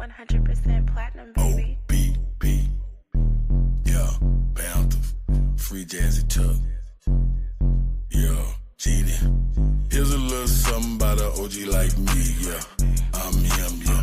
100% platinum, baby. OBP. Yeah, Panther. Free Jazzy Tuck. Yeah, Genie. Here's a little something about an OG like me, yeah. I'm him, yeah.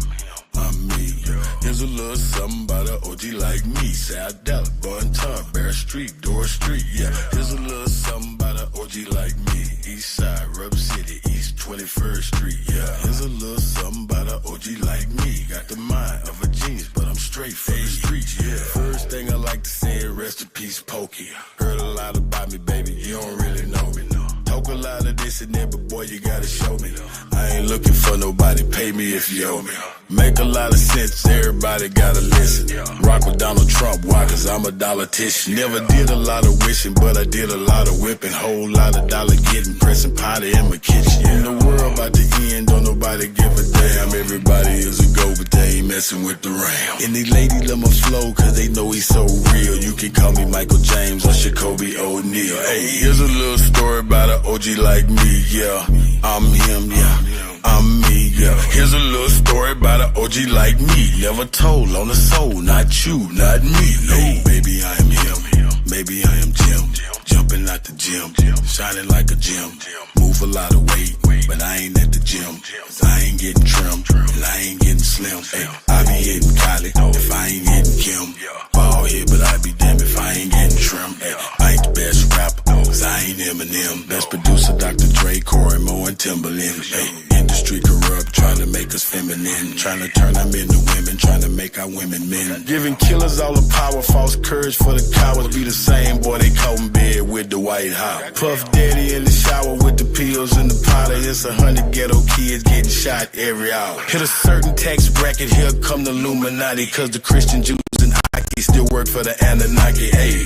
I'm me. Here's a little something about an OG like me. South Dallas, Bun Tar, Bear Street, Door Street, yeah. Here's a little something about an OG like me. East Side, Rub City, East 21st Street, yeah. Here's a little something about an OG like me. Got the mind of a genius, but I'm straight from the streets, yeah. First thing I like to say is rest in peace, Pokey. Heard a lot about me, baby, you don't really know me, no. Talk a lot of this and that, but boy, you gotta show me. I ain't looking for nobody, pay me if you owe me. Make a lot of sense, everybody gotta listen. Rock with Donald Trump, why? Cause I'm a politician. Never did a lot of wishing, but I did a lot of whipping. Whole lot of dollar getting, pressing powder in my kitchen. In the world about to end, don't nobody give a damn. Everybody is a go, but they ain't messing with the ram. And these ladies love my flow, cause they know he's so real. You can call me Michael James or Shaquille O'Neal. Hey, here's a little story about an OG like me, yeah. I'm him, yeah. I'm me, yeah. Here's a little story about an OG like me. Never told on the soul, not you, not me. No, baby, I am him. Maybe I am Jim. Jumping out the gym, shining like a gem. Move a lot of weight, but I ain't at the gym. I ain't getting trim, and I ain't getting slim. Hey, I be hitting Kylie if I ain't hitting Kim. Ball head, but I be damned if I ain't getting trim. Hey, I ain't the best rapper, cause I ain't Eminem. Best producer, Dr. Dre, Corey Moe, and Timberland. Hey, industry corrupt, trying to make us feminine. Trying to turn our men to women, trying to make our women men. Giving killers all the power, false courage for the cowards. Be the same boy they caught in bed with the White House. Puff Daddy in the shower with the pills and the powder. It's 100 ghetto kids getting shot every hour. Hit a certain tax bracket, here come the Illuminati. Cause the Christian Jews and hockey still work for the Anunnaki. Hey,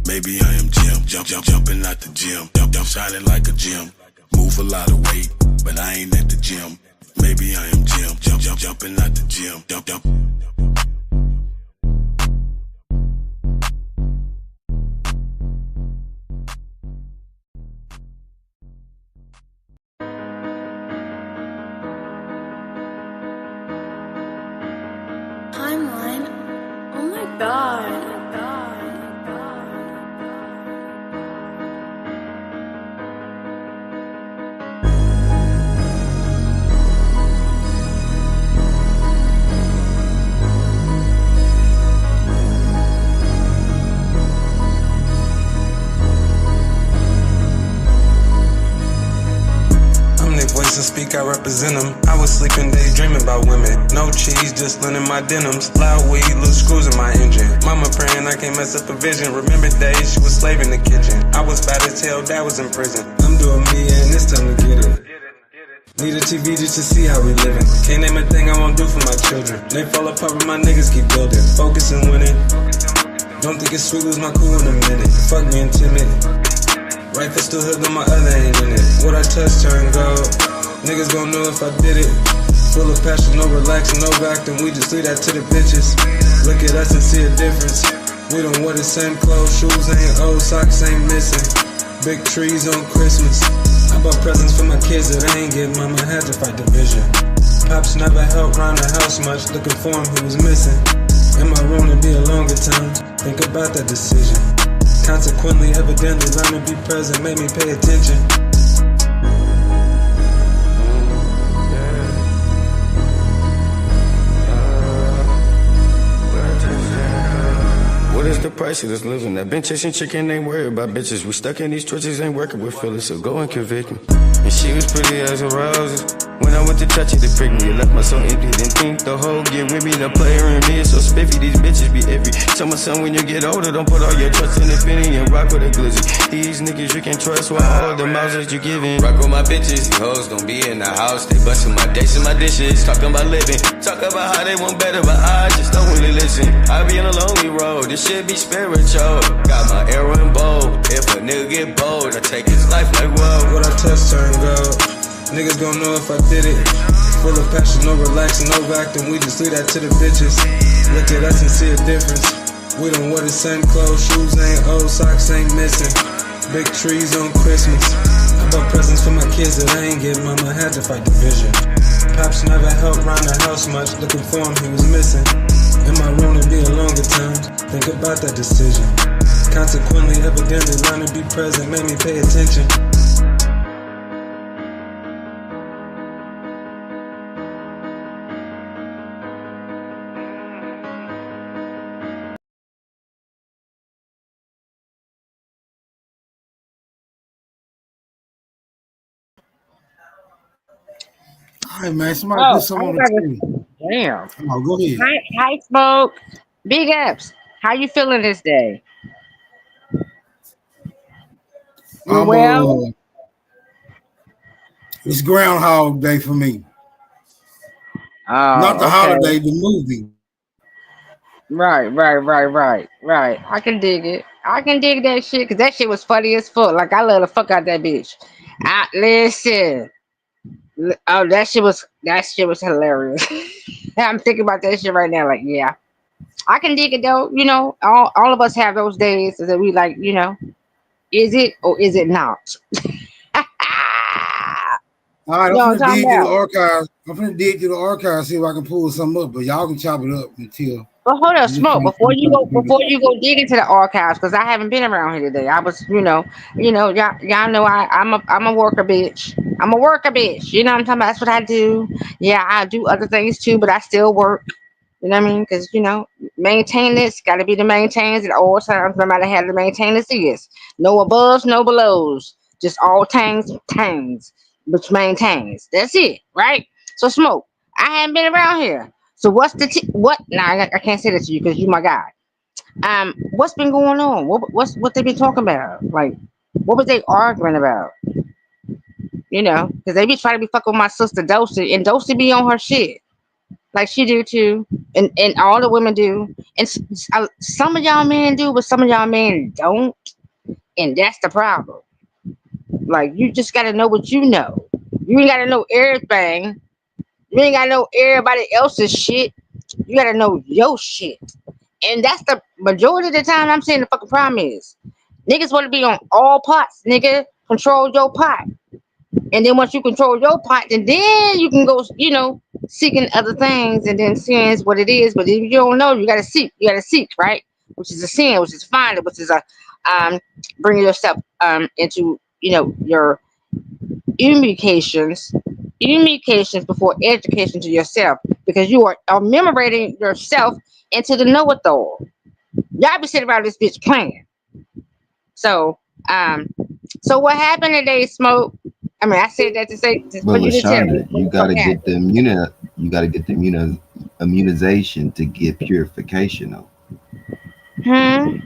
maybe I am Jim, jumping out the gym. Shining like a gem. Move a lot of weight, but I ain't at the gym. Maybe I am Jim, jumping out the gym. Timeline? Oh my god. And speak, I represent them. I was sleeping, daydreaming about women. No cheese, just linen my denims. Loud weed, little screws in my engine. Mama praying I can't mess up a vision. Remember days she was slave in the kitchen. I was bad as hell, dad was in prison. I'm doing me and it's time to get it. Need a TV just to see how we living. Can't name a thing I won't do for my children. They fall apart but my niggas keep building. Focus and winning. Don't think it's sweet, lose my cool in a minute. Fuck me and timid. Right foot still hooked on my other hand in it. What I touch turn gold. Niggas gon' know if I did it. Full of passion, no relaxing, no acting. We just leave that to the bitches. Look at us and see a difference. We don't wear the same clothes. Shoes ain't old, socks ain't missing. Big trees on Christmas. I bought presents for my kids that I ain't get. Mama had to fight division. Pops never helped round the house much. Looking for him, he was missing. In my room to be a longer time. Think about that decision. Consequently, evidently, learn to be present made me pay attention. What is the price of this living? That been chasing chicken, ain't worried about bitches. We stuck in these twitches, ain't working with Phyllis, so go and convict me. And she was pretty as a rose. When I went to touch it, it pricked me. It left my soul empty, didn't think the whole get with me. The player in me is so spiffy, these bitches be iffy. Tell my son when you get older, don't put all your trust in Infinity and rock with a glizzy. These niggas you can trust with all the mouths that you giving. Rock with my bitches, these hoes don't be in the house. They busting my dates and my dishes, talking about living. Talk about how they want better, but I just don't really listen. I be on a lonely road, this shit be spiritual. Got my arrow and bow. If a nigga get bold, I take his life like whoa. What I touch turn gold. Niggas gon' know if I did it. Full of passion, no relaxing, no acting. We just leave that to the bitches. Look at us and see a difference. We don't wear the same clothes. Shoes ain't old, socks ain't missing. Big trees on Christmas. I bought presents for my kids that I ain't get. Mama had to fight division. Pops never helped round the house much. Looking for him, he was missing. In my room to be alone at times. Think about that decision. Consequently, evidently, learn to be present made me pay attention. All right, man. Somebody Oh, put I something on the got screen. damn. Come on, go ahead. Hi, Smoke. Big ups. How you feeling this day? You I'm well? it's Groundhog Day for me. Not the Oh, okay. holiday, the movie. Right. I can dig it. I can dig that shit because that shit was funny as fuck. Like I love the fuck out that bitch. Listen. Oh, that shit was hilarious. I'm thinking about that shit right now. Like, yeah, I can dig it though. You know, all of us have those days that we like. You know, is it or is it not? All right, You know I'm what I'm finna talking dig through the about? archives. I'm finna dig through the archives, see if I can pull something up. But y'all can chop it up until But hold up, I'm just Smoke. trying to finish out the Before conversation. you go dig into the archives, because I haven't been around here today. I was, y'all know I'm a worker bitch. I'm a worker bitch. You know what I'm talking about? That's what I do. Yeah, I do other things too, but I still work. You know what I mean? Because maintenance got to be the maintains at all times, no matter how the maintenance is. No aboves, no belows. Just all tangs, which maintains. That's it, right? So, Smoke. I haven't been around here. So what's what? Nah, I can't say that to you because you my guy. What's been going on? What they been talking about? Like, what was they arguing about? You know, because they be trying to be fucking with my sister Dosey, and Dosey be on her shit like she do too, and all the women do, and some of y'all men do, but some of y'all men don't, and that's the problem. Like, you just gotta know what you know. You ain't gotta know everything. You ain't gotta know everybody else's shit. You gotta know your shit. And that's the majority of the time I'm saying the fucking problem is. Niggas want to be on all pots, nigga. Control your pot. And then once you control your pot, then you can go, seeking other things and then seeing what it is. But if you don't know, you gotta seek. You gotta seek, right? Which is a sin, which is finding, which is a bringing yourself into, your communications before education to yourself, because you are memorating yourself into the know-it-all. Y'all be sitting around this bitch playing. So, so what happened today, Smoke? I mean, I said that to say for But you to tell me Lashonda, what the fuck happened. you gotta get the immunization to get purification though. Hmm.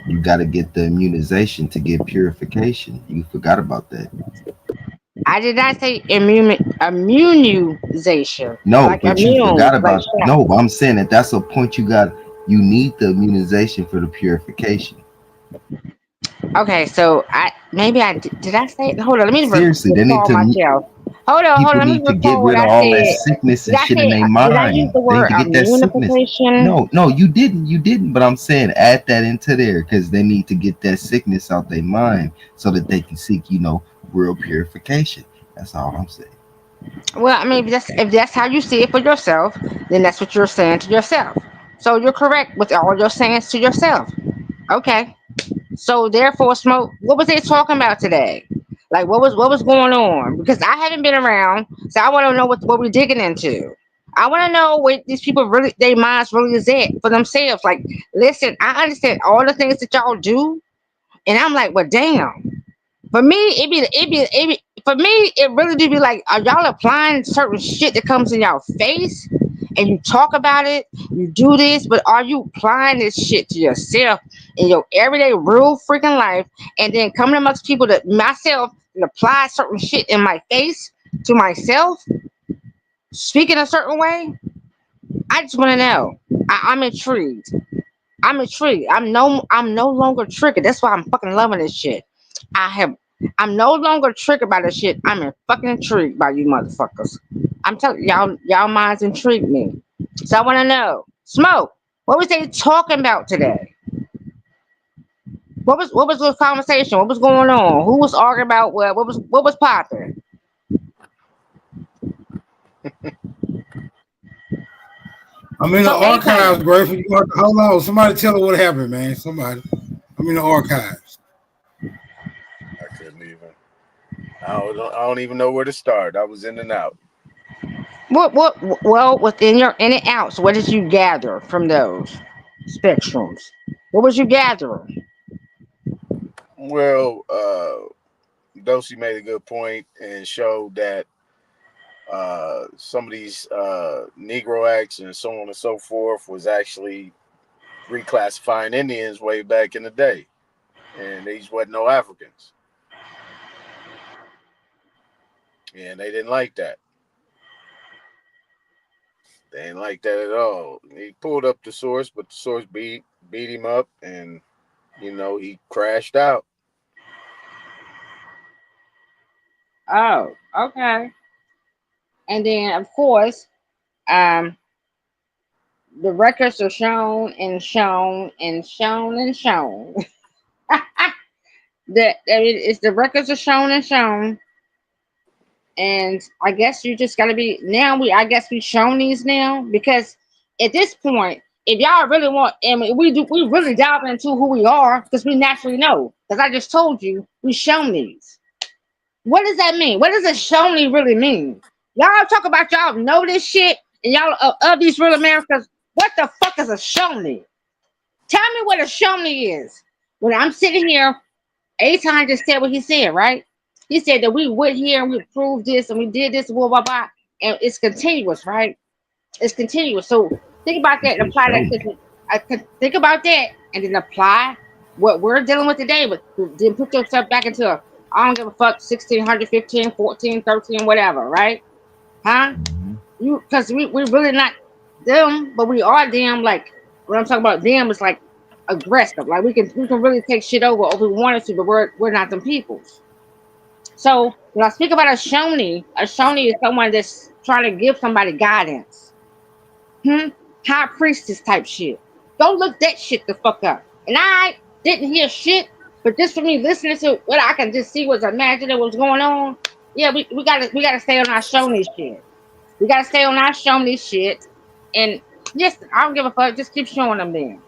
You gotta get the immunization to get purification. You forgot about that. I did not say immunization, No, like but you immune, forgot like about shot. no, I'm saying that's a point you need the immunization for the purification. Okay, so did I say? Hold on, let me Seriously, they need recall to myself. Hold on, people let me need to get recall what rid of I all that said. sickness Did and I shit in say? their Did I use mind. the They need word to get that sickness. immunification? No, you didn't. But I'm saying add that into there because they need to get that sickness out their mind so that they can seek, real purification. That's all I'm saying. Well, I mean, if that's how you see it for yourself, then that's what you're saying to yourself. So you're correct with all your sayings to yourself. Okay. So therefore, Smoke, what was they talking about today? Like, what was going on? Because I haven't been around, so I want to know what we're digging into. I want to know what these people really, their minds really is at for themselves. Like, listen, I understand all the things that y'all do, and I'm like, well, damn. For me, for me, it really do be like, are y'all applying certain shit that comes in y'all face, and you talk about it, you do this, but are you applying this shit to yourself in your everyday real freaking life, and then coming amongst people that myself and apply certain shit in my face to myself, speaking a certain way? I just want to know. I'm intrigued. I'm intrigued. I'm no longer triggered. That's why I'm fucking loving this shit. I have I'm no longer triggered by this shit. I'm fucking intrigued by you motherfuckers. I'm telling y'all minds intrigue me. So I wanna know. Smoke, what was they talking about today? What was the conversation? What was going on? Who was arguing about what? What was popping? I'm in the So archives, anything. Grateful. You have to, hold on. Somebody tell her what happened, man. Somebody. I'm in the archives. I couldn't even. I don't even know where to start. I was in and out. What well within your in and outs, what did you gather from those spectrums? What was you gathering? Well, Dosey made a good point and showed that some of these Negro acts and so on and so forth was actually reclassifying Indians way back in the day, and these wasn't no Africans, and they didn't like that. They didn't like that at all. He pulled up the source, but the source beat him up, and he crashed out. Oh, okay. And then of course, um, the records are shown and shown and shown and shown. That I mean, it's the records are shown and shown, and I guess you just gotta be now. I guess we shown these now because at this point, if y'all really want, I mean, we really dive into who we are because we naturally know. Because I just told you, we shown these. What does that mean? What does a showny really mean? Y'all talk about y'all know this shit and y'all of these real Americans. What the fuck is a showny? Tell me what a showny is. When I'm sitting here, Aton just said what he said, right? He said that we went here and we proved this and we did this, blah blah blah, and it's continuous, right? It's continuous. So think about He that and said, apply show that me. to I could think about that and then apply what we're dealing with today, but then put yourself back into a I don't give a fuck 1600, 15, 14, 13, whatever, right? Huh? Mm-hmm. You because we really not them, but we are them. Like when I'm talking about them, it's like aggressive. Like we can really take shit over if we wanted to, but we're not them peoples. So when I speak about a Shoni is someone that's trying to give somebody guidance. Hmm? High priestess type shit. Go look that shit the fuck up. And I didn't hear shit, but just for me listening to what I can just see was imagining what's going on. Yeah, we gotta stay on our Shoni shit. We gotta stay on our Shoni shit. And yes, I don't give a fuck. Just keep showing them then.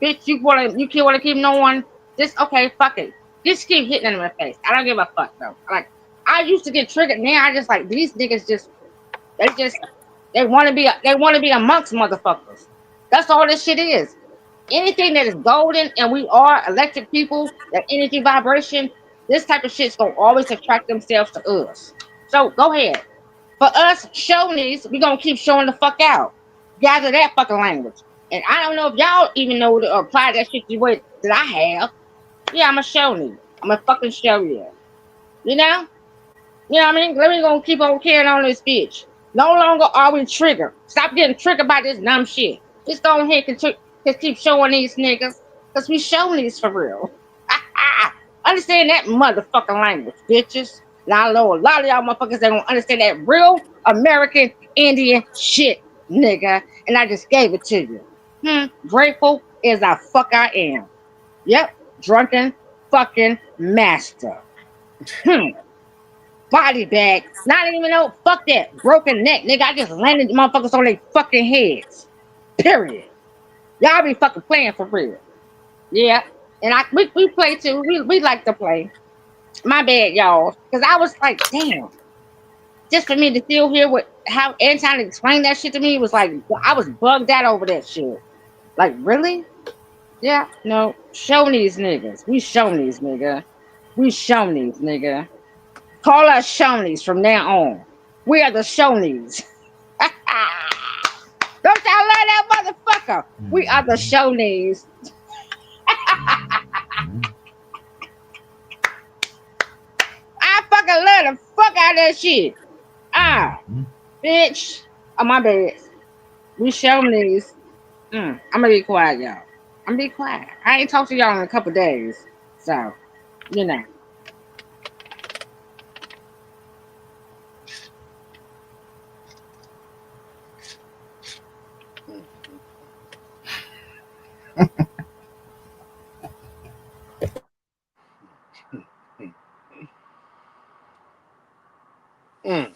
Bitch, you wanna keep knowing? Just okay, fuck it. Just keep hitting them in the face. I don't give a fuck though. Like I used to get triggered. Now I just like these niggas they just they wanna be amongst motherfuckers. That's all this shit is. Anything that is golden and we are electric people, that energy vibration, this type of shit's gonna always attract themselves to us. So go ahead. For us shownies, we gonna keep showing the fuck out. Gather that fucking language. And I don't know if y'all even know to apply that shit the way that I have. Yeah, I'm a showney. I'm a fucking show you. You know? You know what I mean? Let me gonna keep on carrying on this bitch. No longer are we triggered. Stop getting triggered by this dumb shit. Just go ahead and just keep showing these niggas. Cause we showing these for real. Understand that motherfucking language, bitches. Now I know a lot of y'all motherfuckers that don't understand that real American Indian shit, nigga. And I just gave it to you. Grateful as the fuck I am. Yep. Drunken fucking master. Hmm. Body bag. Not even know. Fuck that. Broken neck, nigga. I just landed the motherfuckers on their fucking heads. Period. Y'all be fucking playing for real. Yeah. And we play too. We like to play. My bad, y'all. Because I was like, damn. Just for me to still hear what how Anton explained that shit to me was like I was bugged out over that shit. Like, really? Yeah, no. Show these niggas. We show these nigga. We show these nigga. Call us Shonies from now on. We are the Shonies. Don't y'all love that motherfucker? We are the Mm-hmm. Shonies. Mm-hmm. I fucking love the fuck out of that shit. Ah, Mm-hmm. bitch. Oh, my bad. We Shonies. I'm gonna be quiet, y'all. I'm gonna be quiet. I ain't talked to y'all in a couple days. So, you know. Mm.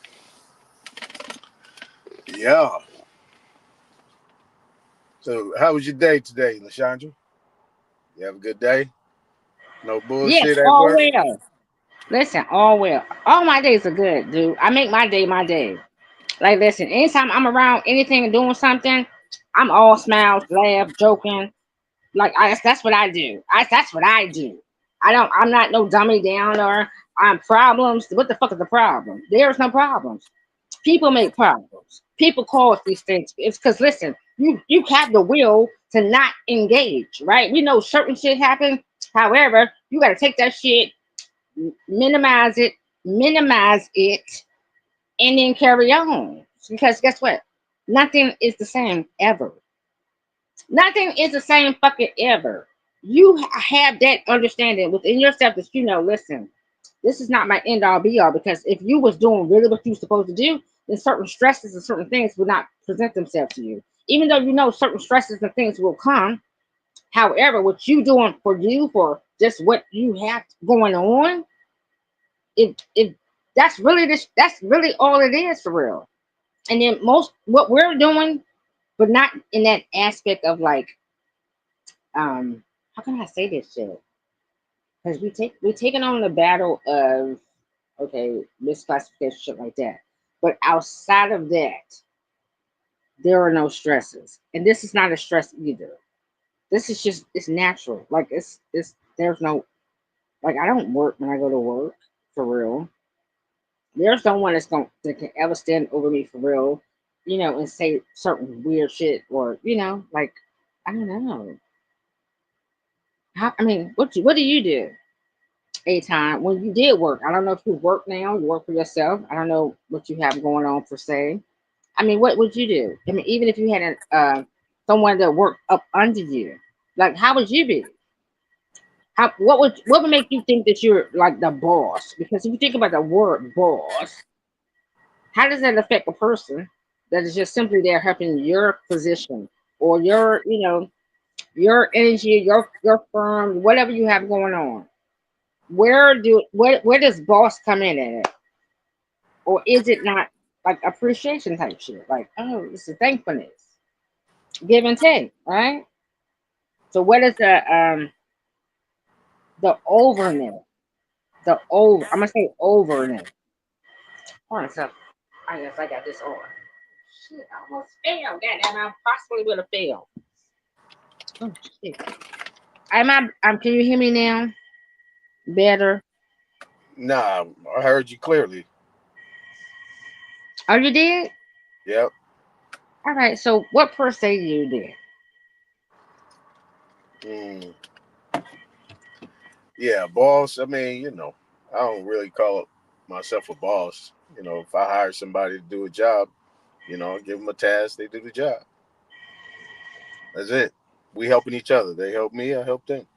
So, how was your day today, Lashandra? You have a good day? No Yes, bullshit at all work? well. Listen, all well. All my days are good, dude. I make my day my day. Like, listen, anytime I'm around anything and doing something, I'm all smiles, laugh, joking. Like, that's what I do. That's what I do. I'm not no dummy down or I'm problems. What the fuck is the problem? There's no problems. People make problems. People cause these things. It's because listen, you have the will to not engage, right? We know certain shit happen. However, you got to take that shit, minimize it, minimize it, and then carry on. Because guess what? Nothing is the same ever. Nothing is the same fucking ever. You have that understanding within yourself that you know, listen, this is not my end all be all because if you was doing really what you were supposed to do, then certain stresses and certain things would not present themselves to you. Even though you know certain stresses and things will come. However, what you doing for you, for just what you have going on, it that's really all it is for real. And then most what we're doing, but not in that aspect of like how can I say this shit? Because we taking on the battle of okay, misclassification, shit like that. But outside of that, there are no stresses. And this is not a stress either. This is just it's natural. Like it's there's no like I don't work when I go to work for real. There's no one that can ever stand over me for real, and say certain weird shit or like I don't know. I mean, what do you do a time when you did work? I don't know if you work now, you work for yourself. I don't know what you have going on per se. I mean, what would you do? I mean, even if you had someone that worked up under you, like how would you be? What would make you think that you're like the boss? Because if you think about the word boss, how does that affect a person that is just simply there helping your position or your energy, your firm, whatever you have going on? Where does boss come in at it? Or is it not like appreciation type shit? Like, oh, this is thankfulness, give and take, right? So what is the overness? I'm gonna say overness. Hold on a second. I guess I got this on. Shit, I almost failed. Goddamn, I possibly would have failed. Oh shit. Can you hear me now? Better. Nah, I heard you clearly. Oh, you did? Yep. All right. So what per se you did? Mm. Yeah, boss. I mean, I don't really call myself a boss. If I hire somebody to do a job, give them a task, they do the job. That's it. We helping each other. They help me, I help them.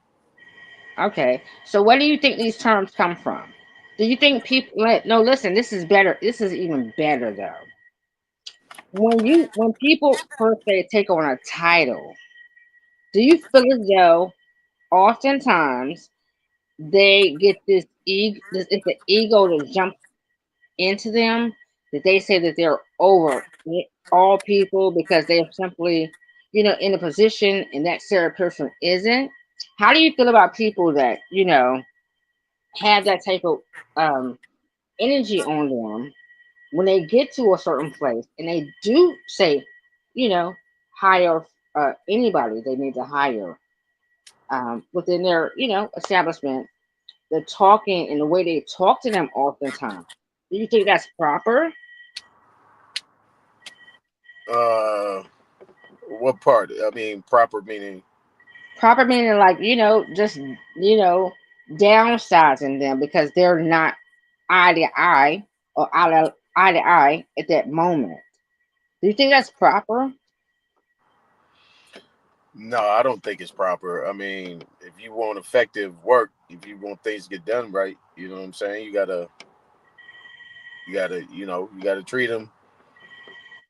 Okay. So where do you think these terms come from? Do you think people no listen, this is better. This is even better though. When people per se take on a title, do you feel as though oftentimes they get this it's the ego to jump into them that they say that they're over all people because they're simply, in a position and that certain person isn't? How do you feel about people that, have that type of um, energy on them when they get to a certain place and they do say, you know, hire anybody they need to hire within their, establishment? The talking and the way they talk to them oftentimes. Do you think that's proper? What part? I mean, proper meaning. Proper meaning like, just, downsizing them because they're not eye to eye or eye to eye at that moment. Do you think that's proper? No, I don't think it's proper. I mean, if you want effective work, if you want things to get done right, you know what I'm saying? You gotta treat them.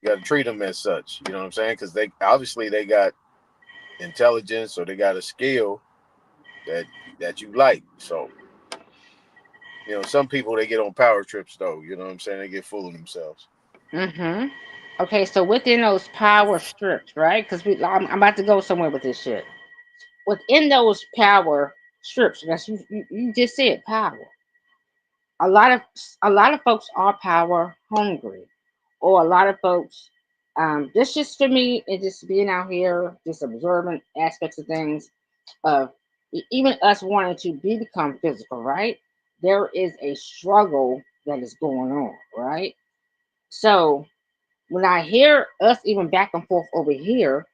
You gotta treat them as such. You know what I'm saying? Because they got intelligence or they got a skill that you like. So, some people they get on power trips though. You know what I'm saying? They get full of themselves. Mm-hmm. Okay, so within those power strips, right? Because I'm about to go somewhere with this shit. Within those power strips, that's you just said power. A lot of a lot of folks are power hungry, or a lot of folks. This just for me and just being out here, just observing aspects of things. Of even us wanting to become physical, right? There is a struggle that is going on, right? So when I hear us even back and forth over here,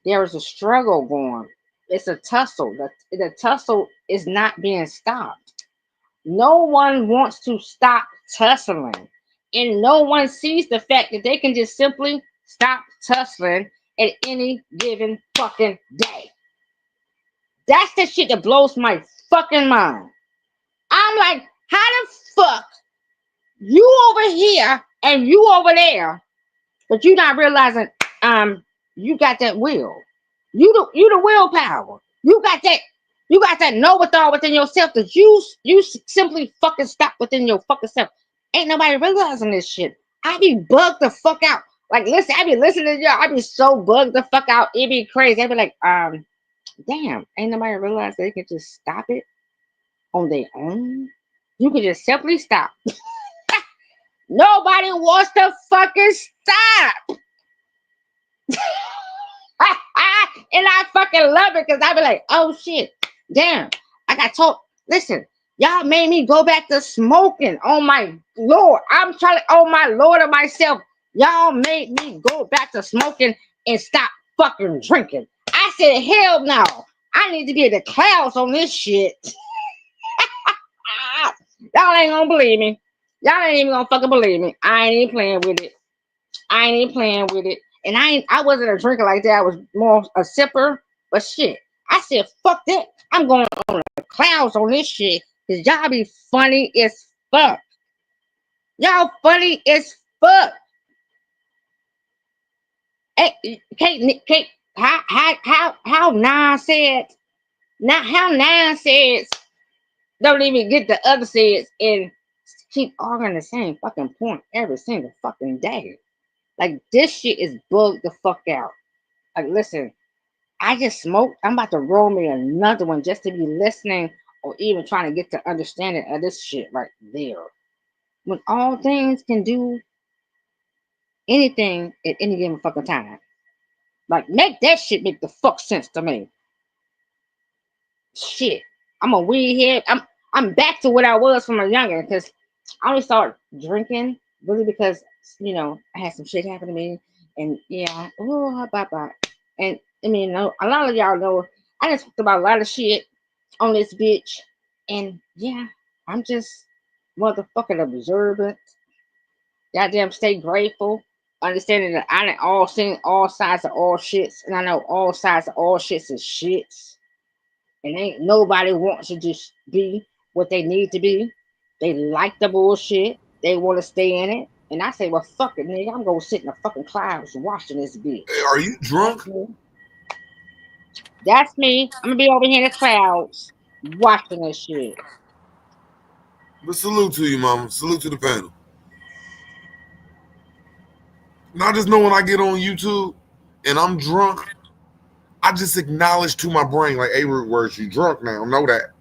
there is a struggle going. It's a tussle. The tussle is not being stopped. No one wants to stop tussling. And no one sees the fact that they can just simply stop tussling at any given fucking day. That's the shit that blows my fucking mind. I'm like, how the fuck you over here and you over there, but you not realizing you got that will. You the willpower. You got that know withal within yourself that you simply fucking stop within your fucking self. Ain't nobody realizing this shit. I be bugged the fuck out. Like listen, I be listening to y'all. I be so bugged the fuck out. It be crazy. I be like, damn, ain't nobody realize they can just stop it on their own. You can just simply stop. Nobody wants to fucking stop. And I fucking love it because I be like, oh shit, damn, I got told. Listen, y'all made me go back to smoking. Oh my lord, I'm trying to. Oh my lord of myself, y'all made me go back to smoking and stop fucking drinking. I said, hell no, I need to be in the clouds on this shit. Y'all ain't gonna believe me. Y'all ain't even gonna fucking believe me. I ain't even playing with it. I ain't even playing with it. And I wasn't a drinker like that. I was more a sipper. But shit, I said, fuck that. I'm going on the clouds on this shit. Cause y'all be funny as fuck. Y'all funny as fuck. Hey, Kate, how Nine said, not how Nine says, don't even get the other says and keep arguing the same fucking point every single fucking day. Like this shit is bugged the fuck out. Like listen, I just smoked. I'm about to roll me another one just to be listening or even trying to get the understanding of this shit right there. When all things can do anything at any given fucking time. Like make that shit make the fuck sense to me. Shit. I'm a weed head. I'm back to what I was from a younger because I only started drinking really because I had some shit happen to me and yeah, oh bye bye. And I mean a lot of y'all know I done talked about a lot of shit on this bitch and yeah, I'm just motherfucking observant. Goddamn stay grateful. Understanding that I done all seen all sides of all shits and I know all sides of all shits is shits. And ain't nobody wants to just be what they need to be. They like the bullshit. They want to stay in it. And I say, well, fuck it, nigga. I'm going to sit in the fucking clouds watching this bitch. Hey, are you drunk? That's me. I'm going to be over here in the clouds watching this shit. But salute to you, mama. Salute to the panel. And I just know when I get on YouTube and I'm drunk, I just acknowledge to my brain, like, hey, root words, you drunk now. Know that.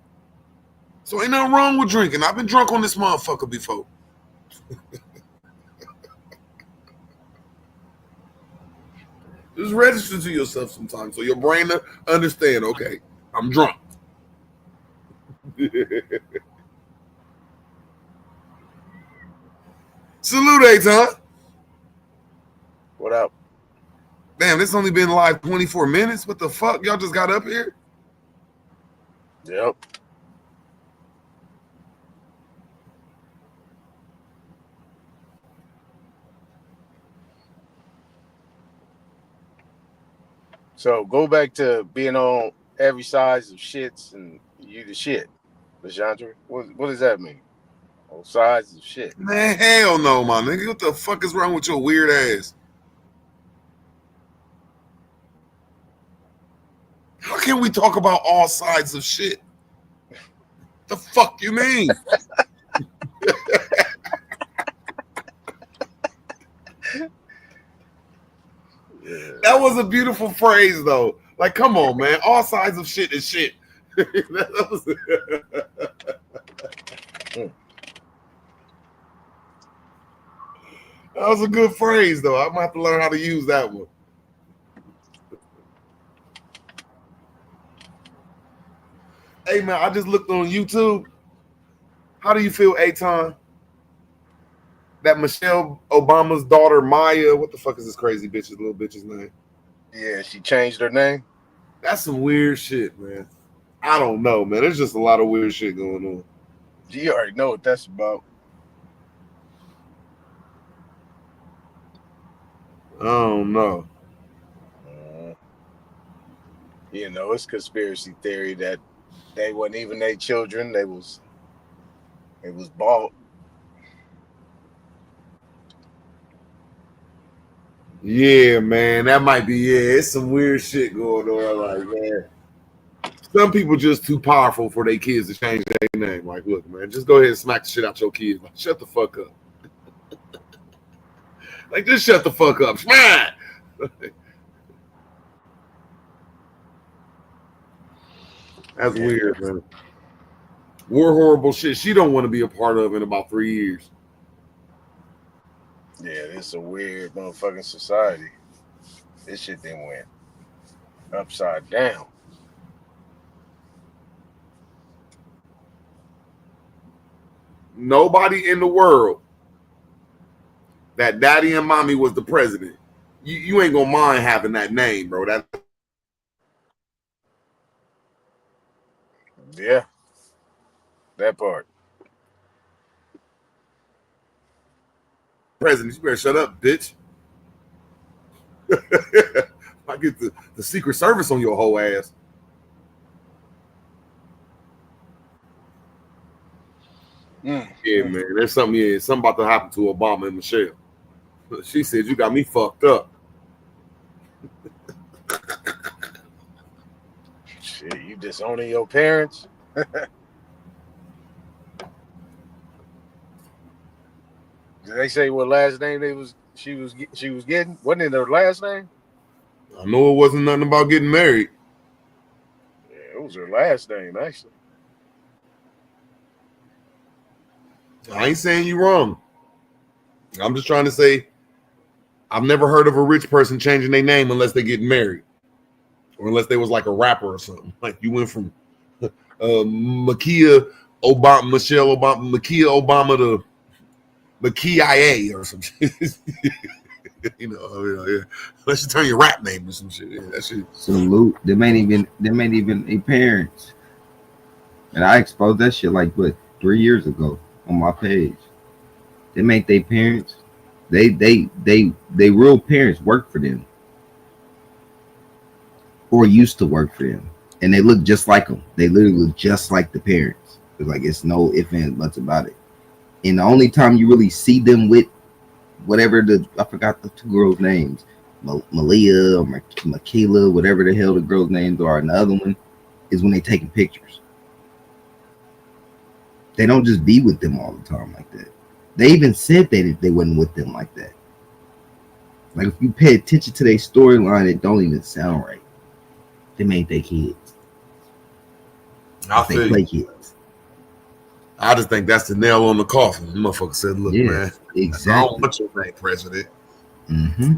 So ain't nothing wrong with drinking. I've been drunk on this motherfucker before. Just register to yourself sometimes so your brain to understand, okay, I'm drunk. Salute, Eitan. What up? Damn, this only been live 24 minutes. What the fuck? Y'all just got up here? Yep. So go back to being on every size of shits and you the shit, LeJandre. What does that mean? On sides of shit. Man, hell no, my nigga. What the fuck is wrong with your weird ass? How can we talk about all sides of shit? The fuck you mean? a beautiful phrase, though. Like, come on, man. All sides of shit is shit. That was a good phrase, though. I'm gonna have to learn how to use that one. Hey, man, I just looked on YouTube. How do you feel, Aton? That Michelle Obama's daughter, Maya, what the fuck is this crazy little bitch's name? Yeah, she changed her name. That's some weird shit, man. I don't know, man. There's just a lot of weird shit going on. You already know what that's about. I don't know. You know, it's conspiracy theory that they wasn't even their children. They was bought. Yeah, man. That might be, it's some weird shit going on. Like, man. Some people just too powerful for their kids to change their name. Like, look, man, just go ahead and smack the shit out your kids. Like, shut the fuck up. Like, just shut the fuck up. Smack! That's weird, man. More horrible shit she don't want to be a part of in about 3 years. Yeah, it's a weird motherfucking society. This shit then went upside down. Nobody in the world that daddy and mommy was the president. You ain't gonna mind having that name, bro. Yeah, that part. President, you better shut up, bitch. I get the Secret Service on your whole ass. Yeah, man. There's something about to happen to Obama and Michelle. She said, you got me fucked up. Shit, you disowning your parents? Did they say what last name she was getting? Wasn't it her last name? I know it wasn't nothing about getting married. Yeah, it was her last name, actually. I ain't saying you wrong. I'm just trying to say I've never heard of a rich person changing their name unless they get married. Or unless they was like a rapper or something. Like you went from Michelle Obama to Makia or some shit. Unless you turn your rap name or some shit. Yeah, that shit. Salute. They ain't even a parents. And I exposed that shit like 3 years ago on my page. They make their parents. They real parents work for them. Or used to work for them. And they look just like them. They literally look just like the parents. It's no ifs and buts about it. And the only time you really see them with whatever I forgot the two girls' names, Malia or Michaela, whatever the hell the girls' names are, and the other one is when they taking pictures. They don't just be with them all the time like that. They even said that they wasn't with them like that. Like if you pay attention to their storyline, it don't even sound right. They made their kids. They play kids. I just think that's the nail on the coffin. The motherfucker said, look, man, exactly. I don't want your name president. Mm-hmm.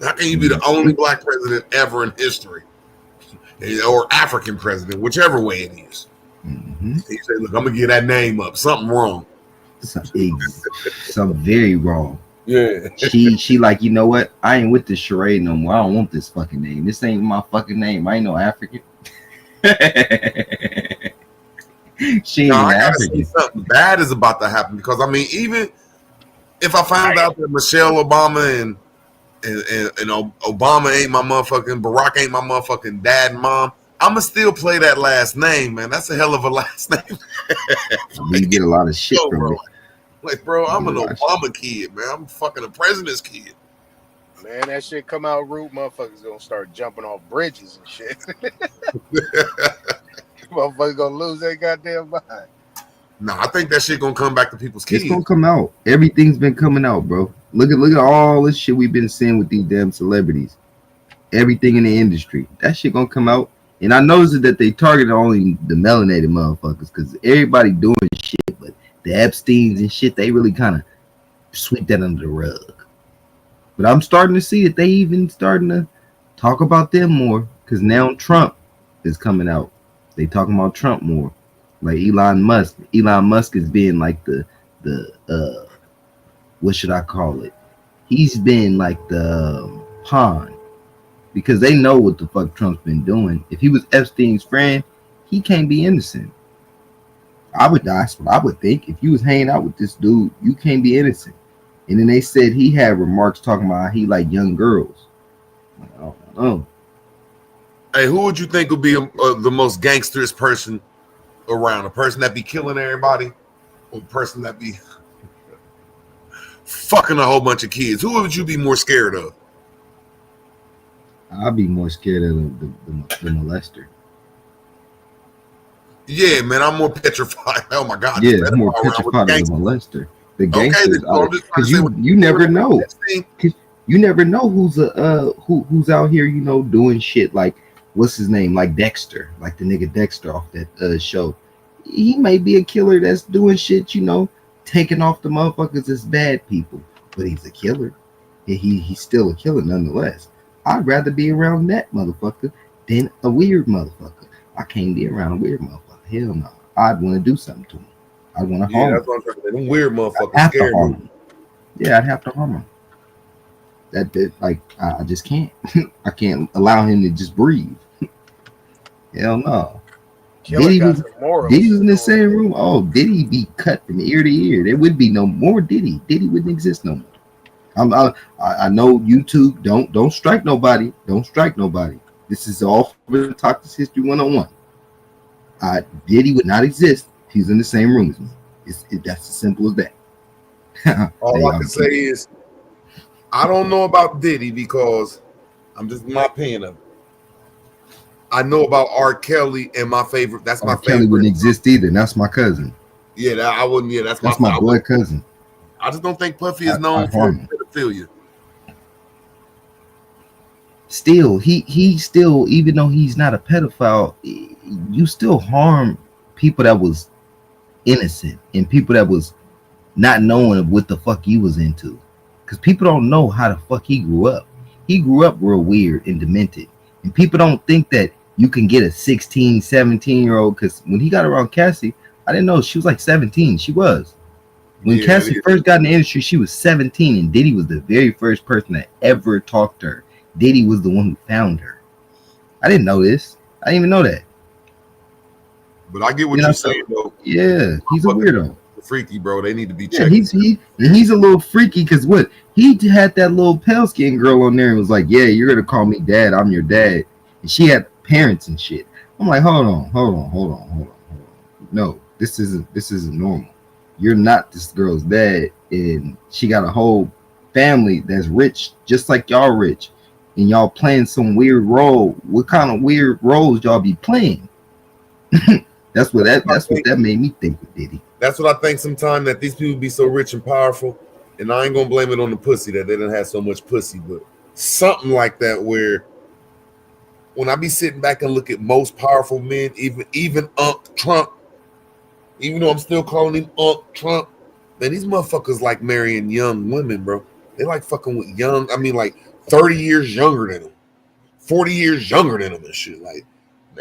How can you be the only black president ever in history? Or African president, whichever way it is. Mm-hmm. He said, look, I'm going to get that name up. Something wrong. Something very wrong. Yeah. She like, you know what? I ain't with this charade no more. I don't want this fucking name. This ain't my fucking name. I ain't no African. She ain't African. Something bad is about to happen because I mean, even if I found out that Michelle Obama and Obama ain't my motherfucking Barack ain't my motherfucking dad and mom, I'ma still play that last name, man. That's a hell of a last name. You get a lot of shit from it. Like, bro, I'm an Obama kid, man. I'm fucking a president's kid. Man, that shit come out root, motherfuckers gonna start jumping off bridges and shit. Motherfuckers gonna lose their goddamn mind. No, I think that shit gonna come back to people's kids. It's gonna come out. Everything's been coming out, bro. Look at all this shit we've been seeing with these damn celebrities. everything in the industry. That shit gonna come out. And I noticed that they targeted only the melanated motherfuckers because everybody doing shit, but the Epsteins and shit, they really kind of sweep that under the rug. But I'm starting to see that they even starting to talk about them more because now Trump is coming out. They talking about Trump more. Like Elon Musk. Elon Musk is being like the what should I call it? He's been like the pawn because they know what the fuck Trump's been doing. If he was Epstein's friend, he can't be innocent. That's what I would think. If you was hanging out with this dude, you can't be innocent. And then they said he had remarks talking about how he like young girls. I don't know. Hey, who would you think would be the most gangsterous person around? A person that be killing everybody, or a person that be fucking a whole bunch of kids? Who would you be more scared of? I'd be more scared of the molester. Yeah, man, I'm more petrified. Oh my God. Yeah, I'm more petrified of the molester. The gangsters, because you never know. You never know who's out here, you know, doing shit like what's his name, like Dexter, like the nigga Dexter off that show. He may be a killer that's doing shit, you know, taking off the motherfuckers as bad people, but he's a killer. He's still a killer nonetheless. I'd rather be around that motherfucker than a weird motherfucker. I can't be around a weird motherfucker. Hell no. I'd want to do something to him. I want to harm him. That's what I'm saying. Them weird motherfuckers scare me. Yeah, I'd have to harm him. That bit, like, I just can't. I can't allow him to just breathe. Hell no. Diddy was in the same room. Oh, Diddy be cut from ear to ear. There would be no more Diddy. Diddy wouldn't exist no more. I know YouTube. Don't strike nobody. Don't strike nobody. This is all for Toxic History 101. Diddy would not exist. He's in the same room as me. That's as simple as that. All I can say is I don't know about Diddy because I'm just my opinion of it. I know about R. Kelly and my favorite. That's my favorite. Kelly wouldn't exist either. That's my cousin. Yeah, I wouldn't. Yeah, that's my blood cousin. I just don't think Puffy is known for pedophilia. Still, he still, even though he's not a pedophile, you still harm people that was innocent and people that was not knowing what the fuck he was into, because people don't know how the fuck he grew up. He grew up real weird and demented, and people don't think that you can get a 16 17-year-old, because when he got around Cassie, I didn't know she was like 17. She was when Cassie first got in the industry, she was 17, and Diddy was the very first person that ever talked to her. Diddy was the one who found her. I didn't know this. I didn't even know that. But I get what you're saying, though. Yeah, he's a weirdo. Freaky, bro. They need to be checked. Yeah, he's a little freaky because what? He had that little pale skin girl on there and was like, "Yeah, you're gonna call me dad. I'm your dad." And she had parents and shit. I'm like, hold on. No, this isn't normal. You're not this girl's dad, and she got a whole family that's rich, just like y'all rich, and y'all playing some weird role. What kind of weird roles y'all be playing? That's what that made me think of Diddy. That's what I think sometimes, that these people be so rich and powerful, and I ain't gonna blame it on the pussy that they didn't have so much pussy, but something like that, where when I be sitting back and look at most powerful men, even Trump, even though I'm still calling him Trump, man, these motherfuckers like marrying young women, bro. They like fucking with young, I mean, like 30 years younger than them, 40 years younger than them and shit, like.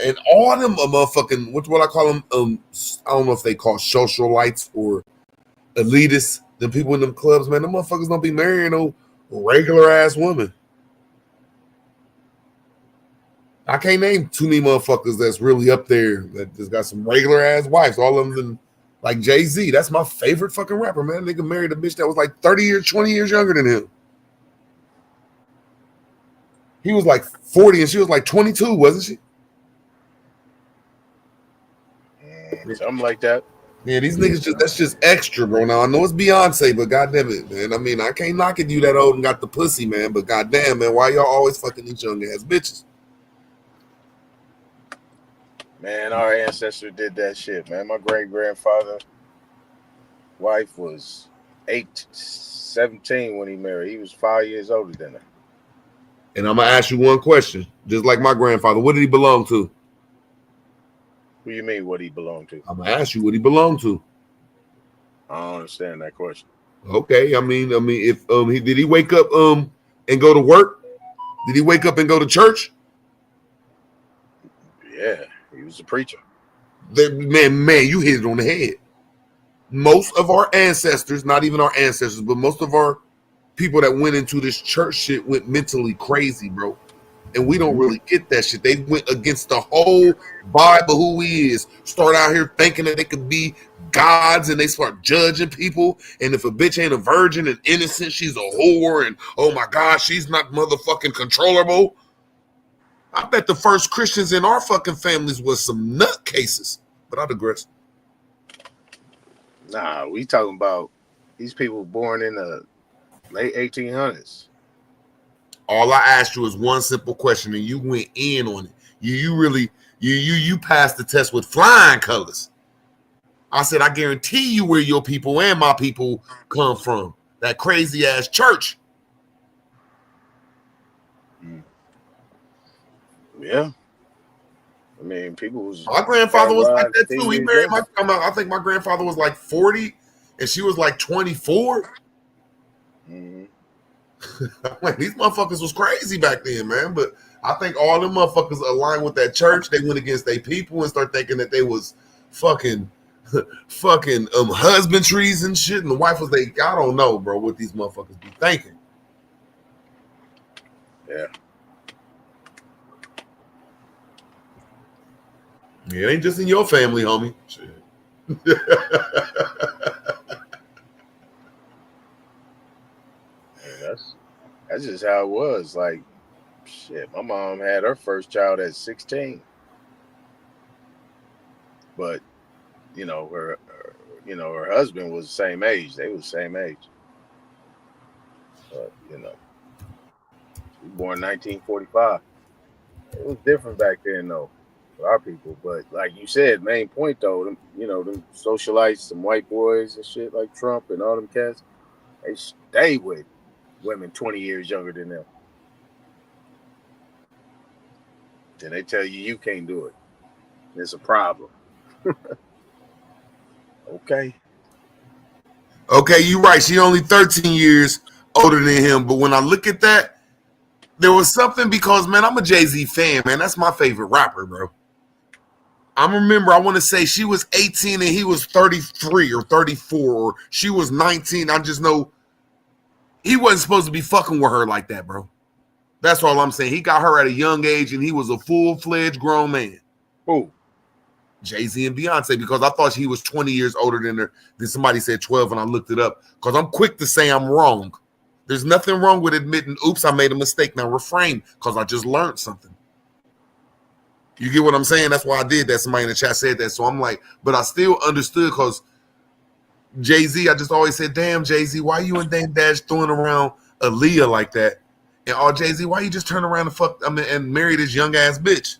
And all of them are motherfucking, what I call them, I don't know if they call socialites or elitists, the people in them clubs, man, them motherfuckers don't be marrying no regular ass women. I can't name too many motherfuckers that's really up there that just got some regular ass wives. All of them, like Jay-Z, that's my favorite fucking rapper, man. Nigga married a bitch that was like 30 years, 20 years younger than him. He was like 40 and she was like 22, wasn't she? Something like that. Yeah, these niggas that's just extra, bro. Now I know it's Beyonce, but goddamn it, man. I mean, I can't knock it, you that old and got the pussy, man. But goddamn, man, why y'all always fucking these young ass bitches? Man, our ancestor did that shit, man. My great grandfather wife was 17 when he married. He was 5 years older than her. And I'm gonna ask you one question, just like my grandfather. What did he belong to? What do you mean? What he belonged to? I'm gonna ask you what he belonged to. I don't understand that question. Okay, I mean, if did he wake up and go to work? Did he wake up and go to church? Yeah, he was a preacher. Man, you hit it on the head. Most of our ancestors, not even our ancestors, but most of our people that went into this church shit went mentally crazy, bro. And we don't really get that shit. They went against the whole vibe of who he is. Start out here thinking that they could be gods, and they start judging people. And if a bitch ain't a virgin and innocent, she's a whore. And oh my God, she's not motherfucking controllable. I bet the first Christians in our fucking families was some nutcases. But I digress. Nah, we talking about these people born in the late 1800s. All I asked you is one simple question, and you went in on it. You really passed the test with flying colors. I said, I guarantee you where your people and my people come from. That crazy ass church. Yeah. I mean, people was. My grandfather was like that too. He married I think my grandfather was like 40 and she was like 24. Mm-hmm. Like, these motherfuckers was crazy back then, man. But I think all them motherfuckers aligned with that church. They went against their people and start thinking that they was fucking husbandries and shit. And the wife was I don't know, bro, what these motherfuckers be thinking. Yeah. Yeah, it ain't just in your family, homie. Shit. That's just how it was. Like, shit, my mom had her first child at 16. But, her husband was the same age. They was the same age. But, she was born in 1945. It was different back then, though, for our people. But like you said, main point, though, them socialites, some white boys and shit like Trump and all them cats, they stay with women 20 years younger than them. Then they tell you can't do it. It's a problem. Okay. Okay, you're right. She only 13 years older than him. But when I look at that, there was something because, man, I'm a Jay-Z fan, man. That's my favorite rapper, bro. I want to say she was 18 and he was 33 or 34, or she was 19. I just know he wasn't supposed to be fucking with her like that, bro. That's all I'm saying. He got her at a young age and he was a full-fledged grown man. Who? Jay-Z and Beyonce, because I thought he was 20 years older than her. Then somebody said 12 and I looked it up because I'm quick to say I'm wrong. There's nothing wrong with admitting, oops, I made a mistake. Now refrain because I just learned something. You get what I'm saying? That's why I did that. Somebody in the chat said that. So I'm like, but I still understood because Jay-Z, I just always said, damn, Jay-Z, why you and Dame Dash throwing around Aaliyah like that? And Jay-Z, why you just turn around and marry this young ass bitch?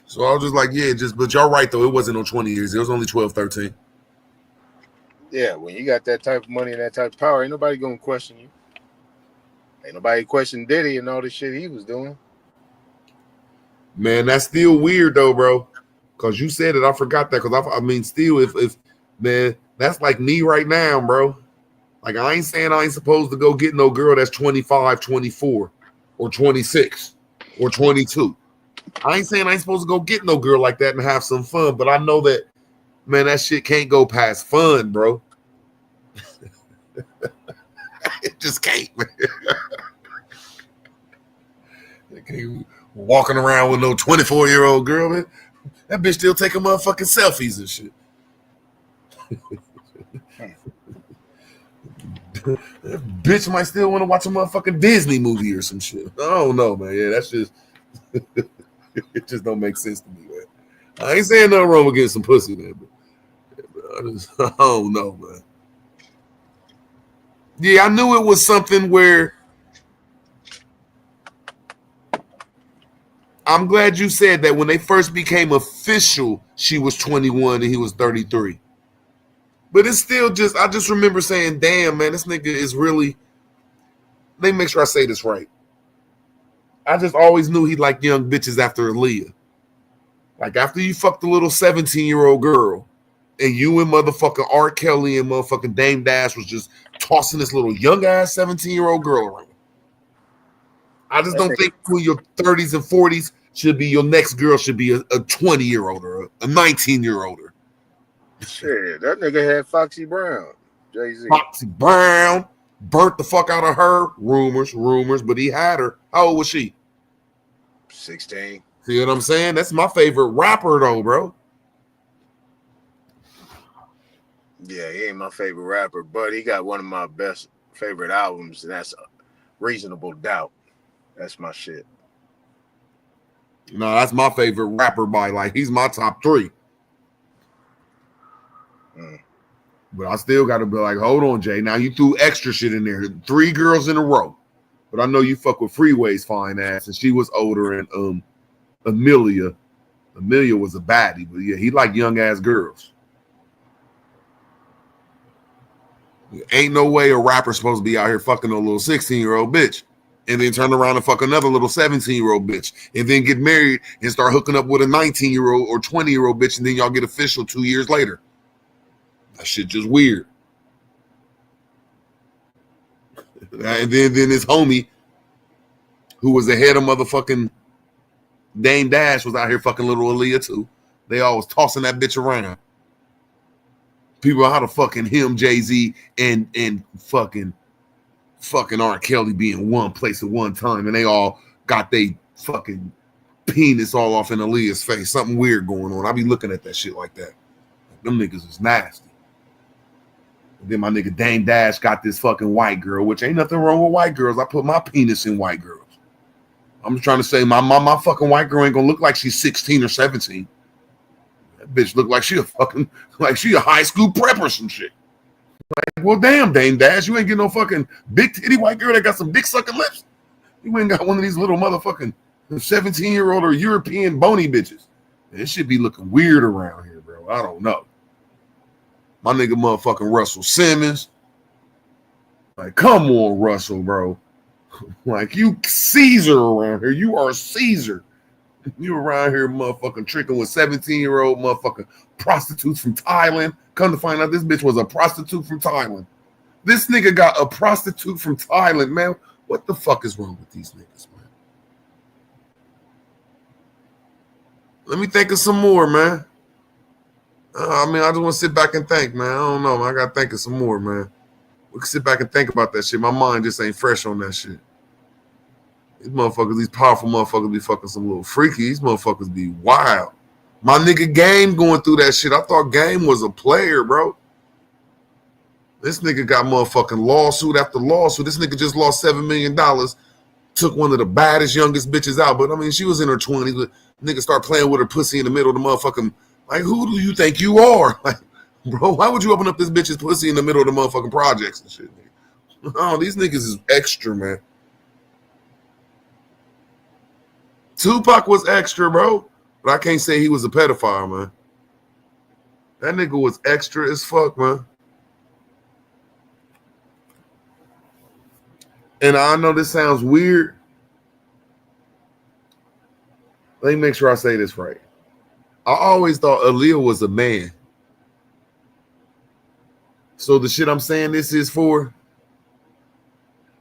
So I was just like, yeah, but y'all right though. It wasn't no 20 years. It was only 12, 13. Yeah, when you got that type of money and that type of power, ain't nobody gonna question you. Ain't nobody question Diddy and all the shit he was doing. Man, that's still weird though, bro. Cause you said it, I forgot that. Cause still, if man, that's like me right now, bro. Like I ain't saying I ain't supposed to go get no girl that's 25, 24, or 26, or 22. I ain't saying I ain't supposed to go get no girl like that and have some fun, but I know that, man, that shit can't go past fun, bro. It just can't, man. It can't walking around with no 24-year-old girl, man. That bitch still taking motherfucking selfies and shit. That bitch might still want to watch a motherfucking Disney movie or some shit. I don't know, man. Yeah, that's just it just don't make sense to me, man. I ain't saying nothing wrong with getting some pussy, man. But I don't know, man. Yeah, I knew it was something where I'm glad you said that when they first became official, she was 21 and he was 33. But it's still I just remember saying, damn, man, this nigga is really, let me make sure I say this right. I just always knew he liked young bitches after Aaliyah. Like after you fucked the little 17-year-old girl, and you and motherfucking R. Kelly and motherfucking Dame Dash was just tossing this little young ass 17-year-old girl around. I just don't think for your 30s and 40s should be your next girl should be a 20-year-old or a 19-year-old. Shit, that nigga had Foxy Brown, Jay-Z. Foxy Brown burnt the fuck out of her. Rumors, but he had her. How old was she? 16. See what I'm saying? That's my favorite rapper though, bro. Yeah, he ain't my favorite rapper, but he got one of my best favorite albums, and that's Reasonable Doubt. That's my shit. No, that's my favorite rapper by like he's my top 3. But I still got to be like, hold on, Jay. Now you threw extra shit in there. 3 girls in a row. But I know you fuck with Freeway's fine ass, and she was older. And Amelia was a baddie, but yeah, he like young ass girls. Ain't no way a rapper's supposed to be out here fucking a little 16-year-old bitch and then turn around and fuck another little 17-year-old bitch and then get married and start hooking up with a 19-year-old or 20-year-old bitch and then y'all get official 2 years later. That shit just weird. And then his homie, who was the head of motherfucking Dame Dash, was out here fucking little Aaliyah too. They all was tossing that bitch around. People how the fucking him, Jay-Z, and fucking R. Kelly be in one place at one time, and they all got they fucking penis all off in Aaliyah's face. Something weird going on. I be looking at that shit like that. Them niggas is nasty. And then my nigga Dame Dash got this fucking white girl, which ain't nothing wrong with white girls. I put my penis in white girls. I'm just trying to say my fucking white girl ain't gonna look like she's 16 or 17. That bitch look like she a high school prep or some shit. Like, well, damn, Dame Dash, you ain't getting no fucking big titty white girl that got some dick sucking lips. You ain't got one of these little motherfucking 17-year-old or European bony bitches. This shit be looking weird around here, bro. I don't know. My nigga motherfucking Russell Simmons. Like, come on, Russell, bro. Like, you Caesar around here. You are Caesar. You around here motherfucking tricking with 17-year-old motherfucking prostitutes from Thailand. Come to find out this bitch was a prostitute from Thailand. This nigga got a prostitute from Thailand, man. What the fuck is wrong with these niggas, man? Let me think of some more, man. I mean, I just want to sit back and think, man. I don't know, man. I got to think of some more, man. We can sit back and think about that shit. My mind just ain't fresh on that shit. These motherfuckers, these powerful motherfuckers be fucking some little freaky. These motherfuckers be wild. My nigga Game going through that shit. I thought Game was a player, bro. This nigga got motherfucking lawsuit after lawsuit. This nigga just lost $7 million. Took one of the baddest, youngest bitches out. But, I mean, she was in her 20s. But nigga start playing with her pussy in the middle of the motherfucking... Like, who do you think you are? Like, bro, why would you open up this bitch's pussy in the middle of the motherfucking projects and shit? Oh, these niggas is extra, man. Tupac was extra, bro. But I can't say he was a pedophile, man. That nigga was extra as fuck, man. And I know this sounds weird. Let me make sure I say this right. I always thought Aaliyah was a man. So the shit I'm saying this is for,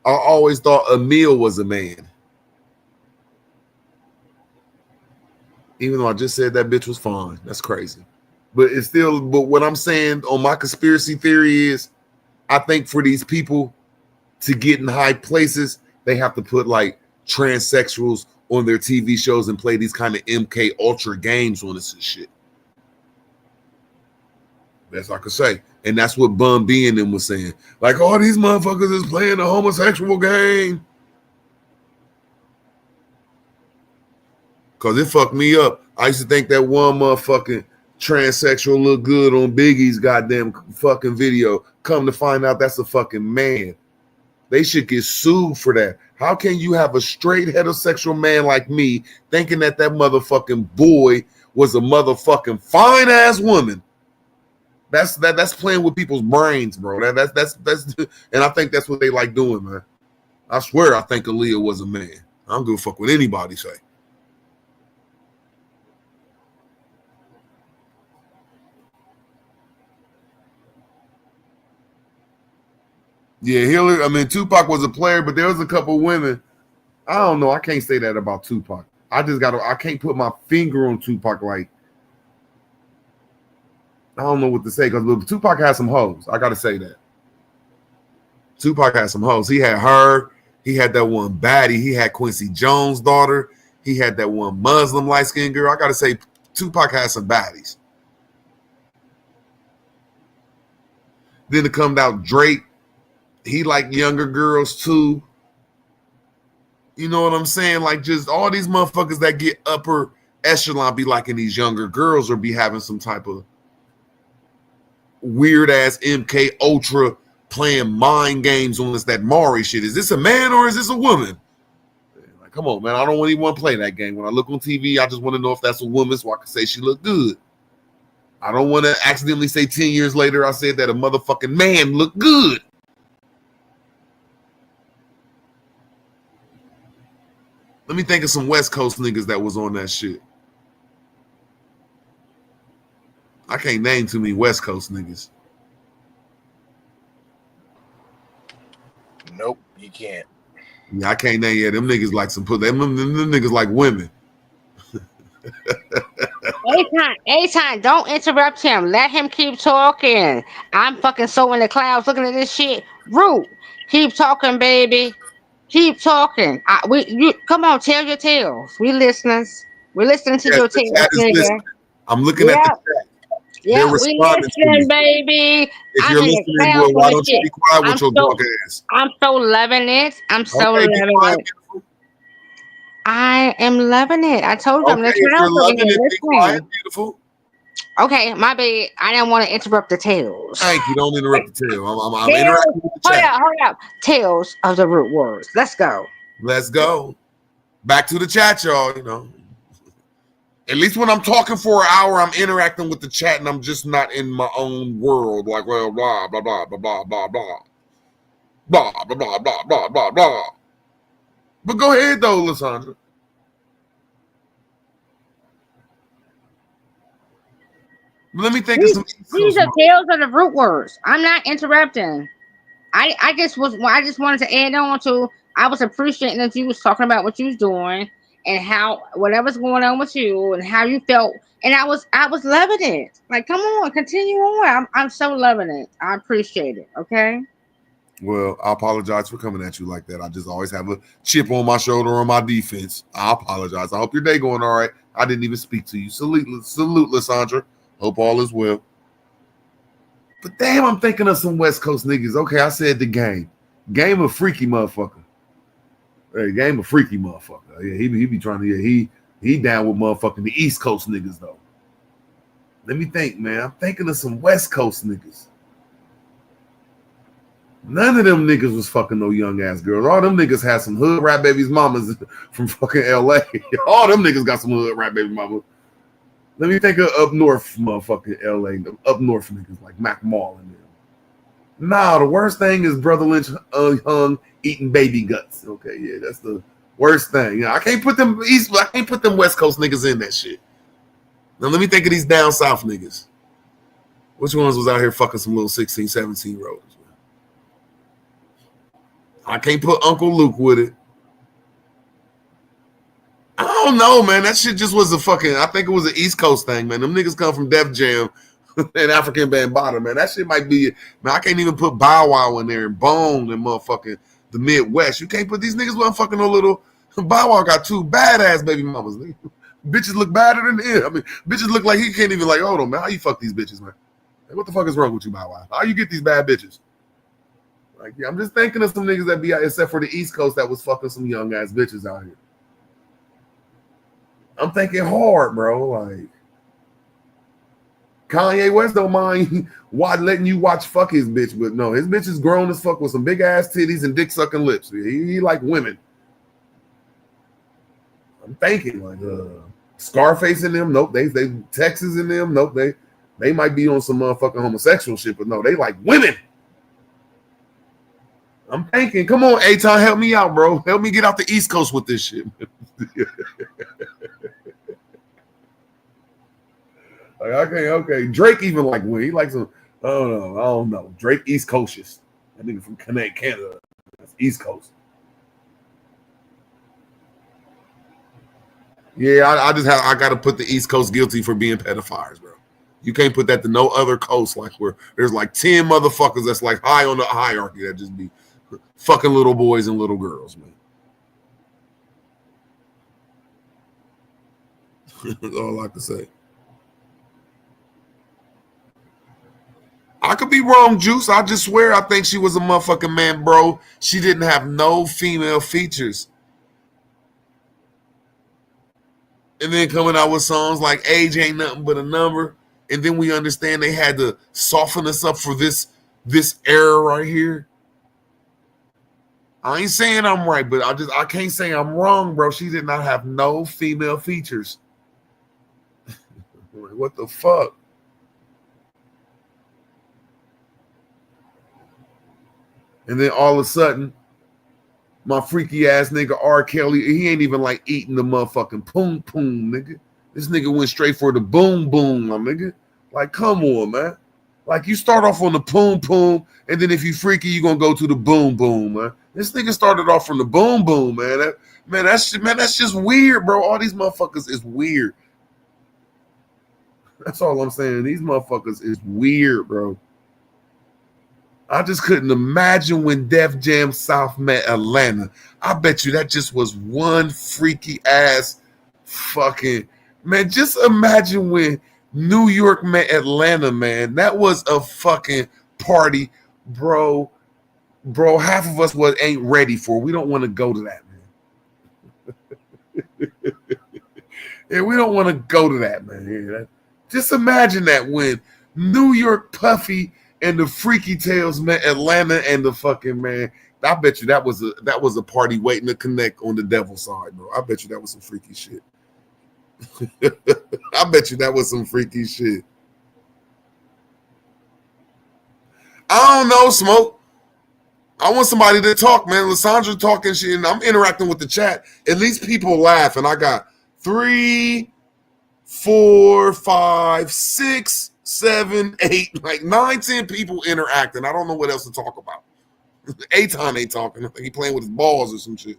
I always thought Emil was a man. Even though I just said that bitch was fine. That's crazy. But it's still, but what I'm saying on my conspiracy theory is, I think for these people to get in high places, they have to put like transsexuals on their TV shows and play these kind of MK Ultra games on this and shit. That's all I could say. And that's what Bun B and them was saying. Like, all these motherfuckers is playing a homosexual game. Because it fucked me up. I used to think that one motherfucking transsexual looked good on Biggie's goddamn fucking video. Come to find out that's a fucking man. They should get sued for that. How can you have a straight heterosexual man like me thinking that that motherfucking boy was a motherfucking fine ass woman? That's playing with people's brains, bro. That's and I think that's what they like doing, man. I swear I think Aaliyah was a man. I don't give a fuck what anybody say. Yeah, Hillary. I mean, Tupac was a player, but there was a couple women. I don't know. I can't say that about Tupac. I can't put my finger on Tupac. Like, I don't know what to say because Tupac had some hoes. I gotta say that. Tupac had some hoes. He had her. He had that one baddie. He had Quincy Jones' daughter. He had that one Muslim light-skinned girl. I gotta say, Tupac had some baddies. Then it come out Drake. He liked younger girls too. You know what I'm saying? Like, just all these motherfuckers that get upper echelon be liking these younger girls or be having some type of weird ass MK Ultra playing mind games on this, that Maury shit. Is this a man or is this a woman? Like, come on, man. I don't even want to play that game. When I look on TV, I just want to know if that's a woman so I can say she look good. I don't want to accidentally say 10 years later I said that a motherfucking man looked good. Let me think of some West Coast niggas that was on that shit. I can't name too many West Coast niggas. Nope, you can't. Yeah, I can't name. Yeah, them niggas like some put them niggas like women. A-Time, don't interrupt him. Let him keep talking. I'm fucking so in the clouds looking at this shit. Root, keep talking, baby. Keep talking. Come on, tell your tales. We listeners. We're listening to your tales. I'm looking at the chat. Yeah, we listen, baby. If you're listening, well, why don't you be quiet with your dog ass? I'm so loving it. Loving it. I am loving it. I told you I'm listening. Beautiful. Okay, my bad. I didn't want to interrupt the tales. Thank you. Don't interrupt the tale. I'm interacting with the chat. Hold up. Tales of the root words. Let's go. Let's go. Back to the chat, y'all. You know, at least when I'm talking for an hour, I'm interacting with the chat, and I'm just not in my own world. Like, well, blah blah blah blah blah blah blah blah blah blah blah blah blah blah. But go ahead though, Lysandra. Let me think of some. These are tales of the root words. I'm not interrupting. I just wanted to add on to. I was appreciating that you was talking about what you was doing and how whatever's going on with you and how you felt. And I was loving it. Like, come on, continue on. I'm so loving it. I appreciate it. Okay. Well, I apologize for coming at you like that. I just always have a chip on my shoulder on my defense. I apologize. I hope your day going all right. I didn't even speak to you. Salute, Lysandra. Hope all is well. But damn, I'm thinking of some West Coast niggas. Okay, I said the game. Game of freaky motherfucker. Hey, game of freaky motherfucker. Yeah, he be trying to, yeah, he down with motherfucking the East Coast niggas, though. Let me think, man. I'm thinking of some West Coast niggas. None of them niggas was fucking no young ass girls. All them niggas had some hood rat babies mamas from fucking LA. All them niggas got some hood rat baby mamas. Let me think of up north motherfucking LA. Up north niggas like Mac Mall and them. Nah, the worst thing is Brother Lynch hung eating baby guts. Okay, yeah, that's the worst thing. You know, I can't put them West Coast niggas in that shit. Now let me think of these down south niggas. Which ones was out here fucking some little 16, 17-year-olds? I can't put Uncle Luke with it. I don't know, man. That shit just was I think it was an East Coast thing, man. Them niggas come from Def Jam and African Bambaataa, man. That shit might be, man, I can't even put Bow Wow in there and Bone and motherfucking the Midwest. You can't put these niggas motherfucking no little, Bow Wow got two badass baby mamas. Bitches look badder than him. I mean, bitches look like he can't even like, hold on, man. How you fuck these bitches, man? Like, what the fuck is wrong with you, Bow Wow? How you get these bad bitches? Like, yeah, I'm just thinking of some niggas that be out, except for the East Coast that was fucking some young ass bitches out here. I'm thinking hard, bro. Like, Kanye West don't mind letting you watch fuck his bitch, but no, his bitch is grown as fuck with some big ass titties and dick sucking lips. He like women. I'm thinking like Scarface in them. Nope, they Texas in them. Nope, they might be on some motherfucking homosexual shit, but no, they like women. I'm thinking. Come on, Aton, help me out, bro. Help me get out the East Coast with this shit. Like, okay. Drake even like when he likes some. I don't know. Drake East Coastist. That nigga from Canada. That's East Coast. Yeah, I gotta put the East Coast guilty for being pedophiles, bro. You can't put that to no other coast, like where there's like 10 motherfuckers that's like high on the hierarchy that just be fucking little boys and little girls, man. That's all I can say. I could be wrong, Juice. I just swear I think she was a motherfucking man, bro. She didn't have no female features. And then coming out with songs like Age Ain't Nothing But a Number. And then we understand they had to soften us up for this era right here. I ain't saying I'm right, but I can't say I'm wrong, bro. She did not have no female features. What the fuck? And then all of a sudden, my freaky ass nigga R. Kelly, he ain't even like eating the motherfucking poom poom, nigga. This nigga went straight for the boom boom, my nigga. Like, come on, man. Like, you start off on the poom poom, and then if you freaky, you gonna go to the boom boom, man. This nigga started off from the boom boom, man. That's just weird, bro. All these motherfuckers is weird. That's all I'm saying. These motherfuckers is weird, bro. I just couldn't imagine when Def Jam South met Atlanta. I bet you that just was one freaky ass fucking, man, just imagine when New York met Atlanta, man. That was a fucking party, bro. Bro, half of us ain't ready for. We don't want to go to that, man. Yeah, we don't want to go to that, man. Yeah, just imagine that when New York Puffy and the Freaky Tales met Atlanta and the fucking, man. I bet you that was a party waiting to connect on the devil's side, bro. I bet you that was some freaky shit. I bet you that was some freaky shit. I don't know, Smoke. I want somebody to talk, man. Lysandra talking shit, and I'm interacting with the chat. At least people laugh, and I got 3, 4, 5, 6, 7, 8, like 9, 10 people interacting. I don't know what else to talk about. Aton ain't talking. I think he playing with his balls or some shit.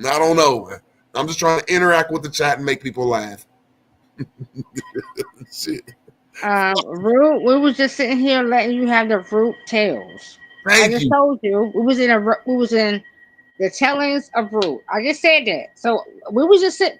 I don't know, man. I'm just trying to interact with the chat and make people laugh. Shit. Root, we was just sitting here letting you have the Root tales. I just told you we was in the tellings of Root. I just said that. So we was just sitting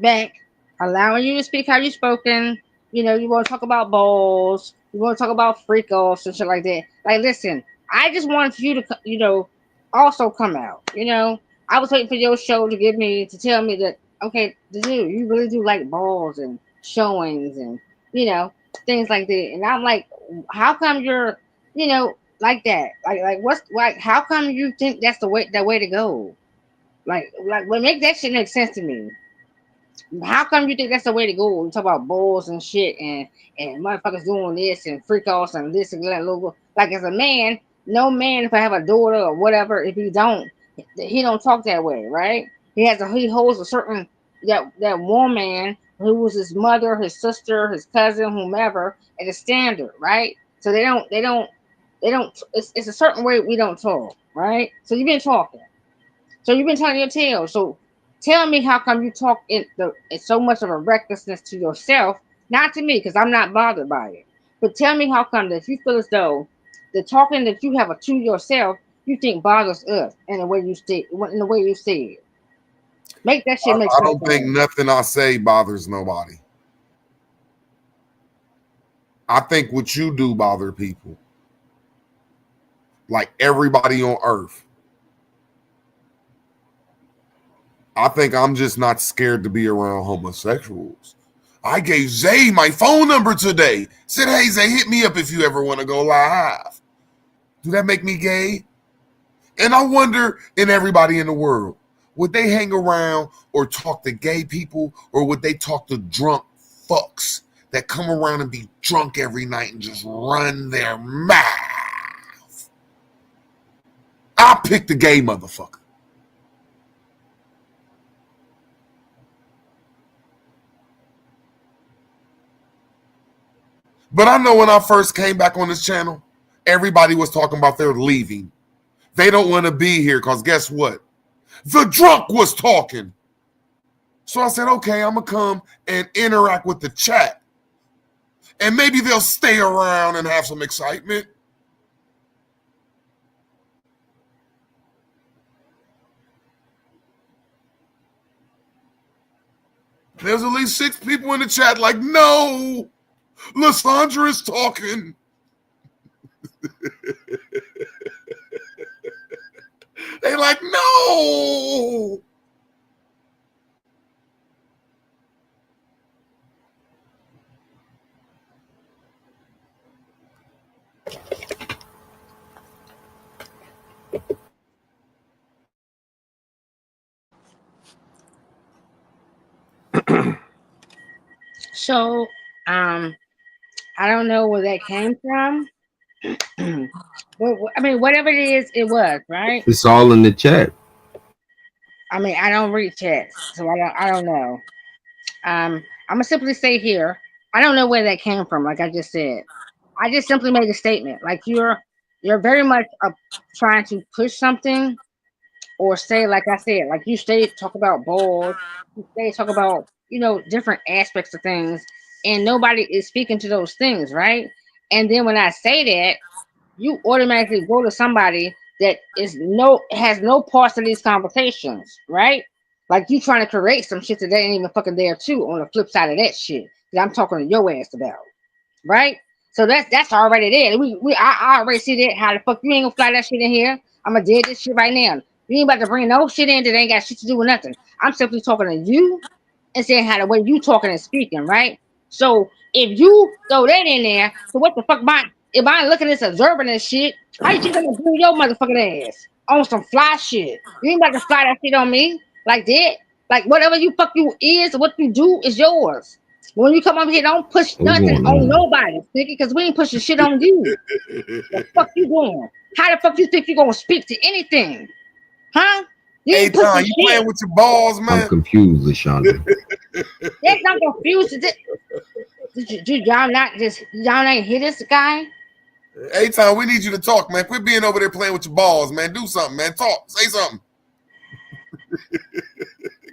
back, allowing you to speak how you spoken. You know, you want to talk about balls, you want to talk about freak offs and shit like that. Like, listen, I just wanted you to, you know, also come out. You know, I was waiting for your show to tell me that, okay, dude, you really do like balls and showings and, you know, things like that. And I'm like, how come you're, you know, like that? Like what's like? How come you think that's the way to go? Like, well, make that shit make sense to me. How come you think that's the way to go? You talk about balls and shit and motherfuckers doing this and freak offs and this and that. Like, as a man, no man, if I have a daughter or whatever, if he don't talk that way, right? He holds a certain that woman who was his mother, his sister, his cousin, whomever, as a standard, right? So they don't. It's a certain way we don't talk, right? So you've been talking. So you've been telling your tale. So tell me, how come you talk in so much of a recklessness to yourself, not to me, because I'm not bothered by it. But tell me how come that you feel as though the talking that you have to yourself, you think bothers us in the way you say it. Make that shit make sense. I don't think nothing I say bothers nobody. I think what you do bother people. Like everybody on earth. I think I'm just not scared to be around homosexuals. I gave Zay my phone number today. Said, hey, Zay, hit me up if you ever want to go live. Do that make me gay? And I wonder, in everybody in the world, would they hang around or talk to gay people, or would they talk to drunk fucks that come around and be drunk every night and just run their mouth? I picked the gay motherfucker. But I know when I first came back on this channel, everybody was talking about they're leaving. They don't want to be here because guess what? The drunk was talking. So I said, okay, I'm going to come and interact with the chat. And maybe they'll stay around and have some excitement. There's at least 6 people in the chat like, no, Lysandra is talking. They like, no. So, I don't know where that came from. I mean, whatever it is, it was, right? It's all in the chat. I mean, I don't read chats, so I don't know. I'm gonna simply say here, I don't know where that came from. Like I just said, I just simply made a statement. Like you're very much trying to push something, or say, like I said, like you stay talk about balls, you stay talk about different aspects of things, and nobody is speaking to those things, right? And then when I say that, you automatically go to somebody that has no parts of these conversations, right? Like you trying to create some shit that they ain't even fucking there too. On the flip side of that shit that I'm talking to your ass about, right? So that's already there. I already see that. How the fuck you ain't gonna fly that shit in here? I'ma dead this shit right now. You ain't about to bring no shit in that ain't got shit to do with nothing. I'm simply talking to you and saying how the way you talking and speaking, right? So if you throw that in there, so what the fuck if I looking at this observing this shit, how you think I'm gonna do your motherfucking ass on some fly shit? You ain't about to fly that shit on me like that. Like whatever you fuck you is, what you do is yours. When you come up here, don't push nothing on nobody, nigga, because we ain't pushing shit on you. The fuck you doing? How the fuck you think you gonna speak to anything? Huh? Hey, Tom, you playing with your balls, man? I'm confused, Lashonda. Yes, I'm confused. Y'all ain't hear this guy? Hey, Tom, we need you to talk, man. Quit being over there playing with your balls, man. Do something, man. Talk. Say something.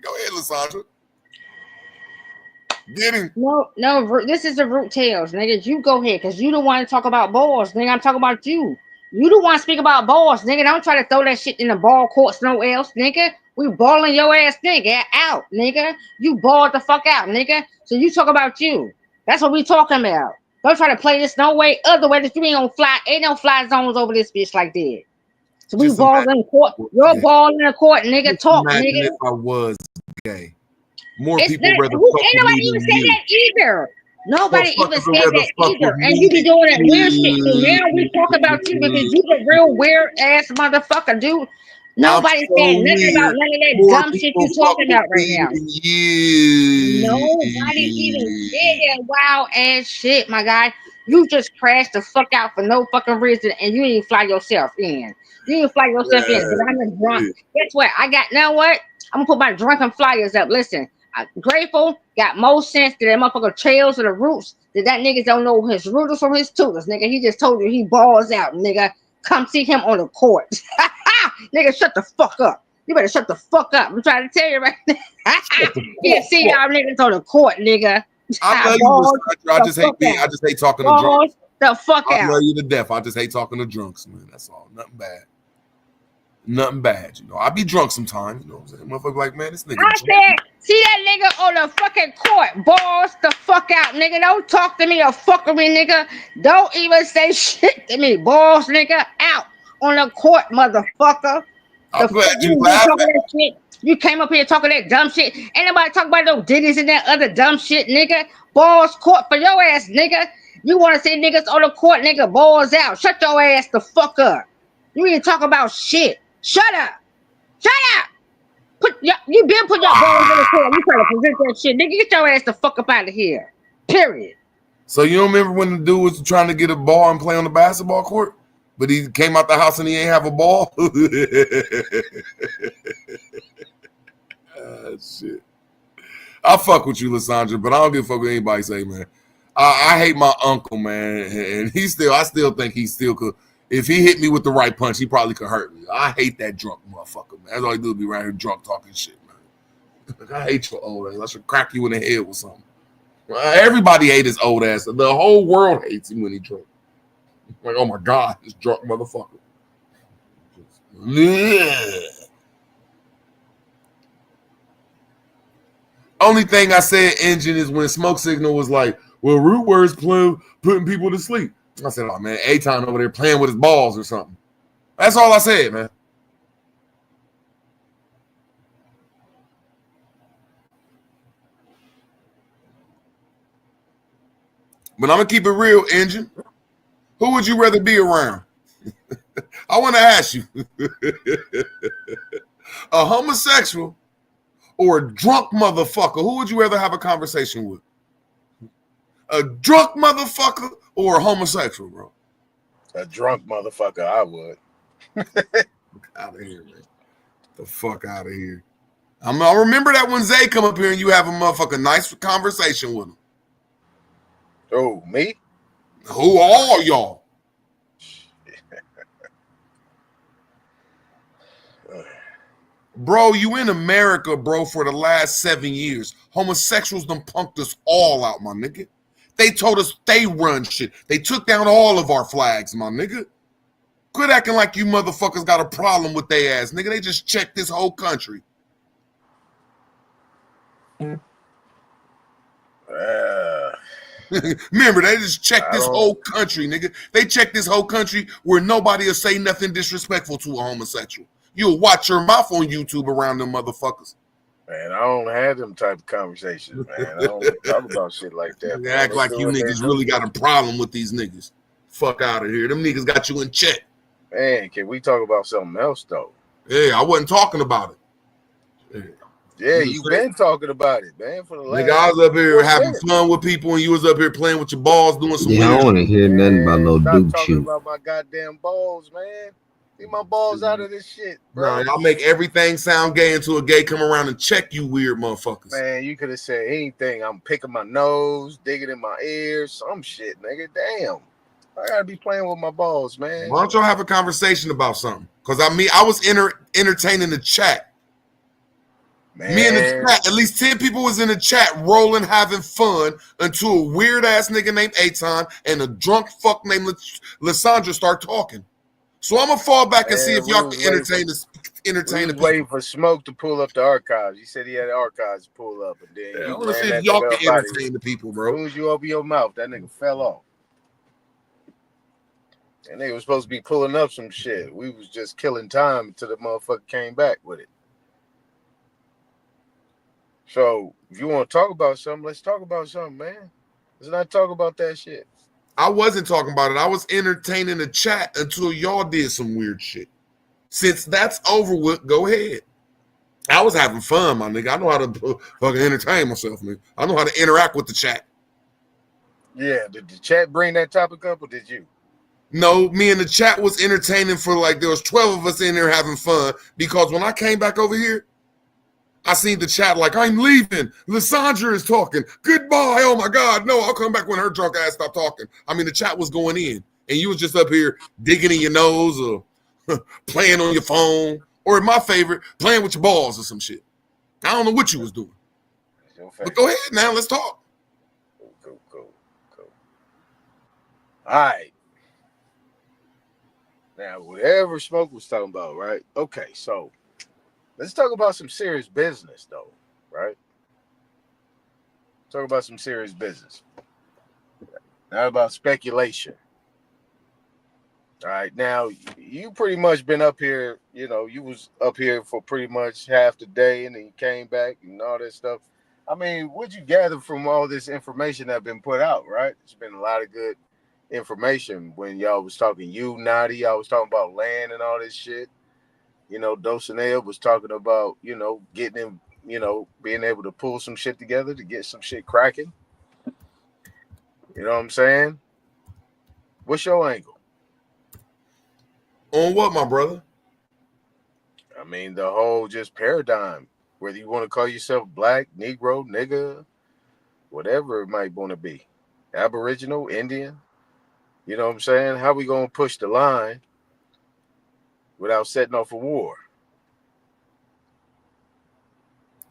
Go ahead, Lysandra. Get him. No, this is the root tails, nigga. You go ahead, because you don't want to talk about balls, nigga. I'm talking about you. You don't want to speak about balls, nigga. Don't try to throw that shit in the ball courts nowhere else, nigga. We balling your ass, nigga, out, nigga. You balled the fuck out, nigga. So you talk about you. That's what we talking about. Don't try to play this no way other way that you ain't gonna fly. Ain't no fly zones over this bitch like that. So we balling in the court. You're balling in the court, nigga. Talk, nigga. If I was gay, more It's people not, rather. ain't nobody even say that either. Nobody even said that either. And you be doing that weird shit. So now we talk about you because you a real weird ass motherfucker, dude. Nobody saying nothing about none of that dumb shit you talking about right now. Nobody even said that wild ass shit, my guy. You just crashed the fuck out for no fucking reason, and you didn't fly yourself in. You didn't fly yourself in. But I'm a drunk. Guess what? Now what? I'm gonna put my drunken flyers up. Listen, Grateful got more sense to that motherfucker trails of the roots that niggas don't know his rooters from his tutors, nigga. He just told you he balls out, nigga. Come see him on the court. Nigga, shut the fuck up. You better shut the fuck up. I'm trying to tell you right now. You see y'all niggas on the court, nigga. I love you, I just hate talking to drunks. The fuck out. I love you to death. I just hate talking to drunks, man. That's all. Nothing bad. Nothing bad, I be drunk sometimes, you know what I'm saying? Motherfucker like, man, this nigga. I said, see that nigga on the fucking court. Balls the fuck out, nigga. Don't talk to me or fuck with me, nigga. Don't even say shit to me. Balls, nigga, out on the court, motherfucker. I'm glad you laughing. You came up here talking that dumb shit. Ain't nobody talking about no ditties and that other dumb shit, nigga. Balls court for your ass, nigga. You want to say niggas on the court, nigga, balls out. Shut your ass the fuck up. You ain't talk about shit. Shut up. Shut up. You been put your balls in the court. You trying to present that shit. Nigga, get your ass the fuck up out of here. Period. So you don't remember when the dude was trying to get a ball and play on the basketball court? but he came out the house and he ain't have a ball. Shit. I fuck with you, Lysandra, but I don't give a fuck what anybody say, man. I hate my uncle, man, and I still think he still could. If he hit me with the right punch, he probably could hurt me. I hate that drunk motherfucker, man. That's all he do, be around here drunk talking shit, man. I hate your old ass. I should crack you in the head with something. Everybody hates his old ass. The whole world hates him when he drunk. Like, oh my God, this drunk motherfucker. Only thing I said, Engine, is when Smoke Signal was like, well, Root Words putting people to sleep. I said, oh, man, A-Town over there playing with his balls or something. That's all I said, man. But I'm going to keep it real, Engine. Who would you rather be around? I want to ask you. A homosexual or a drunk motherfucker? Who would you rather have a conversation with? A drunk motherfucker or a homosexual, bro? A drunk motherfucker, I would. Out of here, man. The fuck out of here. I remember that when Zay come up here and you have a motherfucker nice conversation with him. Oh, me? Who are y'all? Bro, you in America, bro, for the last 7 years. Homosexuals done punked us all out, my nigga. They told us they run shit. They took down all of our flags, my nigga. Quit acting like you motherfuckers got a problem with they ass, nigga. They just checked this whole country. Remember, they just checked this whole country, nigga. They checked this whole country where nobody will say nothing disrespectful to a homosexual. You'll watch your mouth on YouTube around them motherfuckers. Man, I don't have them type of conversations, man. I don't talk about shit like that. They act like you niggas really got a problem with these niggas. Fuck out of here. Them niggas got you in check. Man, can we talk about something else, though? Yeah, I wasn't talking about it. Yeah, you've been talking about it, man. For the last nigga, I was up here having fun with people, and you was up here playing with your balls, doing some weird. I don't want to hear nothing about no Stop dude talking shoot. about my goddamn balls, man. Get my balls out of this shit, bro. Nah, y'all make everything sound gay until a gay come around and check you weird motherfuckers. Man, you could have said anything. I'm picking my nose, digging in my ears, some shit, nigga. Damn. I gotta be playing with my balls, man. Why don't y'all have a conversation about something? Because I was entertaining the chat. Man. Me in the chat, at least 10 people was in the chat rolling, having fun until a weird ass nigga named Aton and a drunk fuck named Lysandra start talking. So I'm gonna fall back and see if y'all can entertain the people. Waiting for Smoke to pull up the archives. He said he had the archives to pull up, and then I want to see if y'all can entertain the people, bro. As soon as you open your mouth, that nigga fell off. And they was supposed to be pulling up some shit. We was just killing time until the motherfucker came back with it. So if you want to talk about something, let's talk about something, man. Let's not talk about that shit. I wasn't talking about it. I was entertaining the chat until y'all did some weird shit. Since that's over with, go ahead. I was having fun, my nigga. I know how to fucking entertain myself, nigga. I know how to interact with the chat. Yeah, did the chat bring that topic up, or did you? No, me and the chat was entertaining for like, there was 12 of us in there having fun, because when I came back over here, I seen the chat like, I'm leaving. Lysandra is talking. Goodbye. Oh, my God. No, I'll come back when her drunk ass stop talking. I mean, the chat was going in, and you was just up here digging in your nose or playing on your phone, or my favorite, playing with your balls or some shit. I don't know what you was doing. But go ahead now. Let's talk. Cool. All right. Now, whatever Smoke was talking about, right? Okay, so let's talk about some serious business, though, right? Talk about some serious business. Not about speculation. All right, now, you pretty much been up here, you know, you was up here for pretty much half the day, and then you came back and all that stuff. I mean, what'd you gather from all this information that been put out, right? It's been a lot of good information when y'all was talking Naughty, y'all was talking about land and all this shit. You know, Dosanel was talking about, you know, getting him, you know, being able to pull some shit together to get some shit cracking. You know what I'm saying? What's your angle? On what, my brother? I mean, the whole just paradigm, whether you want to call yourself black, Negro, nigga, whatever it might want to be, Aboriginal, Indian, you know what I'm saying? How we going to push the line without setting off a war?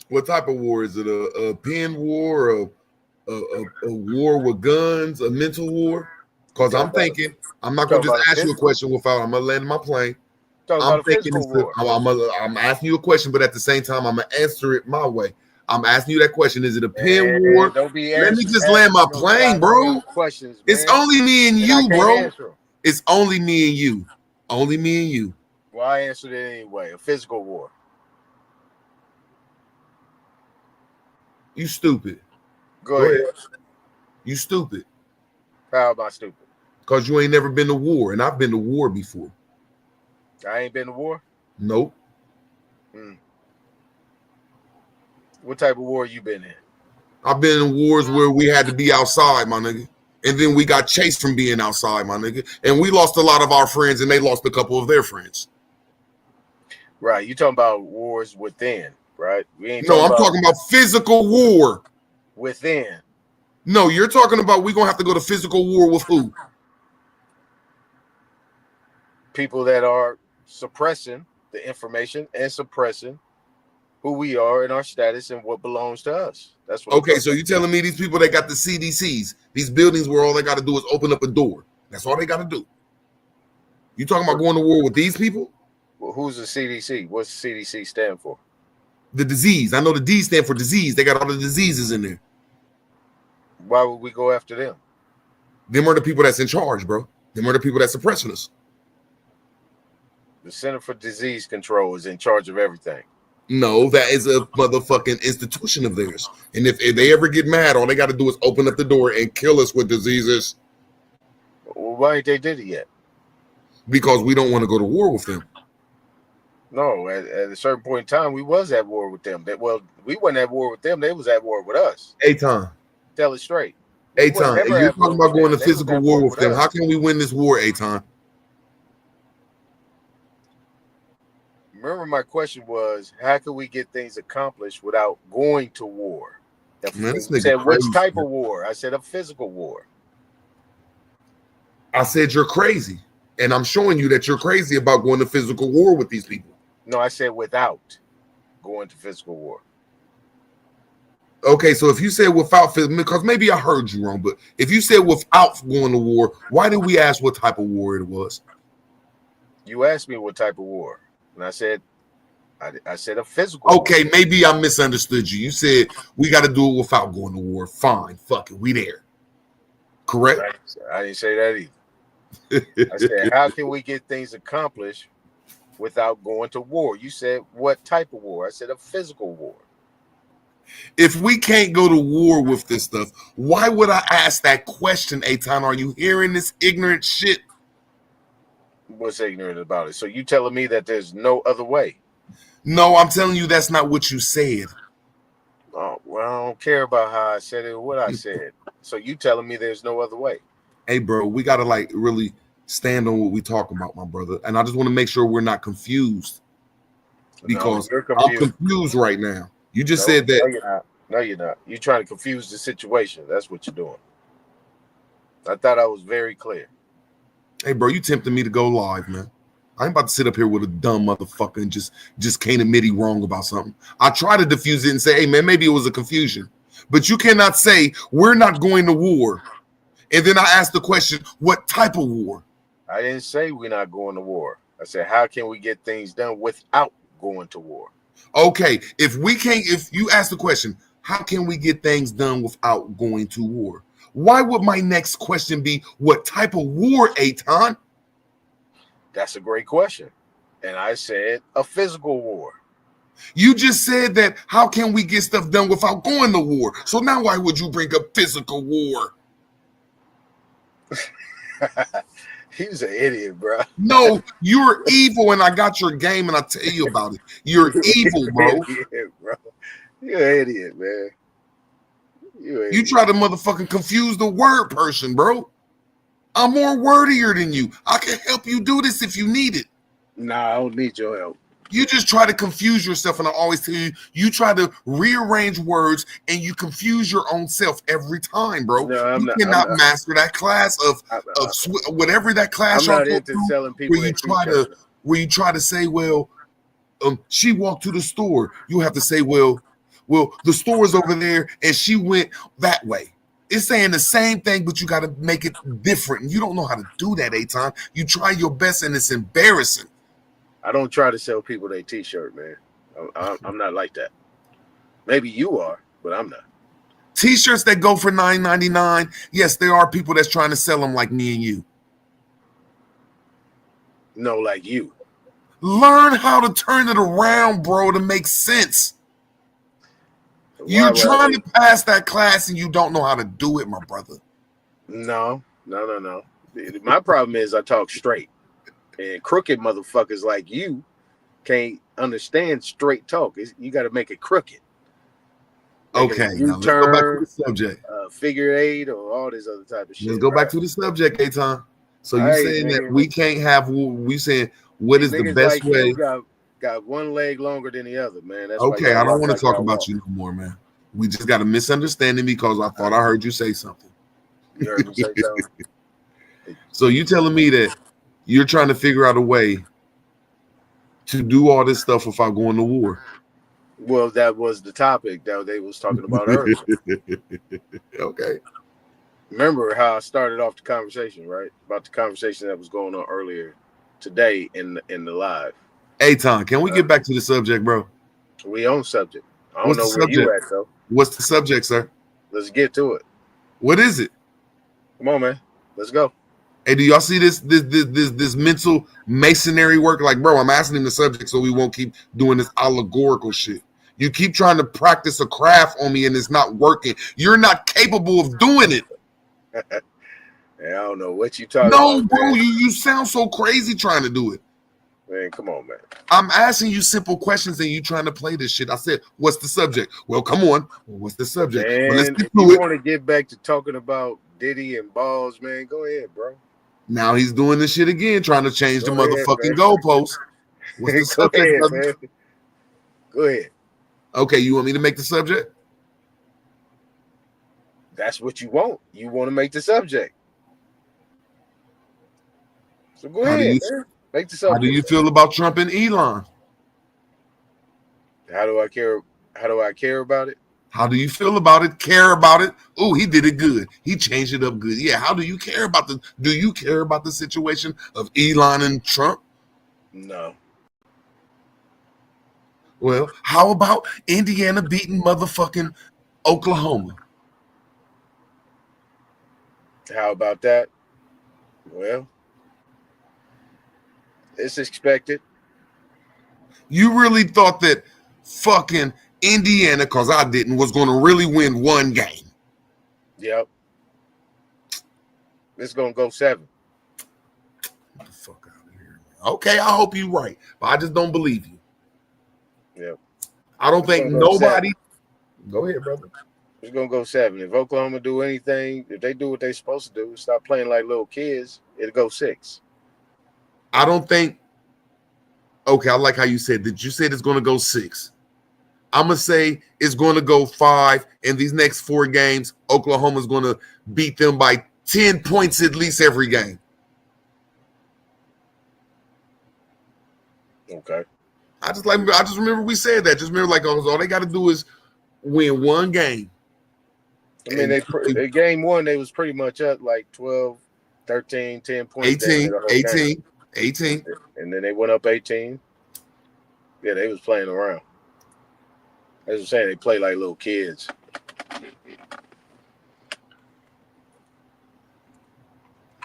What type of war? Is it a pen war, a war with guns, a mental war? Because I'm thinking, I'm not going to just ask you a question without, I'm going to land my plane. I'm thinking I'm asking you a question, but at the same time, I'm going to answer it my way. I'm asking you that question. Is it a pen war? Don't be Let me just land my plane, bro. Questions, it's only me and you, bro. Answer. It's only me and you. Only me and you. Well, I answered it anyway. A physical war. You stupid. Go ahead. You stupid. How am I stupid? Because you ain't never been to war, and I've been to war before. I ain't been to war? Nope. What type of war you been in? I've been in wars where we had to be outside, my nigga. And then we got chased from being outside, my nigga. And we lost a lot of our friends, and they lost a couple of their friends. Right. You talking about wars within, right? I'm talking about physical war. Within. No, you're talking about we're going to have to go to physical war with who? People that are suppressing the information and suppressing who we are and our status and what belongs to us. That's what. Okay, so you're telling me these people that got the CDCs, these buildings where all they got to do is open up a door. That's all they got to do. You talking about going to war with these people? Well, who's the CDC? What's the CDC stand for? The disease. I know the D stand for disease. They got all the diseases in there. Why would we go after them? Them are the people that's in charge, bro. Them are the people that's suppressing us. The Center for Disease Control is in charge of everything. No, that is a motherfucking institution of theirs. And if they ever get mad, all they got to do is open up the door and kill us with diseases. Well, why ain't they did it yet? Because we don't want to go to war with them. No, at a certain point in time, we was at war with them. We wasn't at war with them. They was at war with us. Eitan. Tell it straight. Eitan, if you're talking about going to physical war with them, how can we win this war, Eitan? Remember, my question was, how can we get things accomplished without going to war? You said, which type of war? I said, a physical war. I said, you're crazy. And I'm showing you that you're crazy about going to physical war with these people. No, I said without going to physical war. Okay, so if you said without, because maybe I heard you wrong, but if you said without going to war, why did we ask what type of war it was? You asked me what type of war. And I said a physical. Okay, maybe I misunderstood you. You said we got to do it without going to war. Fine, fuck it, we there. Correct? I didn't say that either. I said, how can we get things accomplished without going to war? You said, what type of war? I said, a physical war. If we can't go to war with this stuff, why would I ask that question, Eitan? Are you hearing this ignorant shit? What's ignorant about it? So you telling me that there's no other way? No, I'm telling you that's not what you said. Oh, well, I don't care about how I said it or what I said. So you telling me there's no other way? Hey, bro, we got to really stand on what we talk about, my brother. And I just want to make sure we're not confused because I'm confused right now. You just said that. No, you're not. No, you're not. You're trying to confuse the situation. That's what you're doing. I thought I was very clear. Hey, bro, you tempted me to go live, man. I ain't about to sit up here with a dumb motherfucker and just can't admit he wrong about something. I try to diffuse it and say, hey, man, maybe it was a confusion. But you cannot say we're not going to war. And then I asked the question, what type of war? I didn't say we're not going to war. I said, how can we get things done without going to war? Okay, if you ask the question, how can we get things done without going to war? Why would my next question be, what type of war, Eitan? That's a great question. And I said a physical war. You just said that how can we get stuff done without going to war? So now why would you bring up physical war? He's an idiot, bro. No, you're evil, and I got your game, and I tell you about it. You're evil, bro. You're an idiot, man. You try to motherfucking confuse the word person, bro. I'm more wordier than you. I can help you do this if you need it. Nah, I don't need your help. You just try to confuse yourself, and I always tell you, you try to rearrange words and you confuse your own self every time, bro. No, I'm you not. cannot master that class of whatever that class. I'm not into telling people where you try to say, well, she walked to the store. You have to say, well, the store is over there, and she went that way. It's saying the same thing, but you got to make it different. And you don't know how to do that, Aton. You try your best, and it's embarrassing. I don't try to sell people their T-shirt, man. I'm not like that. Maybe you are, but I'm not. T-shirts that go for $9.99. Yes, there are people that's trying to sell them like me and you. No, like you. Learn how to turn it around, bro, to make sense. You're trying to pass that class and you don't know how to do it, my brother. No. My problem is I talk straight. And crooked motherfuckers like you can't understand straight talk. You got to make it crooked. Okay, now let's go back to the subject. Figure eight or all this other type of shit. Let's go back to the subject, Aton. So you're saying that we can't have, we saying what is the best like way? Got one leg longer than the other, man. That's okay, I don't want to talk about you no more, man. We just got a misunderstanding because I thought I heard you say something. You heard me say something? So you telling me that you're trying to figure out a way to do all this stuff without going to war? Well, that was the topic that they was talking about earlier. Okay. Remember how I started off the conversation, right? About the conversation that was going on earlier today in the live. Aton, can we get back to the subject, bro? We on subject. I don't know where you at, though. What's the subject, sir? Let's get to it. What is it? Come on, man. Let's go. Hey, do y'all see this mental masonry work? Like, bro, I'm asking him the subject so we won't keep doing this allegorical shit. You keep trying to practice a craft on me and it's not working. You're not capable of doing it. I don't know what you talking about. No, bro, you sound so crazy trying to do it. Man, come on, man. I'm asking you simple questions and you trying to play this shit. I said, what's the subject? Well, come on. What's the subject? Man, well, let's get if you to it. want to get back to talking about Diddy and balls, man, go ahead, bro. Now he's doing this shit again, trying to change the motherfucking goalposts. What's the subject? Go ahead, man. Go ahead. Okay, you want me to make the subject? That's what you want. You want to make the subject. So go ahead, man. Make the subject. How do you feel about Trump and Elon? How do I care about it? How do you feel about it? Care about it? Oh, he did it good. He changed it up good. Yeah. How do you care about do you care about the situation of Elon and Trump? No. Well, how about Indiana beating motherfucking Oklahoma? How about that? Well, it's expected. You really thought that fucking Indiana, because I didn't, was going to really win one game? Yep. It's going to go 7. Get the fuck out of here. Okay, I hope you're right, but I just don't believe you. Yep. I don't think nobody. Go ahead, brother. It's going to go 7. If Oklahoma do anything, if they do what they're supposed to do, stop playing like little kids, it'll go 6. I don't think. Okay, I like how you said. Did you say it's going to go 6? I'm going to say it's going to go 5. In these next 4 games, Oklahoma's going to beat them by 10 points at least every game. Okay. I just remember we said that. Just remember, like, all they got to do is win one game. I mean, they game 1, they was pretty much up like 12, 13, 10 points. 18. And then they went up 18. Yeah, they was playing around. As I'm saying, they play like little kids.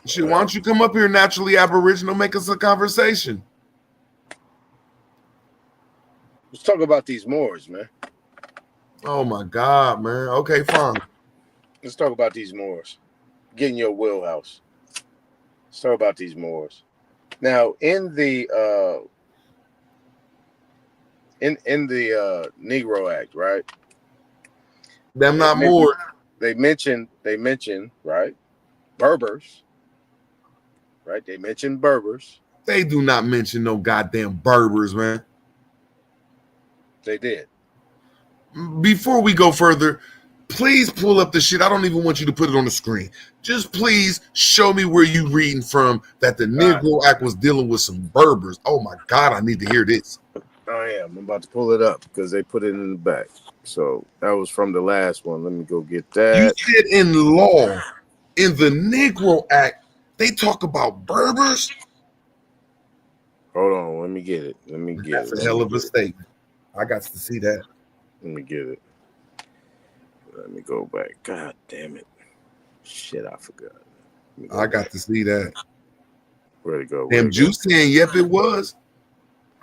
Shit, why don't you come up here naturally Aboriginal, make us a conversation? Let's talk about these Moors, man. Oh my God, man. Okay, fine. Let's talk about these Moors. Get in your wheelhouse. Let's talk about these Moors. Now, in the Negro Act, right? Them not more. They mention, right? Berbers, right? They mentioned Berbers. They do not mention no goddamn Berbers, man. They did. Before we go further, please pull up the shit. I don't even want you to put it on the screen. Just please show me where you reading from that the Negro Act was dealing with some Berbers. Oh my God, I need to hear this. I am. I'm about to pull it up because they put it in the back. So that was from the last one. Let me go get that. You said in law, in the Negro Act, they talk about Berbers? Hold on. Let me get it. Let me get That's it. a hell of a statement. I got to see that. Let me get it. Let me go back. God damn it. Shit, I forgot. I got to see that. Where'd it go? Damn, Juice saying, yep, it was.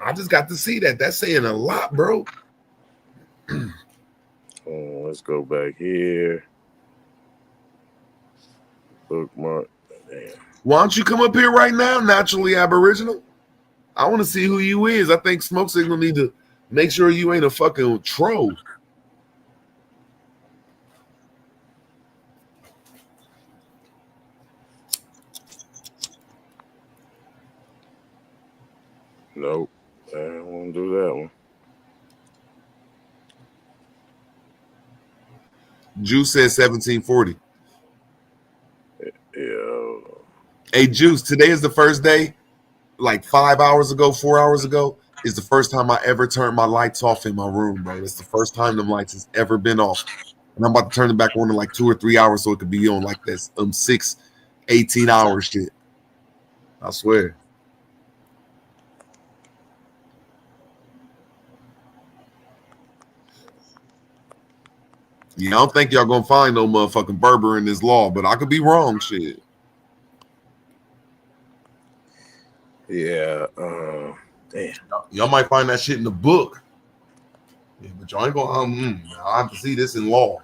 I just got to see that. That's saying a lot, bro. Oh, let's go back here. Bookmark. Damn. Why don't you come up here right now, naturally Aboriginal? I want to see who you is. I think Smoke Signal need to make sure you ain't a fucking troll. Nope. I don't want to do that one. Juice says 1740. Yeah. Hey, Juice, today is the first day, like 5 hours ago, 4 hours ago, is the first time I ever turned my lights off in my room, bro. It's the first time them lights has ever been off. And I'm about to turn it back on in like 2 or 3 hours so it could be on like this 18 hour shit. I swear. Yeah, I don't think y'all gonna find no motherfucking Berber in this law, but I could be wrong, shit. Yeah. Damn. Y'all might find that shit in the book. Yeah, but y'all ain't gonna I have to see this in law.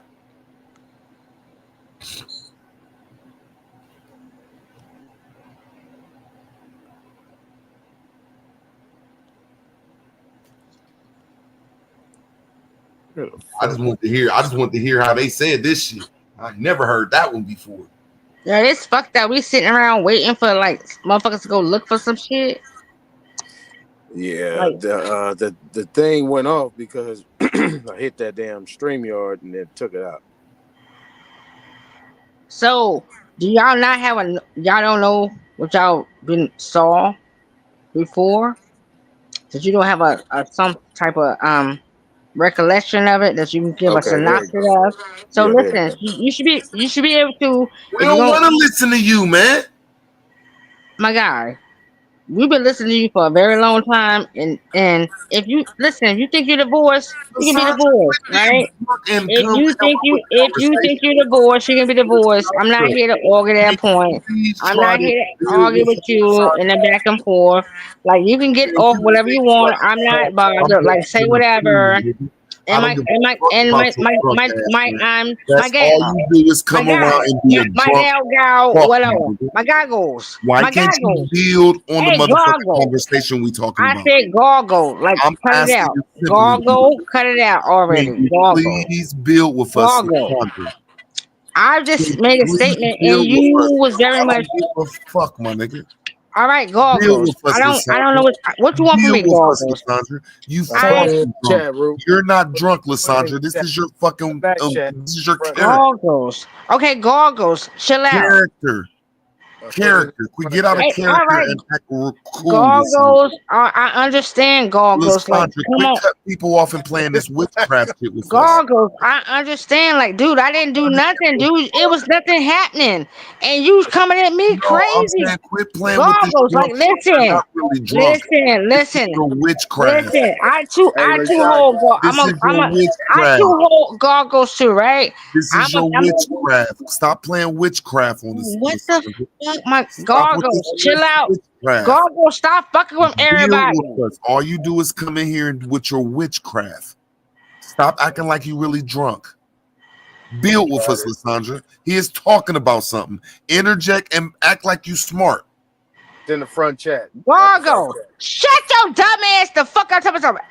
I just want to hear how they said this shit. I never heard that one before. Yeah, it's fucked up. We sitting around waiting for like motherfuckers to go look for some shit. Yeah, Like, the thing went off because I hit that damn StreamYard and it took it out. so do y'all not have y'all don't know what y'all been saw before? That you don't have a some type of recollection of it that you can give a Okay, there you synopsis go. of. So Yeah, there listen, you should be able to. We don't want to listen to you, man. My guy, we've been listening to you for a very long time, and if you listen, if you think you're divorced, you can be divorced, right? If you think you're divorced, you can be divorced. I'm not here to argue that point. I'm not here to argue with you in the back and forth. Like, you can get off whatever you want. I'm not bothered. Like, say whatever. And my all you do is come around and be a drunk. whatever. My goggles. Why My can't goggles. you build on the Hey, motherfucking goggle. conversation we talking I about? said goggle. Like, I'm cut it asking out. you simply, Goggle, cut it out Can already. you Goggle. please build with us? Goggle. Sandra? I just made a Please statement, and build you with us. was very I much don't give a fuck, my nigga. all right. Build Goggles. with us, I don't know what you want from me. Build with us, Goggles. Lysandra. You I fucking put it in the drunk. chat, Root. You're not drunk, Lysandra. This is your fucking Back chat. this is your Front character. Goggles. Okay, goggles. Chill out. Character. Character. We get out of Hey, character all right. and act cool. Goggles. I understand goggles. Like, Lysandra, come quit on. cut people off and playing this witchcraft shit with us. Goggles, I understand. Like, dude, I didn't do nothing, dude. It was nothing happening, and you coming at me No, I'm crazy. saying quit playing with this Goggles, like, drunk shit. You're listen, not really drunk. listen. Your witchcraft. Listen, I too hold. This is your I witchcraft. too hold goggles too, right? This is your witchcraft. Stop playing witchcraft on this. What the fuck, my Stop with goggles? this Chill out. witchcraft. Goggles, stop fucking with everybody. Deal with us. All you do is come in here with your witchcraft. Stop acting like you really drunk. Build with us, Lysandra. He is talking about something. Interject and act like you smart. It's in the front chat. Goggles, shut your dumb ass the fuck up.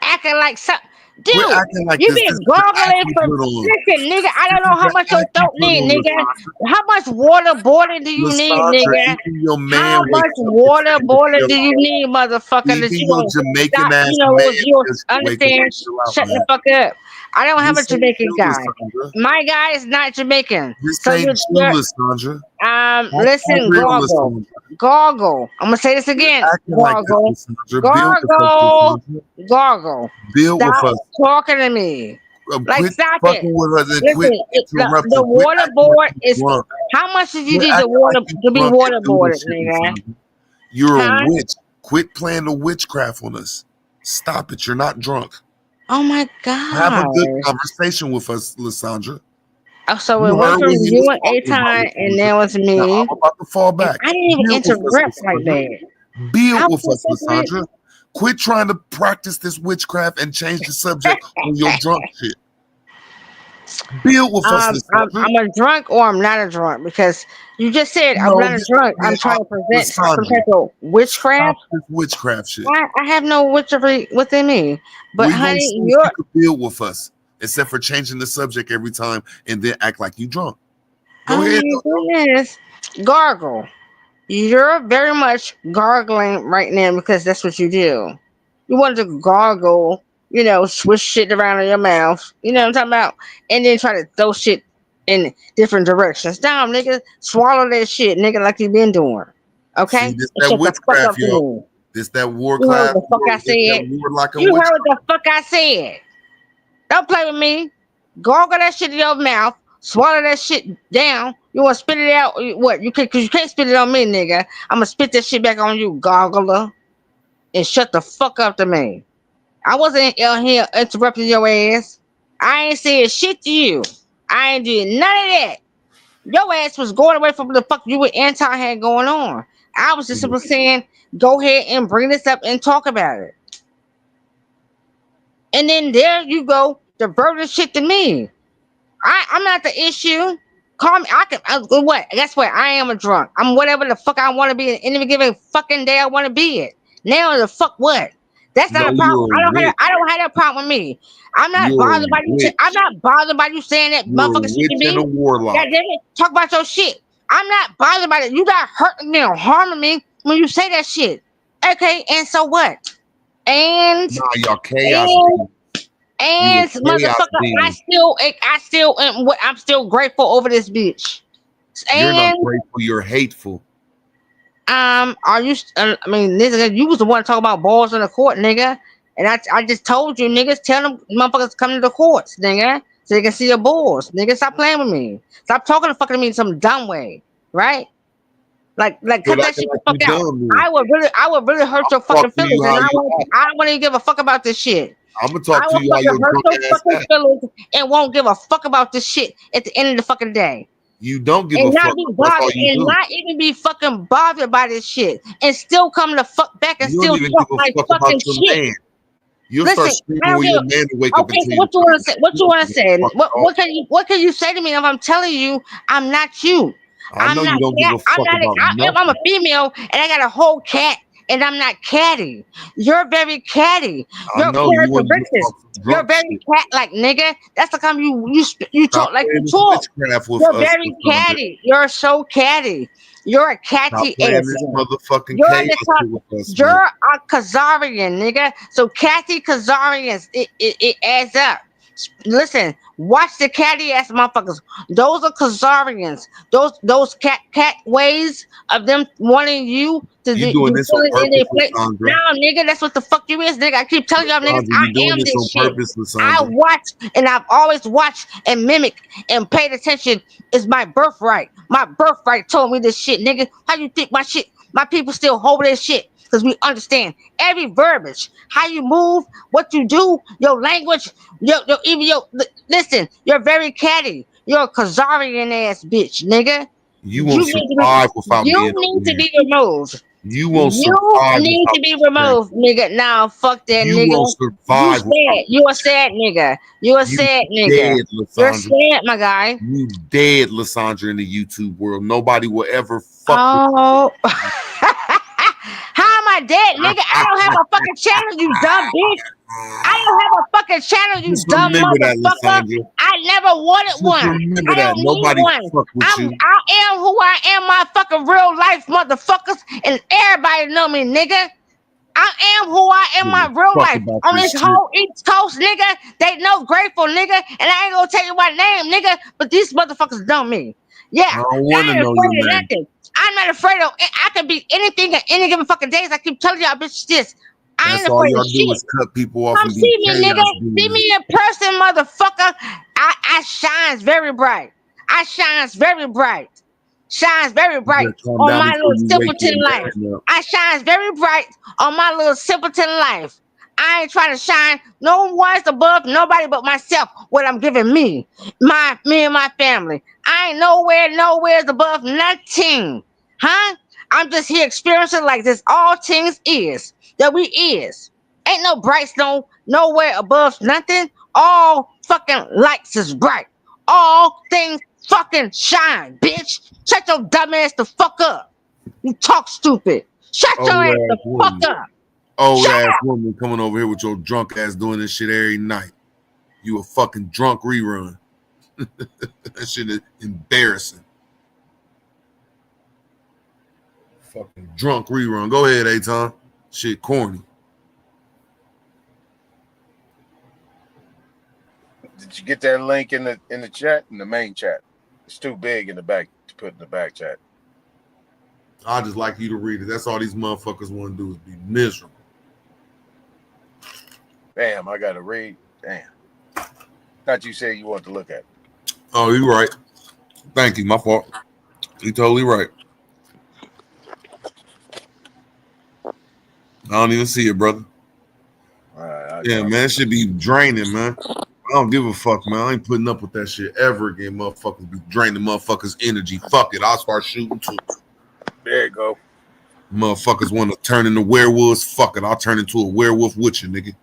Acting like something. Quit Dude, acting like you this. been This is gargling acting for put on. listen, nigga. I don't This know is how the much your acting throat put need, on, nigga. How much water boiling do you need, Lysandra, nigga? even your How man much wakes up water and boiling chill do you out. need, motherfucker? That Even you your gonna Jamaican stop? ass You know, man you just wake up understand? and chill out, Shut the man. fuck up. I don't have a This ain't Jamaican chill, guy. Lysandra. My guy is not Jamaican. This So ain't chill, Lysandra. Act listen, real, Gargle. Lysandra. Gargle. I'm gonna say this again. Acting like Gargle. this, Lysandra. Gargle. Gargle. Build with Stop us. talking to me. Like, Quit stop it. fucking with us and Listen, quit the interrupting. Quit water acting board like you is drunk. how much did you Quit need the acting water like you to be drunk and do waterboarded, this shit, nigga? Lysandra. You're Huh? a witch. Quit playing the witchcraft on us. Stop it. You're not drunk. Oh my Have a good god. conversation with us, Lysandra. Oh, so You it went heard from what he you was and talking about, Aton, and Lysandra. now it's Now me. I'm about to fall And back. I didn't even Build with us, interrupt like Lysandra. that. Build How with us, was it? Lysandra. Quit trying to practice this witchcraft and change the subject on your drunk shit. Build with us, Lysandra. I'm a drunk or I'm not a drunk because you just said I'm No, not a drunk. I'm trying to present some Lysandra. type of witchcraft. Stop this witchcraft shit. I have no witchery within me. But We gonna honey, see if you're you could build with us, except for changing the subject every time and then act like you drunk. Go ahead. my goodness. Gargle. You're very much gargling right now because that's what you do. You want to gargle, you know, swish shit around in your mouth, you know what I'm talking about? And then try to throw shit in different directions. Damn, nigga, swallow that shit, nigga, like you been doing. Okay? See, this And that shut the fuck witchcraft, up to yo. me. This that war You heard class. what the fuck I This that said. warlock and You heard witchcraft. what the fuck I said. Don't play with me. Gargle that shit in your mouth. Swallow that shit down. You want to spit it out? What? You can't, cause you can't spit it on me, nigga. I'm gonna spit that shit back on you, gargler, and shut the fuck up to me. I wasn't out here interrupting your ass. I ain't saying shit to you. I ain't doing none of that. Your ass was going away from the fuck you and Anton had going on. I was just simply saying, go ahead and bring this up and talk about it. And then there you go, diverting shit to me. I'm not the issue. Call me. What? Guess what? I am a drunk. I'm whatever the fuck I want to be. Any given fucking day I want to be it. Now the fuck what? That's not No, a problem. you're a witch. I don't have that problem with me. I'm not You're bothered a by you. witch. I'm not bothered by you saying that You're a motherfucker shit to witch and a me. warlock. God damn it. Talk about your shit. I'm not bothered by it. You got hurting me or harming me when you say that shit. Okay, and so what? And Nah, y'all chaos. and You a chaos motherfucker, demon. I'm still grateful over this bitch. You're not And grateful. You're hateful. are you? I mean, nigga, you was the one talking about balls in the court, nigga. And I just told you, niggas, tell them motherfuckers come to the courts, nigga, so they can see your balls, nigga. Stop playing with me. Stop talking to fucking me in some dumb way, right? Like, cut Quit that acting shit the like fuck you out. dumb, I would really hurt your talk fucking to you feelings, how and I you act. don't want to give a fuck about this shit. I'm gonna I talk to will you how fucking your hurt drunk your ass fucking act. feelings and won't give a fuck about this shit at the end of the fucking day. You don't give And a not fuck. be That's all bothered you and do. not even be fucking bothered by this shit. And still come the fuck back and You still don't even talk give a like fuck fucking about your shit. man. You'll Listen, start screaming I don't when give your man to wake up okay, and so tell what you you wanna say? What you wanna don't say? give a fuck at all. What can you say to me if I'm telling you I'm not you? I know you don't give a fuck about I'm a nothing. female and I got a whole cat and I'm not catty. You're very catty. I You're know you want to just characteristics. talk some You're drunk very shit. cat-like, nigga. That's the time you Stop talk like playing you this talk. witchcraft with You're us, very Lysandra. catty. You're so catty. You're a Stop catty playing ass. this nigga. motherfucking You're chaos the shit with us, You're man. a Khazarian, nigga. So catty Khazarians, it adds up. Listen, watch the catty ass motherfuckers. Those are Khazarians. Those cat ways of them wanting you to You do doing this on feeling in their purpose, place. Lysandra. No, nigga, that's what the fuck you is, nigga. I keep telling y'all niggas, Lysandra, I you doing am this this on shit. purpose, I Lysandra. watch and I've always watched and mimicked and paid attention. Is my birthright. My birthright told me this shit, nigga. How you think my people still hold this shit? Because we understand every verbiage, how you move, what you do, your language, listen, you're very catty. You're a Khazarian ass bitch, nigga. You won't survive without being You over need to here. be removed. You won't You survive need without to be being here. removed, nigga. Nah, fuck that, You nigga. won't survive without You a sad nigga. You a sad nigga. dead, You're Lysandra. sad, my guy. You dead, Lysandra, in the YouTube world. Nobody will ever fuck Oh. How am I my dad, nigga. I don't have a fucking channel, you dumb bitch. I don't have a fucking channel, you Just dumb remember that, motherfucker. Lysandra. I never wanted Just one. remember I that. don't Nobody need one. fuck with you. I am who I am, my fucking real life motherfuckers, and everybody know me, nigga. I am who I am, my real Fuck life. about On this this shit. whole East Coast, nigga, they know Grateful, nigga, and I ain't gonna tell you my name, nigga, but these motherfuckers know me. Yeah, I don't want to ain't know afraid your of name. nothing. I'm not afraid of. I can be anything at any given fucking days. I keep telling y'all, bitch, this. I ain't That's all afraid y'all of do shit. is cut people off Come and be see me, nigga. chaos See demons. me in person, motherfucker. I shines very bright. I shines very bright. Shines very bright Just calm on down my before little you wake simpleton your life. man up. I shines very bright on my little simpleton life. I ain't trying to shine no one's above nobody but myself. What I'm giving me and my family. I ain't nowhere's above nothing, huh? I'm just here experiencing like this. All things is that we is. Ain't no brights nowhere above nothing. All fucking lights is bright. All things fucking shine, bitch. Shut your dumb ass the fuck up. You talk stupid. Shut Old your ass the ass fuck woman. up. Old Shut ass up. woman coming over here with your drunk ass doing this shit every night. You a fucking drunk rerun. That shit is embarrassing. Fucking drunk rerun. Go ahead, Aton. Shit corny. Did you get that link in the chat, in the main chat? It's too big in the back to put in the back chat. I just like you to read it. That's all these motherfuckers want to do is be miserable. Damn, I gotta read. Damn. Thought you said you wanted to look at it. Oh, you're right. Thank you. My fault. You're totally right. I don't even see it, brother. All right, Yeah, man, that shit be draining, man. I don't give a fuck, man. I ain't putting up with that shit ever again. Motherfuckers be draining motherfuckers' energy. Fuck it. I'll start shooting too. There you go. Motherfuckers want to turn into werewolves. Fuck it. I'll turn into a werewolf with you, nigga.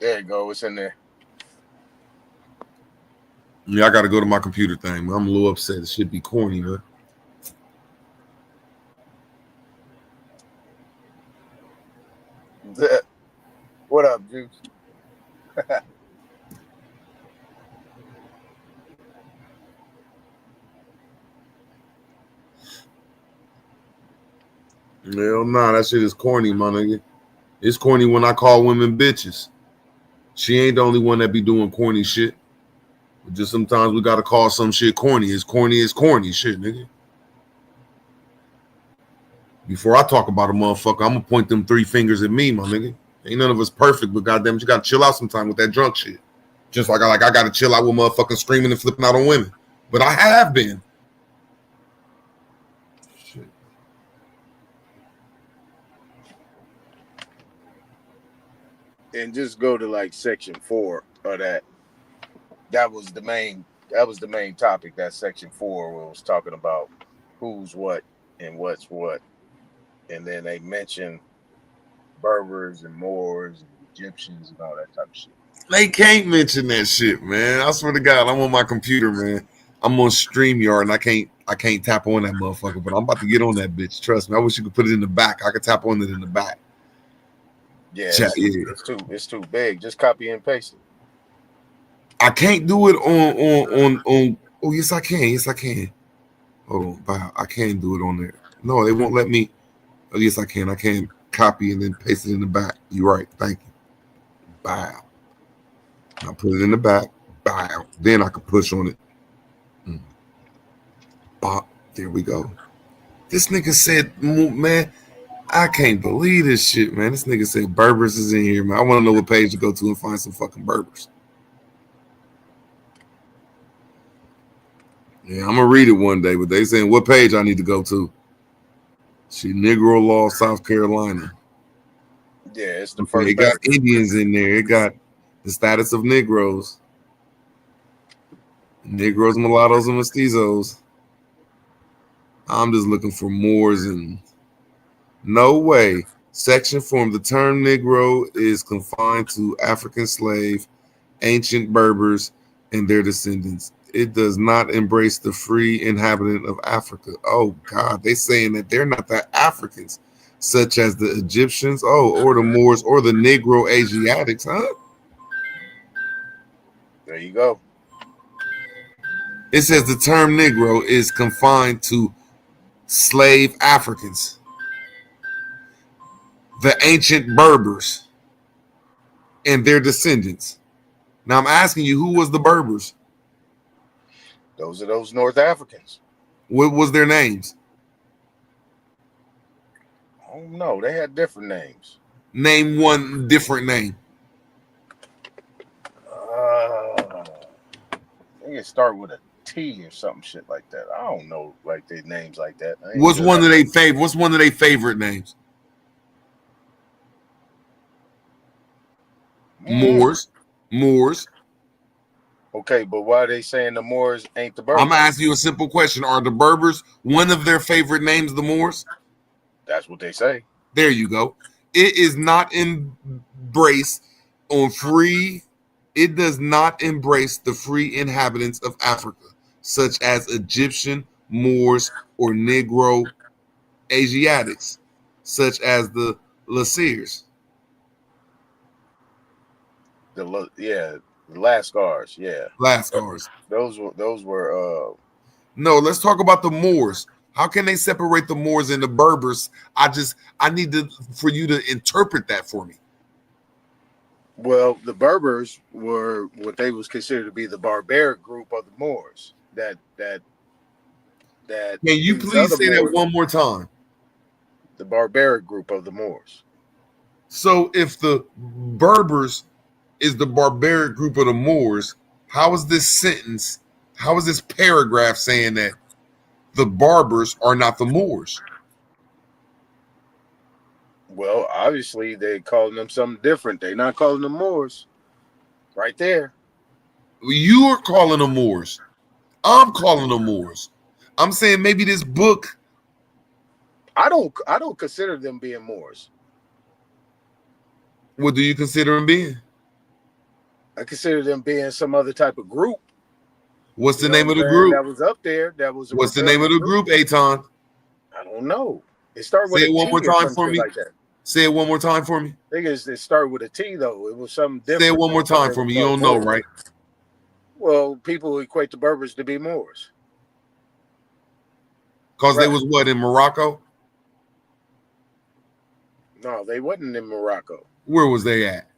There you go. It's in there. Yeah, I got to go to my computer thing, man. I'm a little upset. It should be corny, man. What up, Juice? Hell nah, that shit is corny, my nigga. It's corny when I call women bitches. She ain't the only one that be doing corny shit. But just sometimes we gotta call some shit corny. It's corny shit, nigga. Before I talk about a motherfucker, I'm gonna point them 3 fingers at me, my nigga. Ain't none of us perfect, but goddamn, you gotta chill out sometime with that drunk shit. Just like I gotta chill out with motherfucking screaming and flipping out on women. But I have been. Shit. And just go to like section 4 of that. That was the main topic, that section 4, where it was talking about who's what and what's what. And then they mentioned Berbers and Moors and Egyptians and all that type of shit. They can't mention that shit, man. I swear to God, I'm on my computer, man. I'm on StreamYard and I can't tap on that motherfucker, but I'm about to get on that bitch. Trust me. I wish you could put it in the back. I could tap on it in the back. Yeah, Chat, it's too big. Just copy and paste it. I can't do it on. Oh yes, I can. Yes, I can. Hold on, wow, I can do it on there. No, they won't let me. Oh yes, I can. I can copy and then paste it in the back. You're right. Thank you. Bow. I put it in the back. Bow. Then I can push on it. Bop. There we go. This nigga said, man, I can't believe this shit, man. This nigga said Berbers is in here, man. I want to know what page to go to and find some fucking Berbers. Yeah, I'm gonna read it one day, but they saying what page I need to go to. See, Negro Law, South Carolina. Yeah, it's the first. It got Indians in there. It got the status of Negroes. Negroes, mulattoes, and mestizos. I'm just looking for Moors and no way. Section form. The term Negro is confined to African slave, ancient Berbers, and their descendants. It does not embrace the free inhabitant of Africa. Oh God, they saying that they're not the Africans. such as the Egyptians, or the Moors, or the Negro Asiatics, huh? There you go. It says the term Negro is confined to slave Africans, the ancient Berbers, and their descendants. Now I'm asking you, who was the Berbers? Those are those North Africans. What was their names? I don't know. They had different names. Name one different name. I think it started with a T or something shit like that. I don't know, like their names like that. What's one of their favorite names? Moors. Okay, but why are they saying the Moors ain't the Berbers? I'm gonna ask you a simple question. Are the Berbers one of their favorite names, the Moors? That's what they say. There you go. It is not embraced on free. It does not embrace the free inhabitants of Africa, such as Egyptian, Moors, or Negro Asiatics, such as the Lascars. The Lascars, yeah. Lascars. Those were No, let's talk about the Moors. How can they separate the Moors and the Berbers? I need for you to interpret that for me. well, the Berbers were what they was considered to be the barbaric group of the Moors. That Can you these please other say that Moors- one more time? The barbaric group of the Moors. So if the Berbers is the barbaric group of the Moors, how is this paragraph saying that the Barbers are not the Moors? Well, obviously they're calling them something different. They're not calling them Moors. Right there. You are calling them Moors. I'm calling them Moors. I'm saying maybe this book. I don't consider them being Moors. What do you consider them being? I consider them being some other type of group. What's the You know name of what the I'm saying? group? That was up there. That was. What's the name of the group, Aton? I don't know. It started with Say a it one T more or time some for shit me. like that. Say it one more time for me. I think it started with a T though. It was something different. Say it one more time for me. You don't know, right? Well, people equate the Berbers to be Moors. Because they Right. was what, in Morocco? No, they wasn't in Morocco. Where was they at?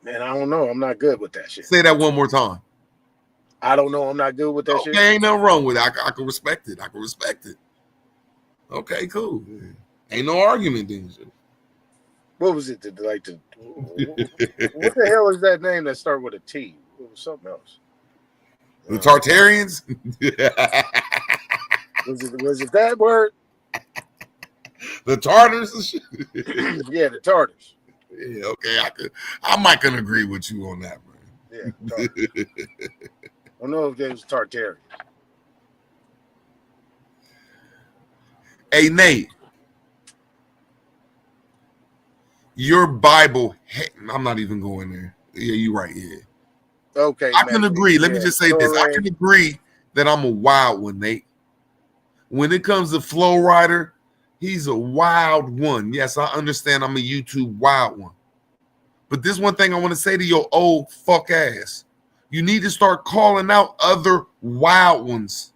Man, I don't know. I'm not good with that shit. Say that one more time. I don't know. I'm not good with that Okay, shit. ain't nothing wrong with it. I can respect it. Okay, cool. Ain't no argument then. What was it? What the hell is that name that started with a T? It was something else. The Tartarians? Was it that word? The Tartars? Yeah, the Tartars. Yeah, okay. I might can agree with you on that, man. Yeah, Tartars. I don't know if they was Tartarians. Hey, Nate. Your Bible, I'm not even going there. Yeah, you're right. Yeah. Okay. I can agree. Let me just say this. I Torah. can agree that I'm a wild one, Nate. When it comes to Flow Rider, he's a wild one. Yes, I understand I'm a YouTube wild one. But this one thing I want to say to your old fuck ass. You need to start calling out other wild ones.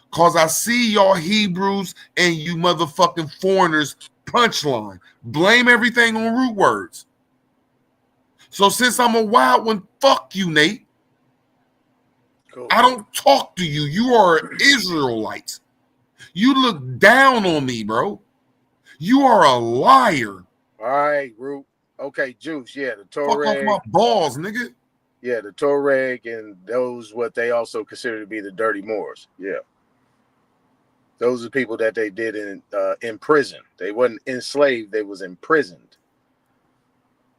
Because I see y'all Hebrews and you motherfucking foreigners punchline. Blame everything on root words. So since I'm a wild one, fuck you, Nate. Cool. I don't talk to you. You are an Israelite. You look down on me, bro. You are a liar. All right, Root. Okay, Juice. Yeah, the Fuck off Torah. my balls, nigga. Yeah, the Torah and those what they also consider to be the dirty Moors. Yeah. Those are people that they did in prison. They wasn't enslaved, they was imprisoned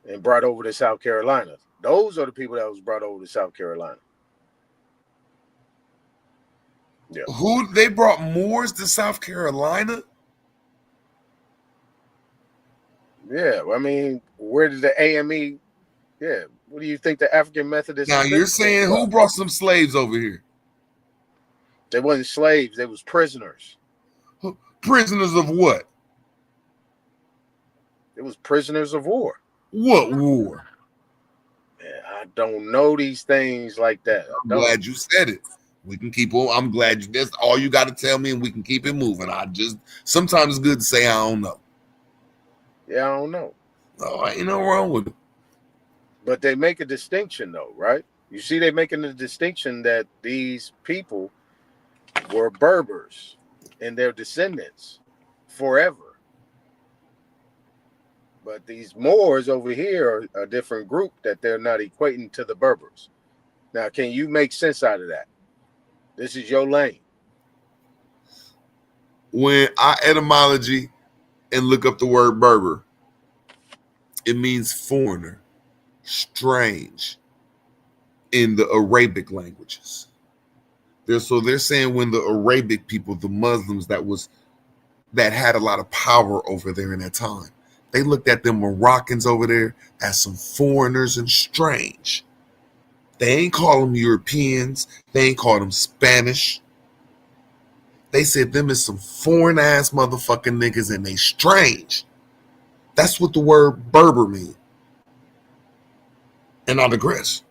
and brought over to South Carolina. Those are the people that was brought over to South Carolina. Yeah. Who they brought Moors to South Carolina? Yeah, I mean, where did the AME? Yeah, what do you think the African Methodist? Now you're saying who brought some slaves over here? They wasn't slaves; they was prisoners. Prisoners of what? It was prisoners of war. What war? Yeah, I don't know these things like that. I'm glad you said it. We can keep on. I'm glad that's all you got to tell me, and we can keep it moving. Sometimes it's good to say I don't know. Yeah, I don't know. Oh, ain't no wrong with it. But they make a distinction, though, right? You see, they're making the distinction that these people were Berbers and their descendants forever. But these Moors over here are a different group that they're not equating to the Berbers. Now, can you make sense out of that? This is your lane. When I etymology and look up the word Berber, it means foreigner, strange in the Arabic languages. They're saying when the Arabic people, the Muslims that had a lot of power over there in that time, they looked at them Moroccans over there as some foreigners and strange. They ain't call them Europeans. They ain't call them Spanish. They said them is some foreign ass motherfucking niggas and they strange. That's what the word Berber means. And I digress.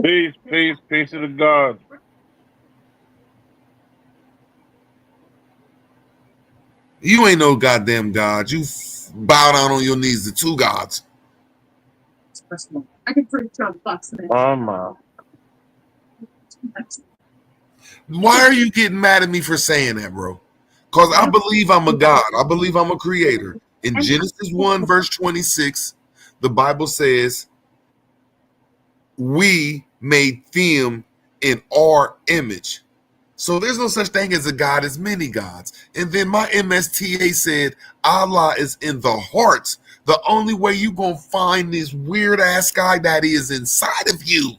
Peace, peace, peace to the gods. You ain't no goddamn God. You bow down on your knees to two gods. I can prove Trump bucks. Oh my. Why are you getting mad at me for saying that, bro? Because I believe I'm a God. I believe I'm a creator. In Genesis 1, verse 26, the Bible says, we made them in our image. So there's no such thing as a God, as many gods. And then my MSTA said, Allah is in the hearts. The only way you going to find this weird ass guy that is inside of you.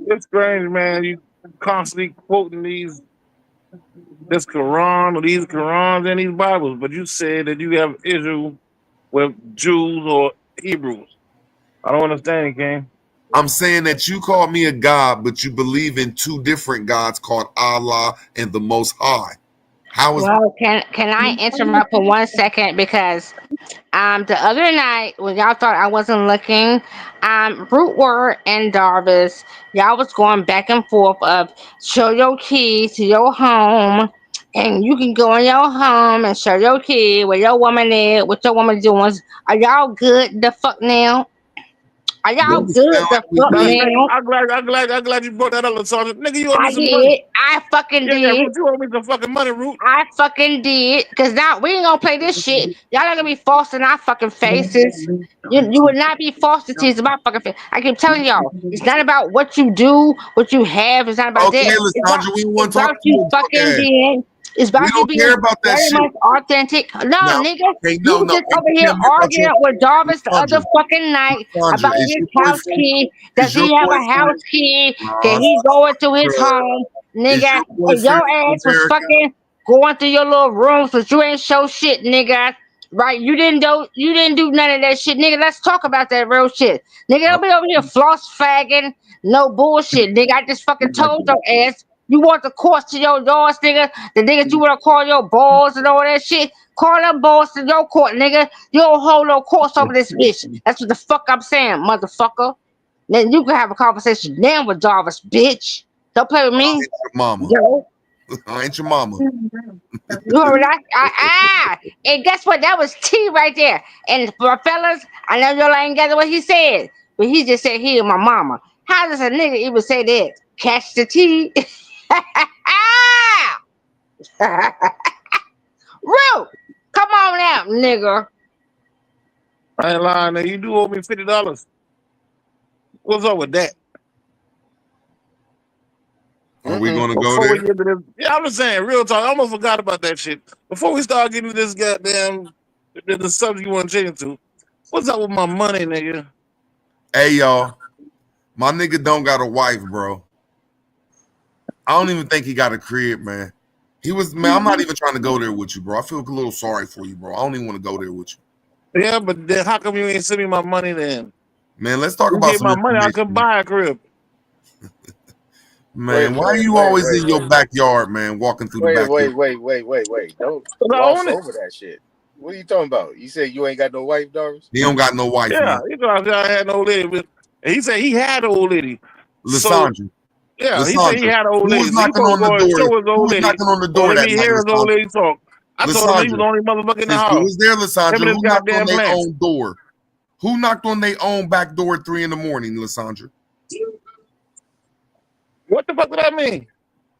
It's strange, man. You constantly quoting this Quran or these Qurans and these Bibles, but you said that you have issue with Jews or Hebrews. I don't understand, King. I'm saying that you called me a God, but you believe in two different gods called Allah and the Most High. How is Well, can I interrupt for 1 second? Because the other night when y'all thought I wasn't looking, Root Word and Darvis, y'all was going back and forth of show your key to your home, and you can go in your home and show your key where your woman is, what your woman doing. Are y'all good the fuck now? Are y'all good the fuck now? I'm glad you brought that up, Sergeant. Nigga, you owe me I some did. money. I fucking Yeah, did. Root, you owe me some fucking money, Root. I fucking did. Cause now we ain't gonna play this shit. Y'all not gonna be false in our fucking faces. You would not be false to tease my fucking face. I keep telling y'all, it's not about what you do, what you have. It's not about okay, that. It's about, Lysandra, we want it's to talk about to you you. fucking being. It's about We you don't being care about that very shit. much authentic. No, Now, nigga, hey, you was just over here arguing with Darvis the other fucking night about is his your house boyfriend- key. is Does your he have a boyfriend- house key? Nah, Can he go into his bruh. home, Is nigga? your And boyfriend your from ass was America? fucking going through your little rooms, but you ain't show shit, nigga. Right? You didn't do none of that shit, nigga. Let's talk about that real shit, nigga. Don't be over here floss fagging, no bullshit, nigga. I just fucking told your ass you want the courts to your doors, nigga. The niggas you wanna call your balls and all that shit. Call them balls to your court, nigga. You don't hold no courts over this bitch. That's what the fuck I'm saying, motherfucker. Then you can have a conversation now with Jarvis, bitch. Don't play with me. Mama. Yo. I ain't your mama. You heard that? And guess what? That was T right there. And for fellas, I know y'all ain't gather what he said, but he just said he and my mama. How does a nigga even say that? Catch the T? Rude! Come on out, nigga. I ain't lying, nigga. You do owe me $50. What's up with that? Are we gonna go Before there? we get to this, yeah, I'm just saying, real talk. I almost forgot about that shit. Before we start getting to this goddamn the subject you want to change to, what's up with my money, nigga? Hey y'all, my nigga don't got a wife, bro. I don't even think he got a crib, man. Man, I'm not even trying to go there with you, bro. I feel a little sorry for you, bro. I don't even want to go there with you. Yeah, but then how come you ain't send me my money then? Man, let's talk You about get some my money, I could information. buy a crib. Man, why are you always in your backyard, man, walking through the backyard? Wait. Don't I gloss own it. over that shit. What are you talking about? You said you ain't got no wife, Doris? He don't got no wife, Yeah, man. you know, I had an old lady. But he said he had an old lady. So, Lysandra. yeah, he said he had an old Who lady. was So he knocking on supposed to the go and door? show his Who old was lady. knocking on the Or door let that me night, hear his old Lysandra? lady talk. I told him he was the only motherfucker in the Since house. you was there, Him Lysandra, and his who knocked on goddamn their plan. own door? Who knocked on their own back door at 3 a.m, Lysandra? What the fuck did that mean?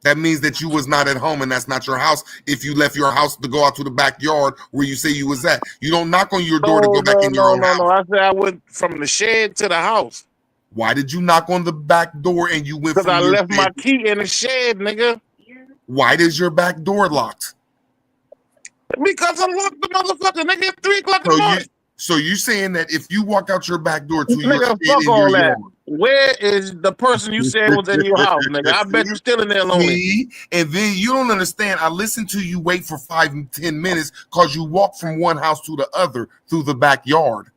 That means that you was not at home and that's not your house. If you left your house to go out to the backyard where you say you was at, you don't knock on your door to go back in your own house. No. I said I went from the shed to the house. Why did you knock on the back door and you went Because from I your left my shed? key in the shed, nigga. Why is your back door locked? Because I locked the motherfucker, nigga, at 3 o'clock in the morning. So you saying that if you walk out your back door to your Nigga, shed fuck in all your that. yard? Where is the person you said was in your house, nigga? I bet you still in there lonely. See? And then you don't understand. I listened to you wait for 5-10 minutes because you walked from one house to the other through the backyard.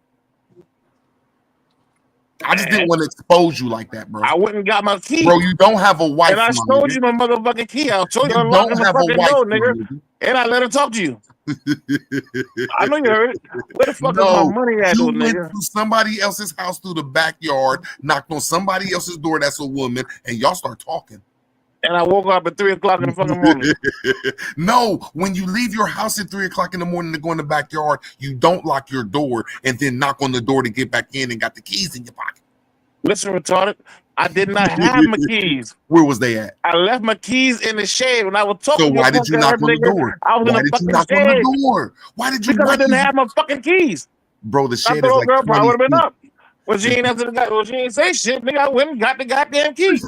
I just didn't want to expose you like that, bro. I went and got my key. Bro, you don't have a wife. And I showed you my motherfucking key. I told you You unlocking don't the have a fucking wife, door, my nigga. nigga. And I let her talk to you. I know you heard it. Where the fuck No, is my money at, you though, went nigga? to somebody else's house through the backyard, knocked on somebody else's door that's a woman, and y'all start talking. And I woke up at 3 o'clock in the fucking morning. No, when you leave your house at 3 o'clock in the morning to go in the backyard, you don't lock your door and then knock on the door to get back in and got the keys in your pocket. Listen, retarded. I did not have my keys. Where was they at? I left my keys in the shed when I was talking So to why your did you punk knock ass on the nigga. door? I was Why in the did you fucking knock shed. on the door? Why did you? Because Why I didn't you- have my fucking keys. Bro, the I shed is thought like girl probably 20 would have been feet. up. Well, she ain't answer the guy. Well, she ain't say shit, nigga. I went and got the goddamn key.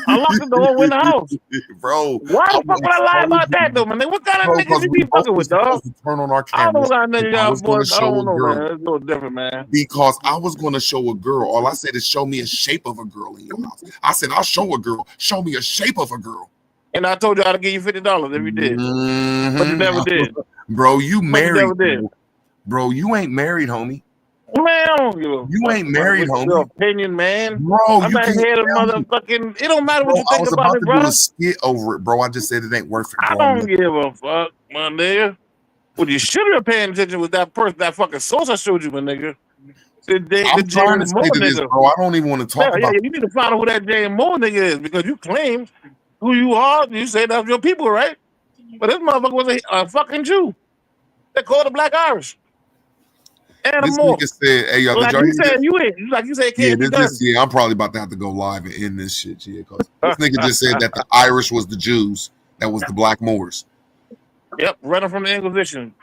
I locked the door and went in the house. Bro, Why the fuck would I lie about that, though, man? What kind of niggas you be fucking with, dog? Turn on our I don't know cameras. what kind of nigga and I y'all was going boys. to I show don't a know, girl. man. It's a little different, man. Because I was going to show a girl. All I said is show me a shape of a girl in your house. I said, I'll show a girl. Show me a shape of a girl. And I told you I'd give you $50 if you did. But you never did. Bro, you But you married. never did. Bro, you ain't married, homie. Man, I don't give a You fuck ain't married, what's homie. your opinion, man. Bro, I'm you not can't here to tell me. motherfucking. It don't matter what Bro, you I think was about about me, to bro. do a skit over it, bro. I just said it ain't worth it. I bro. don't give a fuck, my nigga. What you should have been paying attention with that person, that fucking source I showed you, my nigga. I'm The trying to James Moore stay to this, nigga. bro. I don't even want to talk Yeah, about you need to find out who that James Moore nigga is because you claim who you are. You say that's your people, right? But this motherfucker was a fucking Jew. They called the Black Irish. And this a Moore. nigga said, hey, yo, Like did y'all you hear said, this? you ain't. Like you said, it Yeah, can't be done. I'm probably about to have to go live and end this shit, yeah, because this nigga just said that the Irish was the Jews, that was the Black Moors. Yep, running from the Inquisition.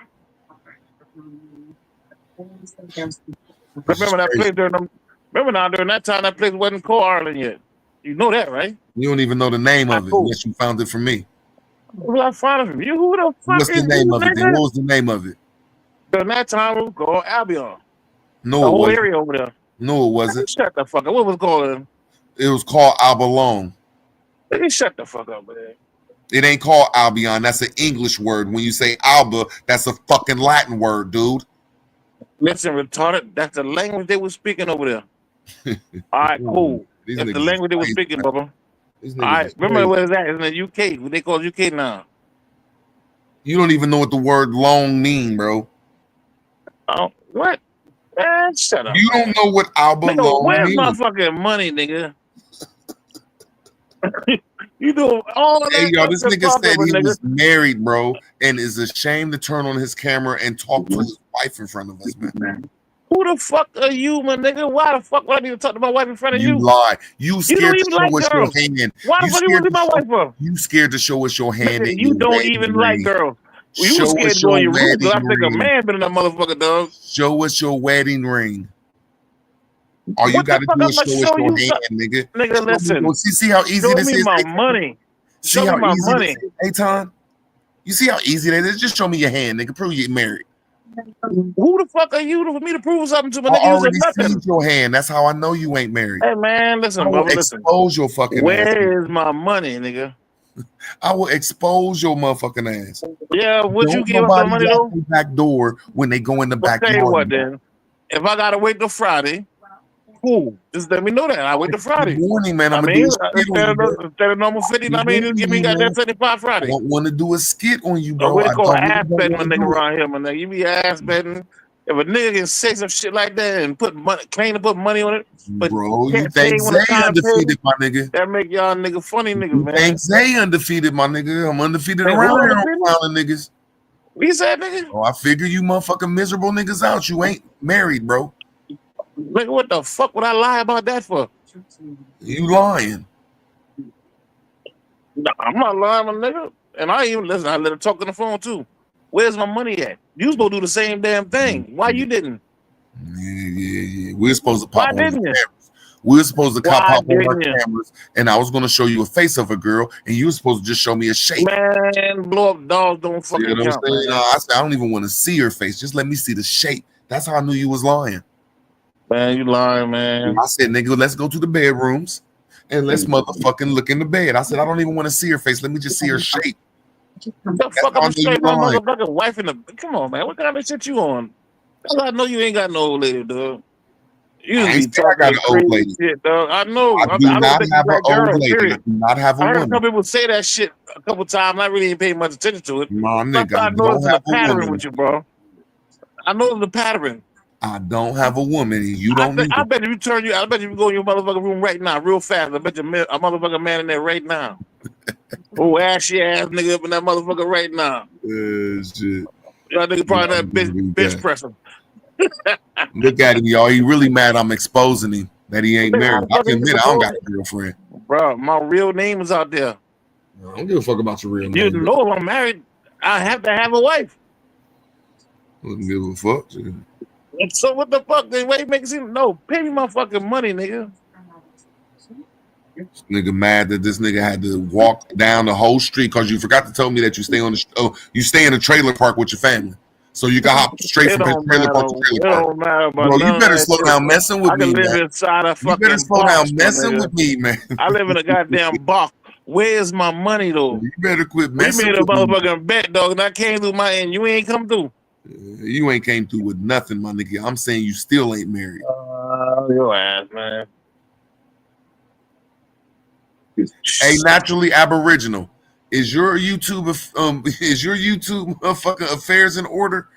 Remember that place during that time that place wasn't called Ireland yet. You know that, right? You don't even know the name of it cool. unless you found it from me. Well, I found it from you. Who the fuck What's the is name you, of it? Then nigga? what was the name of it? During that time it was called Albion. No, The it whole wasn't. area over there. No, it wasn't. Shut the fuck up. What was it called? It was called Albalone. Nigga, shut the fuck up, man. It ain't called Albion. That's an English word. When you say Alba, that's a fucking Latin word, dude. Listen, retarded. That's the language they were speaking over there. All right, cool. These That's the niggas language they were crazy, speaking, man. Bubba. These All niggas right, is remember crazy. where it's at? It's in the UK. What they call UK now. You don't even know what the word long mean, bro. Oh, what? Man, shut up. You don't know what Alba Nigga, long where's my means. fucking money, nigga? You do all of that. Hey, yo, this fucking nigga said talking, he nigga. was married, bro, and is ashamed to turn on his camera and talk to his wife in front of us, man. Who the fuck are you, my nigga? Why the fuck would I need to talk to my wife in front of You you? lie. You You scared don't to even show like us girls. your hand. Why the You fuck you scared want to to be my show- wife for? You scared to show us your hand Nigga, and you your don't wedding even like ring. girls. You Show scared us to go in your your room because I wedding think a ring. man been in that motherfucker, dog. Show us your wedding ring. All you What the got to fuck do I'm is gonna show us show your you? hand, nigga. Nigga, listen. Well, see how easy Show this me is? my Hey, money. See Show me how my easy money. this is? Hey, Ton, you see how easy that is? Just show me your hand, nigga. Prove you're married. Who the fuck are you for me to prove something to? My I nigga, you already said nothing. seen your hand. That's how I know you ain't married. Hey man, listen, I will brother, listen. expose your fucking ass. Where is my money, nigga? I will expose your motherfucking ass. Yeah, would you Don't give up the nobody money lock though? the back door when they go in the Well, backyard. tell you what then. If I gotta wait till Friday, cool. Just let me know that. I wait till Friday. Good morning, man. I I'm gonna mean, do a skit on you, bro. instead of normal 50, I mean, give me got that 75 I Friday. don't want to do a skit on you, bro. What they I call don't really ass betting, my want to nigga do it. around here, my nigga. You be ass betting. If a nigga can say some shit like that and put money, claim to put money on it, but Bro, you can't think pay when it's Zay time to pay, undefeated, my nigga? that make y'all nigga funny niggas, You man. think Zay undefeated, my nigga? I'm undefeated Man, who around here on undefeated? clowning niggas. What you said, nigga? Oh, I figure you motherfucking miserable niggas out. You ain't married, bro. Nigga, what the fuck would I lie about that for? You lying. Nah, I'm not lying, my nigga. And I even listen. I let her talk on the phone too. Where's my money at? You supposed to do the same damn thing. Why you didn't? Yeah. We're supposed to Why pop on our didn't you? cameras. We're supposed to Why pop on our didn't you? cameras, and I was going to show you a face of a girl, and you were supposed to just show me a shape. Man, blow up dolls don't You fucking know what I'm count, saying? man. I said I don't even want to see her face. Just let me see the shape. That's how I knew you was lying. Man, you lying, man. I said, nigga, let's go to the bedrooms and let's motherfucking look in the bed. I said I don't even want to see her face. Let me just see her shape. The fuck how I I'm knew you straight my lying. motherfucking wife in the. Come on, man. What kind of shit you on? I know you ain't got no old lady, dog. You I just ain't be say I talking got an old crazy lady. shit, dog. I know. I I do don't not think you have an like old girls, lady. I period. do not have a I heard woman. some people say that shit a couple times. I really ain't paying much attention to it. My nigga, I I don't noticed have the a pattern woman. with you, bro. I noticed the pattern. I don't have a woman, and you don't I either. bet if you turn you, I bet if you go in your motherfucking room right now, real fast. I bet you a motherfucking man in there right now. Oh, ashy ass nigga up in that motherfucker right now. Shit. Y'all nigga probably that Yeah. bitch pressing. Look at him, y'all. He really mad I'm exposing him that he ain't Nigga, how married. the I fuck can you admit I don't got supposed a girlfriend. Bro, my real name is out there. I don't give a fuck about your real You name. know if I'm married, I have to have a wife. I don't give a fuck. Shit. So what the fuck? Then why you make it seem no? Pay me my fucking money, nigga. This nigga mad that this nigga had to walk down the whole street because you forgot to tell me that you stay on the you stay in a trailer park with your family, so you can hop straight It from his don't trailer matter. park to It trailer park. don't matter about Bro, none you of better that slow shit. down messing with I can me, live man. inside a You fucking better slow box, down my messing nigga. with me, man. I live in a goddamn box. Where's my money though? You better quit We messing made a with me. motherfucking bet, dog, and I came through my end. You ain't come through. You ain't came through with nothing, my nigga. I'm saying you still ain't married. Your ass, man. Hey, naturally aboriginal. Is your YouTube motherfucking affairs in order?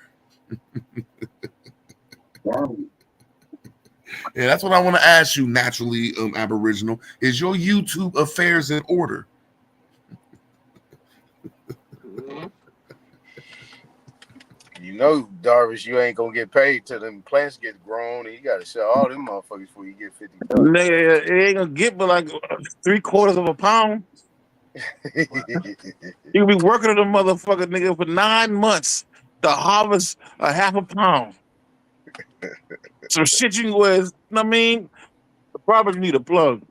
Yeah, that's what I want to ask you, naturally aboriginal. Is your YouTube affairs in order? You know, Darvish, you ain't gonna get paid till them plants get grown, and you gotta sell all them motherfuckers before you get $50. Nigga, it ain't gonna get but like 3/4 of a pound. You be working on a motherfucker, nigga, for 9 months to harvest a half a pound. Some shit you can wear. You know what I mean? The probably need a plug.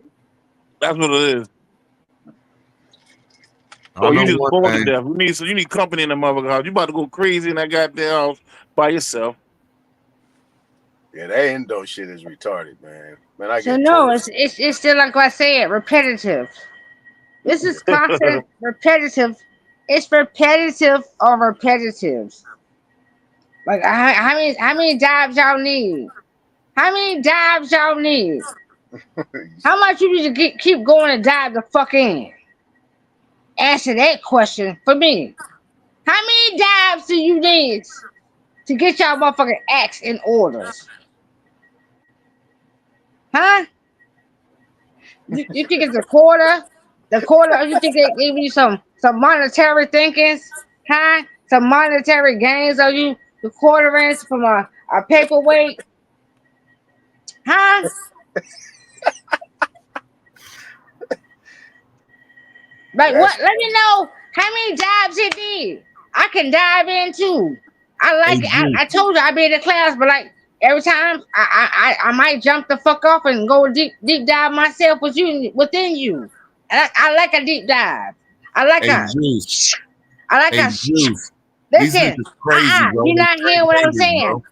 That's what it is. Or you know just one bored to thing. death. You need company in the motherfucker house. You about to go crazy in that goddamn house by yourself. Yeah, that endo shit is retarded, man. Man, I So get no, torn. it's still like I said, repetitive. This is constant repetitive. It's repetitive or repetitives. Like how many jobs y'all need? How many jobs y'all need? How much you need to keep going to dive the fuck in? Answer that question for me. How many jobs do you need to get y'all motherfucking acts in orders? Huh? You think it's a quarter? The quarter? Or you think they give you some monetary thinkings? Huh? Some monetary gains? Are you the quarterings from a paperweight? Huh? Like what? Let me know how many jobs it did. I can dive into. I like it. I told you I'd be in the class, but like every time I might jump the fuck off and go deep dive myself within you. I like a deep dive. I like Juice. Juice. These Listen, niggas crazy, bro. you're not hearing what I'm saying. Bro.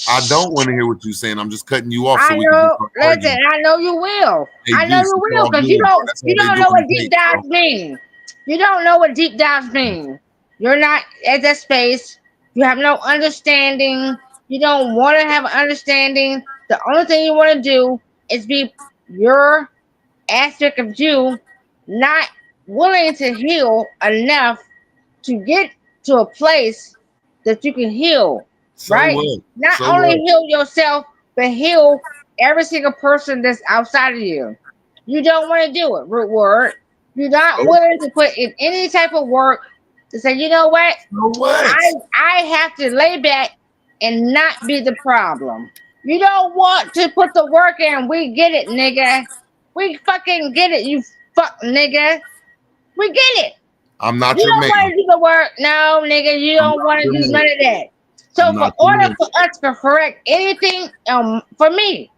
I don't want to hear what you're saying. I'm just cutting you off so I we know. can Listen, I know you will. Hey, I know Juice, you it's will all because good, you bro. don't. That's how You they don't do know in what the deep States, dives mean. You don't know what deep dives mean. You're not at that space. You have no understanding. You don't want to have an understanding. The only thing you want to do It's be your aspect of you not willing to heal enough to get to a place that you can heal, So right? what? Not So only what? heal yourself, but heal every single person that's outside of you. You don't want to do it, root word. You're not So, willing to put in any type of work to say, you know what? so what? I have to lay back and not be the problem. You don't want to put the work in. We get it, nigga. We fucking get it, you fuck nigga. We get it. I'm not You your don't man. want to do the work. No, nigga, you I'm don't not want to your do man. none of that. So I'm for not your order man. for us to correct anything, for me,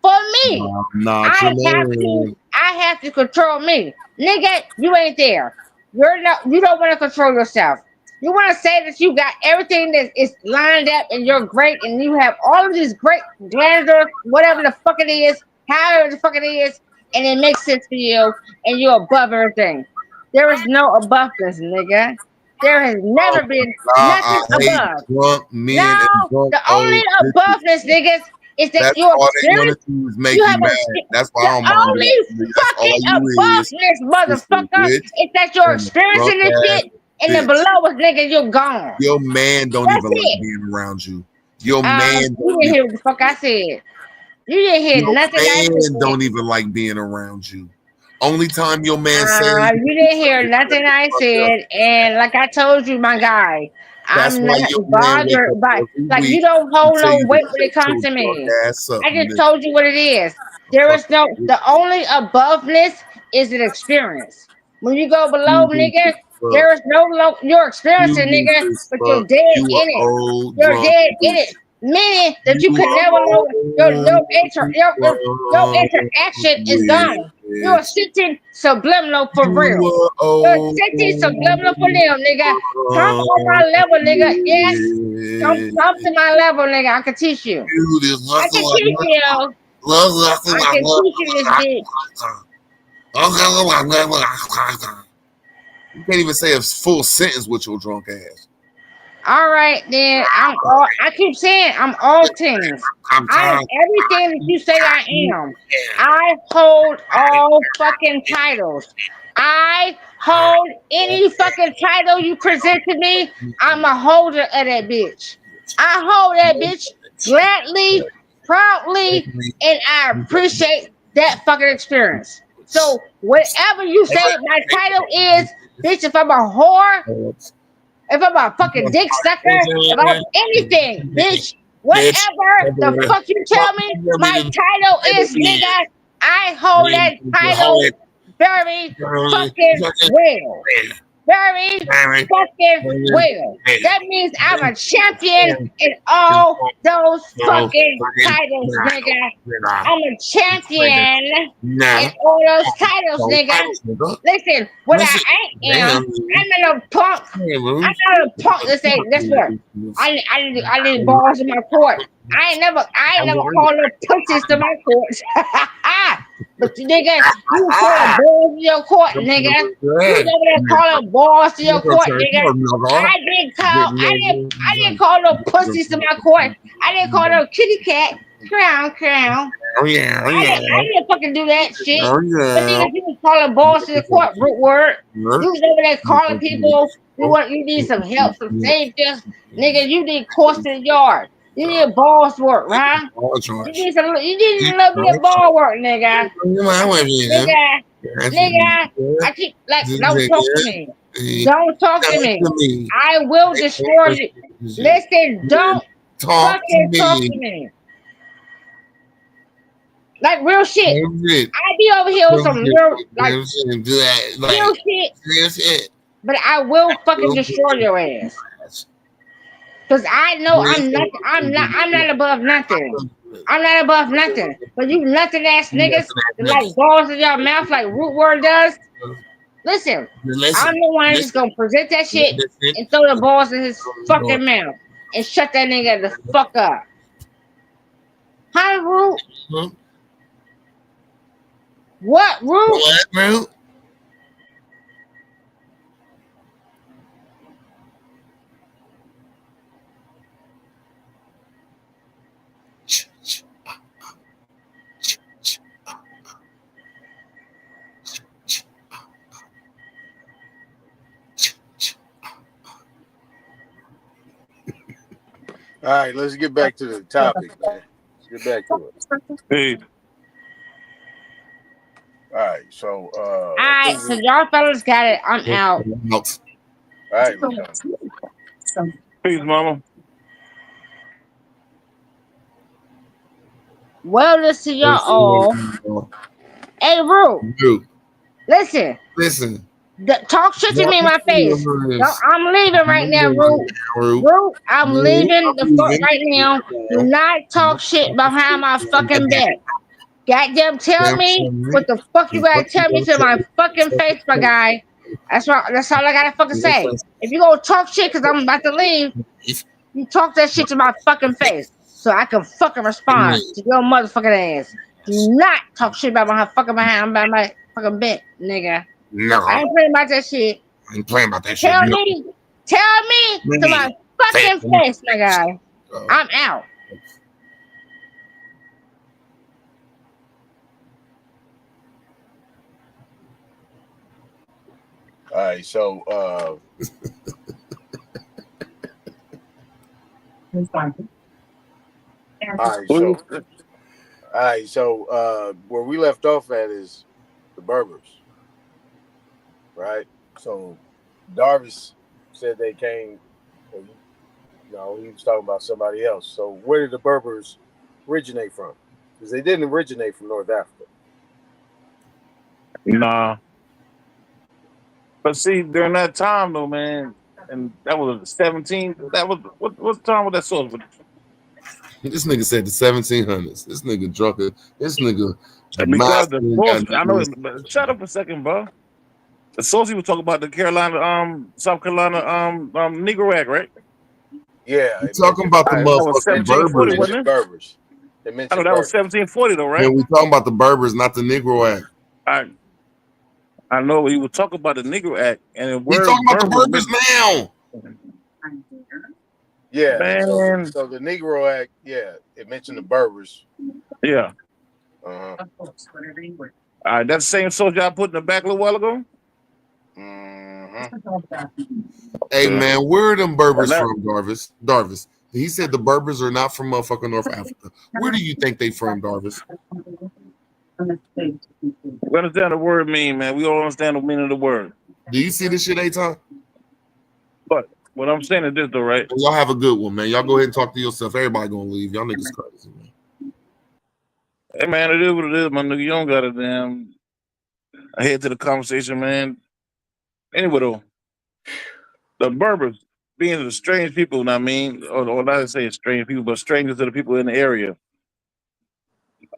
I'm not your man. I have to control me. Nigga, you ain't there. You don't want to control yourself. You want to say that you got everything that is lined up and you're great and you have all of these great glanders, whatever the fuck it is, however the fuck it is, and it makes sense for you and you're above everything. There is no aboveness, nigga. There has never been I nothing hate above. drunk men and No, drunk the only old bitches. aboveness, niggas, is that That's you're all they want experiencing. to do is make You you have mad. That's why the I don't mind only it. That's all fucking you is. aboveness, Sister motherfucker, bitch is that you're and a drunk experiencing this ass shit, and then bitch. below us, nigga, you're gone. Your man don't That's even like it. being around you. Your man You don't didn't even. hear what the fuck I said. You didn't hear Your nothing I man said. don't even like being around you. Only time your man says You didn't hear nothing I said, and like I told you, my guy, that's I'm why not your man wake up bothered by every like you week don't and hold tell no you to weight when it shut comes your to drunk me. ass up, I just nigga. told you what it is. There is no the only aboveness is an experience. When you go below, Stupid nigga, as fuck. there is no low you're experiencing, Stupid nigga, as but you're fuck. dead You in a it. old You're drunk dead in bitch. it. Meaning that you You can a never know old your interaction is gone. You're bitch. sitting subliminal for real. You a You're old sitting subliminal for real, nigga. Come on my level, nigga. Yes. bitch. Come to my level, nigga. I can teach you. You just I can teach you. I can teach you this bitch. You can't even say a full sentence with your drunk ass. All right, then. I keep saying I'm all things. I'm I am tired. everything that you say I am. I hold all fucking titles. I hold any fucking title you present to me. I'm a holder of that bitch. I hold that bitch gladly, proudly, and I appreciate that fucking experience. So whatever you say my title is, bitch, if I'm a whore, if I'm a fucking dick sucker, if I'm anything, bitch, Bitch, whatever the fuck you tell me, my title is, nigga, I hold that title very fucking well. Very fucking well. That means I'm a champion in all those fucking titles, nigga. I'm a champion in all those titles, nigga. Listen, what I ain't am, I'm not a punk. I'm not a punk to say, guess what? I need balls in my court. I ain't never called no punches to my court. But you nigga, you calling balls to your court, nigga. You over there calling balls to your court, nigga. I didn't call no pussies to my court. I didn't call no kitty cat. Crown. Oh yeah, I didn't fucking do that shit. oh But yeah. nigga, you was calling balls to the court, root word. You was over there calling people. You need some help, some saviors. Nigga, you need course to the yard. You need balls work, right? You need a little bit of ball work, nigga. I keep like don't talk to me. Don't talk to me. I will destroy you. Listen, don't fucking talk to me. Like real shit. I be over here with some real real shit. But I will fucking destroy your ass. Cause I know I'm not above nothing. I'm not above nothing. But you nothing ass niggas that like balls in your mouth like root word does. Listen, I'm the one that's gonna present that shit and throw the balls in his fucking mouth and shut that nigga the fuck up. Huh, Root? What, Root? All right, let's get back to the topic, man. Let's get back to it. Hey, All right, so All I right, think so y'all fellas got it. I'm out. Out. all right, LaShawn. peace, mama. Well, listen, y'all all. Hey, Rue, Dude, listen. listen. Talk shit to me in my face. No, I'm leaving right now, Rue. Rue, I'm leaving the fuck right now. Do not talk shit behind my fucking back. Goddamn, tell me what the fuck you gotta tell me to my fucking face, my guy. That's all I gotta fucking say. If you gonna talk shit because I'm about to leave, you talk that shit to my fucking face so I can fucking respond to your motherfucking ass. Do not talk shit about my fucking behind by my fucking back, nigga. No, I ain't playing about that shit. I ain't playing about that shit. Tell me to my fucking face, my guy. I'm out. All right, so where we left off at is the Berbers, right? So Darvis said they came. No, he was talking about somebody else. So where did the Berbers originate from? Because they didn't originate from North Africa. Nah. But see, during that time though, man, and that was 17. That was what time was that source? This nigga said the 1700s. This nigga drunk. This nigga. Because the source, I know. But shut up a second, bro. The source he was talking about the Carolina, South Carolina, Negro Act, right? Yeah, You talking about the motherfucking Berbers? Wasn't it? Berbers. They mentioned I know that was 1740 though, right? Yeah, we talking about the Berbers, not the Negro Act. I know he was talking about the Negro Act, and we talking about the Berbers now. Yeah, man. So the Negro Act, yeah, it mentioned the Berbers. Yeah. Uh-huh. All right, that same soldier I put in the back a little while ago. Hey man, where are them Berbers from, Darvis? He said the Berbers are not from motherfucking North Africa. Where do you think they from, Darvis? We understand the word mean, man. We all understand the meaning of the word. Do you see this shit, A-Time? But what I'm saying is this, though, right? Well, y'all have a good one, man. Y'all go ahead and talk to yourself. Everybody gonna leave. Y'all niggas crazy, man. Hey, man, it is what it is, my nigga. You don't got to damn head to the conversation, man. Anyway, though, the Berbers, being the strange people, you know what I mean, or not to say strange people, but strangers to the people in the area.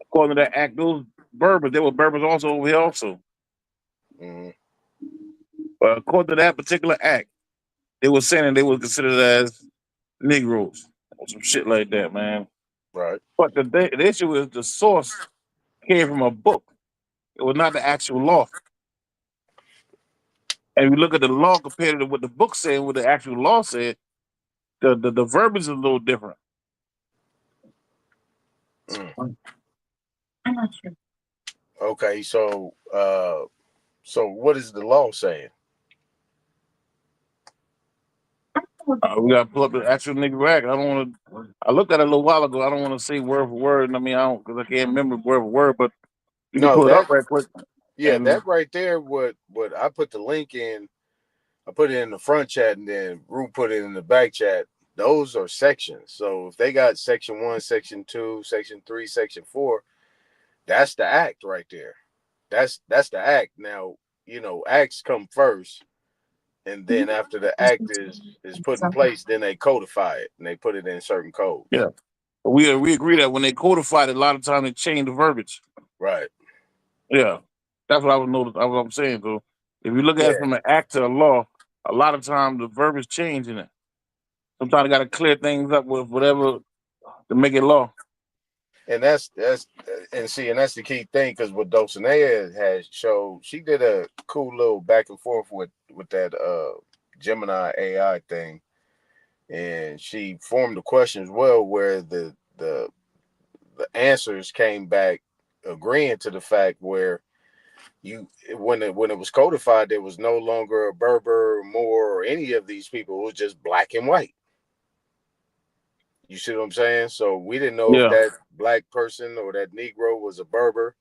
According to that act, those Berbers, they were Berbers also over here also. But according to that particular act, they were saying that they were considered as Negroes or some shit like that, man. Right. But the issue is the source came from a book. It was not the actual law. And we look at the law compared to what the book said and what the actual law said, the verbiage is a little different. I'm not sure. Okay, so what is the law saying? We got to pull up the actual Negro Act. I don't want to. I looked at it a little while ago. I don't want to say word for word. I mean, I don't because I can't remember word for word. But you can pull it up right quick. Yeah, that right there. What I put the link in. I put it in the front chat, and then Rue put it in the back chat. Those are sections. So if they got section 1, section 2, section 3, section 4, that's the act right there. That's the act. Now, acts come first, and then after the act is put in place, then they codify it and they put it in certain codes. Yeah, we agree that when they codified it, a lot of times they change the verbiage. Right. Yeah, that's what I was noticing. That's what I'm saying. So if you look at it from an act to a law, a lot of times the verbiage change in it. Sometimes you got to clear things up with whatever to make it law. And that's the key thing, because what Dulcinea has showed, she did a cool little back and forth with that Gemini AI thing, and she formed the question as well, where the answers came back agreeing to the fact where when it was codified, there was no longer a Berber, Moor, or any of these people. It was just black and white. You see what I'm saying? So we didn't know if Yeah. that black person or that Negro was a Berber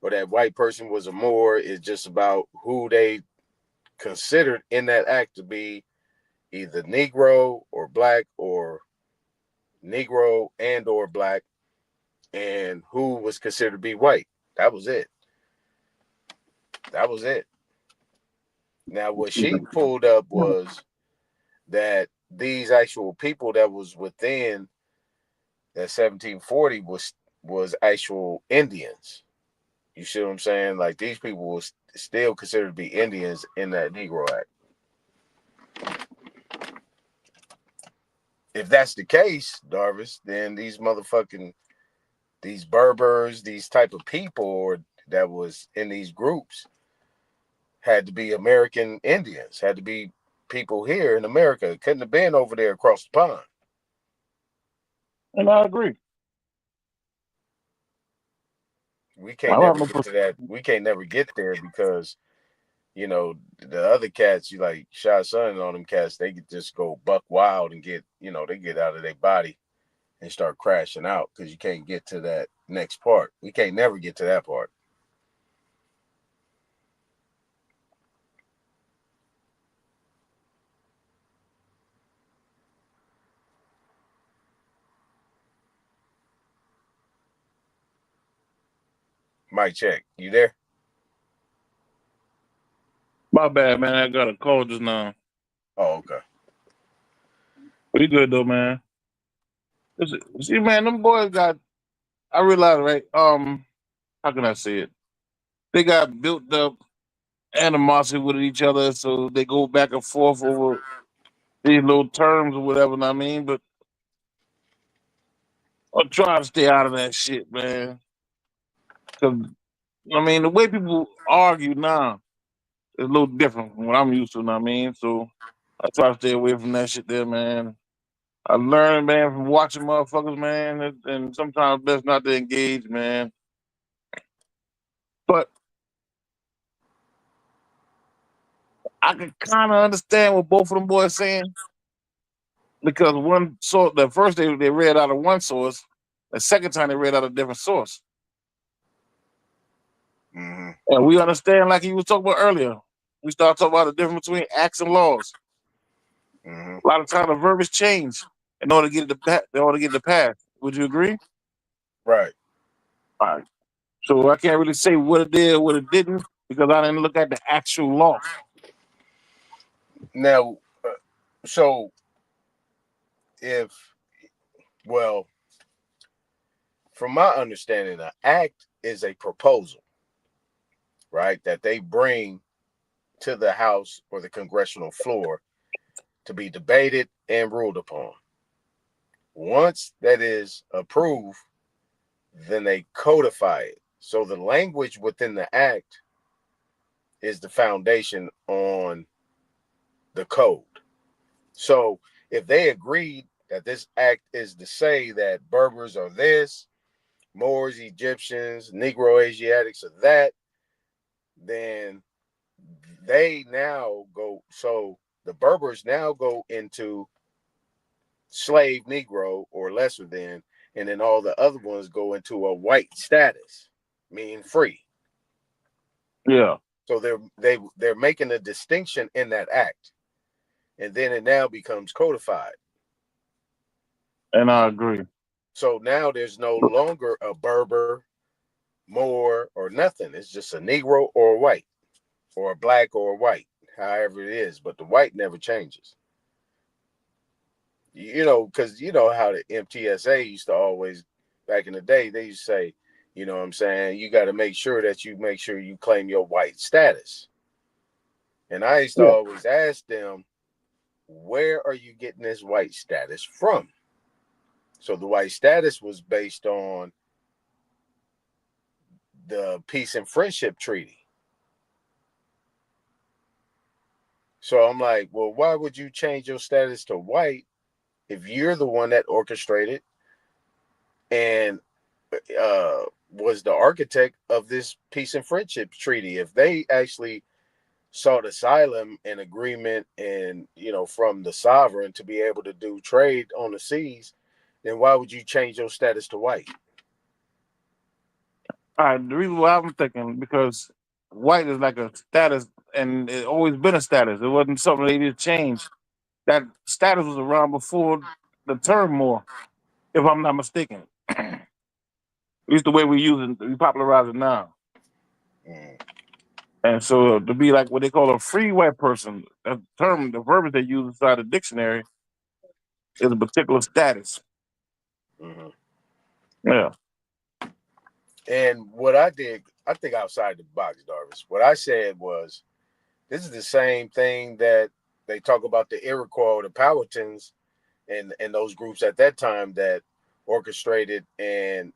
or that white person was a Moor. It's just about who they considered in that act to be either Negro or black or Negro and or black, and who was considered to be white. That was it. That was it. Now what she pulled up was that these actual people that was within that 1740 was actual Indians. You see what I'm saying? Like these people was still considered to be Indians in that Negro Act. If that's the case, Darvis, then these Berbers, these type of people or that was in these groups had to be American Indians, had to be people here in America. It couldn't have been over there across the pond. And I agree. We can't never get to that. We can't never get there because, you know, the other cats, you like Shy Son on them cats, they could just go buck wild and get, you know, they get out of their body and start crashing out because you can't get to that next part. We can't never get to that part. Mic check. You there? My bad, man. I got a call just now. Oh, okay. Pretty good though, man. Listen, see, man, them boys got. I realize, right? How can I say it? They got built up animosity with each other, so they go back and forth over these little terms or whatever. Know what I mean, but I'm trying to stay out of that shit, man. Cause I mean, the way people argue now is a little different from what I'm used to. Know what I mean, so I try to stay away from that shit there, man. I learned, man, from watching motherfuckers, man, and sometimes best not to engage, man. But I can kind of understand what both of them boys saying because one source, the first they read out of one source, the second time they read out of a different source, and we understand, like he was talking about earlier. We start talking about the difference between acts and laws. A lot of times the verbiage change in order to get it to pass. Would you agree? Right. All right. So I can't really say what it did, what it didn't, because I didn't look at the actual law. Now, so well, from my understanding, an act is a proposal, right? That they bring to the House or the congressional floor to be debated and ruled upon. Once that is approved, then they codify it. So the language within the act is the foundation on the code. So if they agreed that this act is to say that Berbers are this, Moors, Egyptians, Negro Asiatics are that, then they now go, so the Berbers now go into slave Negro or lesser than, and then all the other ones go into a white status, meaning free. Yeah. So they're making a distinction in that act, and then it now becomes codified. And I agree. So now there's no longer a Berber, Moor, or nothing. It's just a Negro or a white, or a black or a white, however it is. But the white never changes. You know, because you know how the MTSA used to always, back in the day, they used to say, you know what I'm saying, you got to make sure you claim your white status. And I used to always ask them, where are you getting this white status from? So the white status was based on the Peace and Friendship Treaty. So I'm like, well, why would you change your status to white if you're the one that orchestrated and was the architect of this Peace and Friendship Treaty? If they actually sought asylum and agreement and, you know, from the sovereign to be able to do trade on the seas, then why would you change your status to white? All right, the reason why I'm thinking because white is like a status, and it always been a status. It wasn't something they just changed. That status was around before the term more, if I'm not mistaken. At least the way we use it, we popularize it now. Mm. And so to be like what they call a free white person, that term, the verbiage they use inside the dictionary is a particular status. Hmm. Yeah. And what I did, I think outside the box, Darvis. What I said was, this is the same thing that they talk about the Iroquois, the Powhatans, and those groups at that time that orchestrated and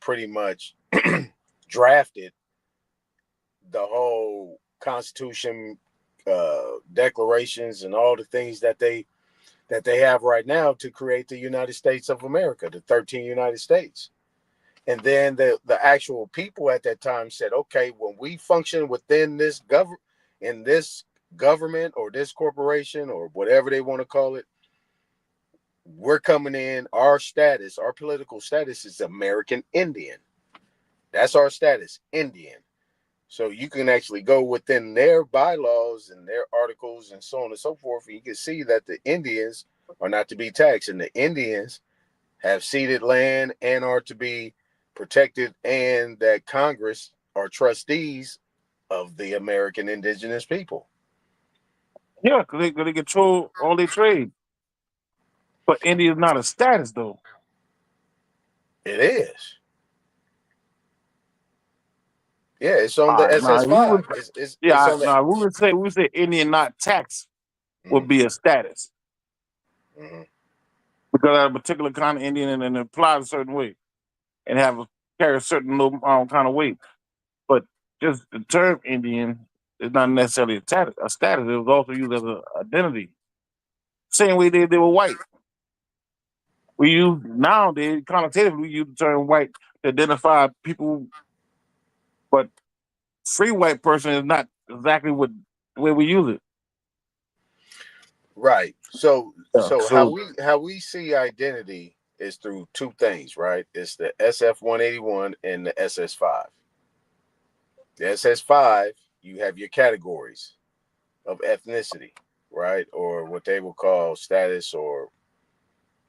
pretty much drafted the whole Constitution, declarations, and all the things that they have right now to create the United States of America, the 13 United States. And then the actual people at that time said, okay, when we function within this government or this corporation or whatever they want to call it, we're coming in, our political status is American Indian. That's our status, Indian. So you can actually go within their bylaws and their articles and so on and so forth. And you can see that the Indians are not to be taxed, and the Indians have ceded land and are to be protected, and that Congress are trustees of the American indigenous people. Yeah, because they control all their trade. But India is not a status, though. It is. Yeah, it's on All the right, SS5. It's on the. we would say Indian not tax would be a status because of a particular kind of Indian and apply a certain way and carry a certain little kind of weight. But just the term Indian is not necessarily a status. It was also used as an identity. Same way they were white. We use nowadays connotatively we use the term white to identify people, but free white person is not exactly the way we use it. Right. So So how we see identity is through two things, right? It's the SF-181 and the SS5. The SS5, you have your categories of ethnicity, right? Or what they will call status or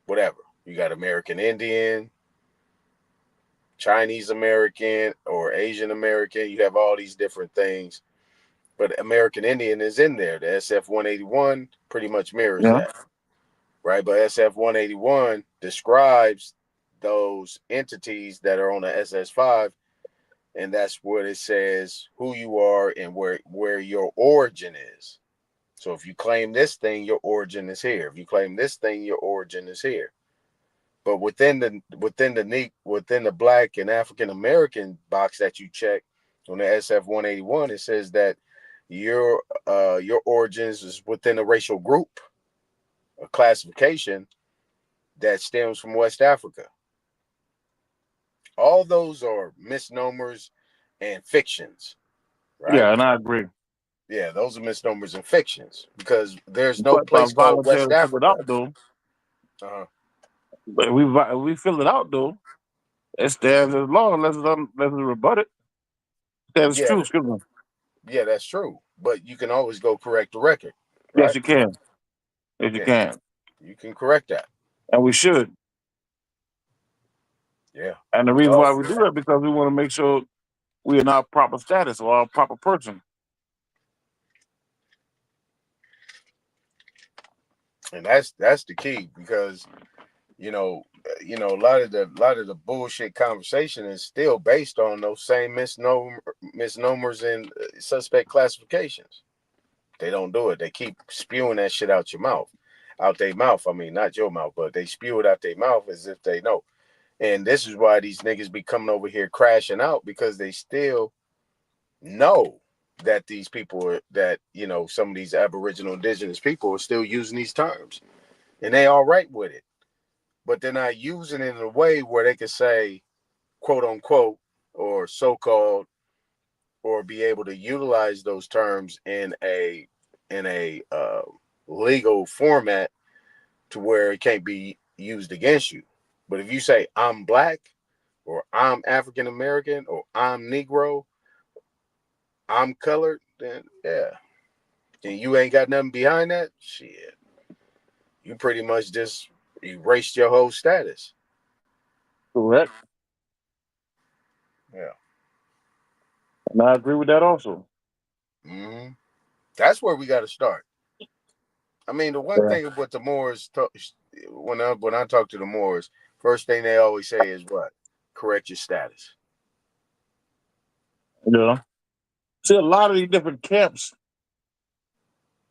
whatever. You got American Indian, Chinese American, or Asian American. You have all these different things. But American Indian is in there. The SF-181 pretty much mirrors yeah. that, right? But SF-181 describes those entities that are on the SS5, and that's what it says who you are and where your origin is. So if you claim this thing, your origin is here. If you claim this thing, your origin is here. But within the Black and African American box that you check on the SF-181, it says that your origins is within a racial group, a classification that stems from West Africa. All those are misnomers and fictions, right? Yeah, and I agree. Yeah, those are misnomers and fictions because there's no place called West Voluntarily fill it Africa. out though. Uh-huh. But we fill it out though. It stands as law unless it's rebutted. That's Yeah, true. Excuse me. yeah, that's true. But you can always go correct the record, Yes, right? you can. Yes, you Yeah, can, you can correct that. and we should. Yeah. And the reason Oh, why we do that because we want to make sure we are in our proper status or our proper person. and that's the key because a lot of the bullshit conversation is still based on those same misnomers and suspect classifications. They don't do it. They keep spewing that shit out their mouth. I mean, not your mouth, but they spew it out their mouth as if they know. And this is why these niggas be coming over here crashing out because they still know that these people are some of these Aboriginal indigenous people are still using these terms, and they all right with it. But they're not using it in a way where they can say, quote unquote, or so-called, or be able to utilize those terms in a legal format to where it can't be used against you. But if you say I'm black or I'm African American or I'm Negro, I'm colored, then yeah. And you ain't got nothing behind that, shit. You pretty much just erased your whole status. Correct. Yeah. And I agree with that also. Mm-hmm. That's where we got to start. I mean, the one thing with the Moors, when I talk to the Moors, first thing they always say is what? Correct your status. Yeah. See, a lot of these different camps,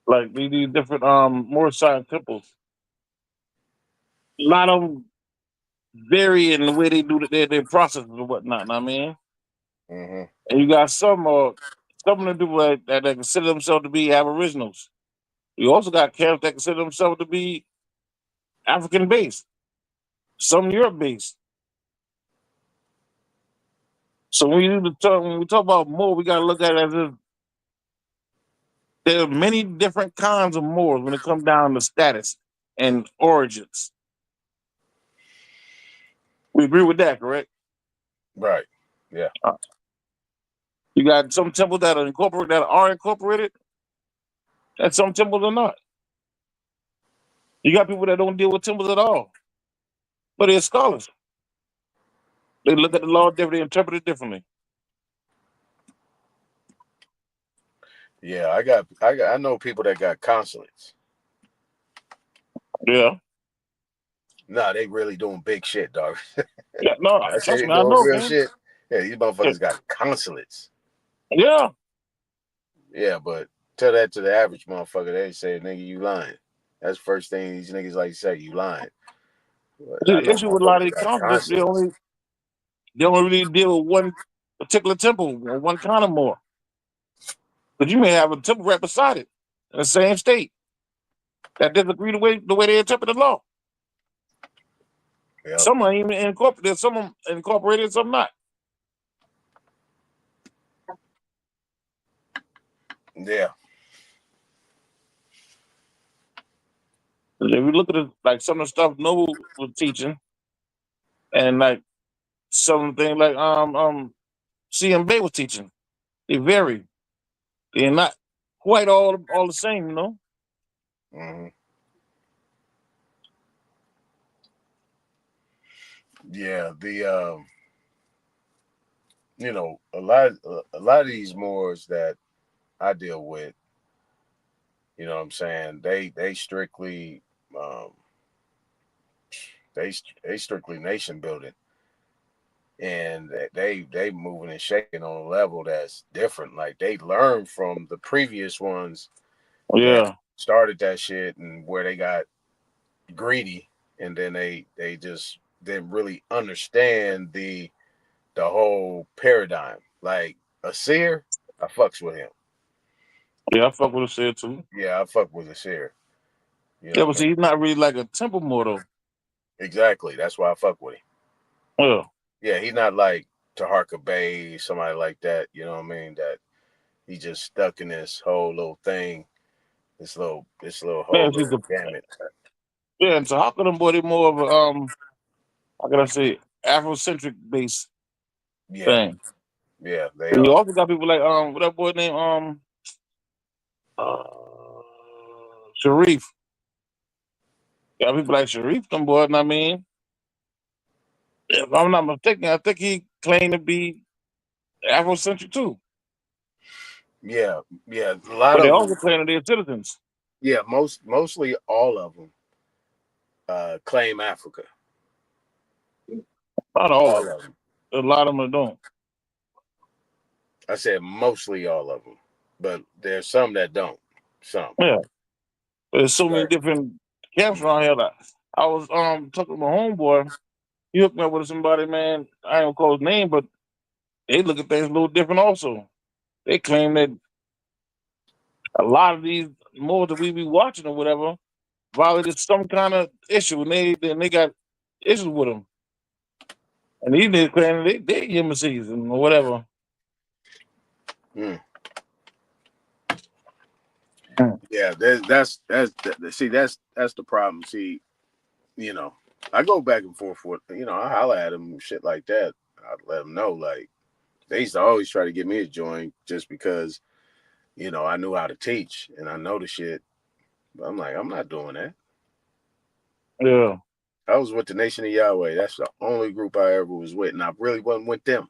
like these different Moorish side temples, a lot of them vary in the way they do their processes and whatnot. Know what I mean, Mm-hmm. and you got some of them do that consider themselves to be Aboriginals. You also got camps that consider themselves to be African based, some Europe based. So when we talk about Moor, we got to look at it as if there are many different kinds of Moors when it comes down to status and origins. We agree with that, correct? Right. Yeah. You got some temples that are incorporated, and some temples are not. You got people that don't deal with temples at all, but they're scholars. They look at the law differently, interpret it differently. Yeah, I know people that got consulates. Yeah. Nah, they really doing big shit, dog. Yeah, no, I say trust they me, I doing know, real man. shit. Yeah, these motherfuckers got consulates. Yeah. Yeah, but tell that to the average motherfucker, they say, nigga, you lying. That's the first thing these niggas like to say, you lying. But I The know issue with a lot motherfuckers of that these got conferences, they consulates. only really deal with one particular temple or one kind of Moor. But you may have a temple right beside it in the same state that disagree the way they interpret the law. Yep. Some are even incorporated, some are incorporated, some not. Yeah. If we look at it, like some of the stuff Noble was teaching, and like some of the things like CM Bay was teaching, they vary. They're not quite all the same, you know. Mm-hmm. Yeah, you know, a lot of these Moors that I deal with, you know what I'm saying, they strictly they strictly nation building. And they moving and shaking on a level that's different. Like they learned from the previous ones that Yeah. started that shit and where they got greedy, and then they just didn't really understand the whole paradigm. Like a seer, I fucks with him. Yeah, I fuck with the said too. Yeah, I fuck with a seer. You know Yeah, what but I mean? see, he's not really like a temple Moor though. Exactly. That's why I fuck with him. Yeah. Yeah, he's not like Taharka Bay, somebody like that. You know what I mean? That he just stuck in this whole little thing, this little whole Man, she's little the gamut. yeah, and so how can them boy they more of a how can I say Afrocentric based Yeah, thing? yeah, they And you are. also got people like what that boy named uh Sharif. Got people like Sharif, them boy, and I mean, if I'm not mistaken, I think he claimed to be Afrocentric too. Yeah, yeah. A lot But they of also them. claim that they're citizens. Yeah, mostly all of them claim Africa. Not all of All them. of them. A lot of them don't. I said mostly all of them, but there's some that don't. Some. Yeah. There's so many Right. different camps around here. Like, I was talking to my homeboy. He hooked me up with somebody, man. I ain't gonna call his name, but they look at things a little different also. They claim that a lot of these more that we be watching or whatever violated some kind of issue, and they got issues with them. And these niggas claim they embassies and whatever. Mm. Mm. Yeah, see that's the problem. See, you know, I go back and forth with, I holler at them, shit like that. I let them know, like, they used to always try to get me to join just because, I knew how to teach and I know the shit. But I'm like, I'm not doing that. Yeah. I was with the Nation of Yahweh. That's the only group I ever was with, and I really wasn't with them.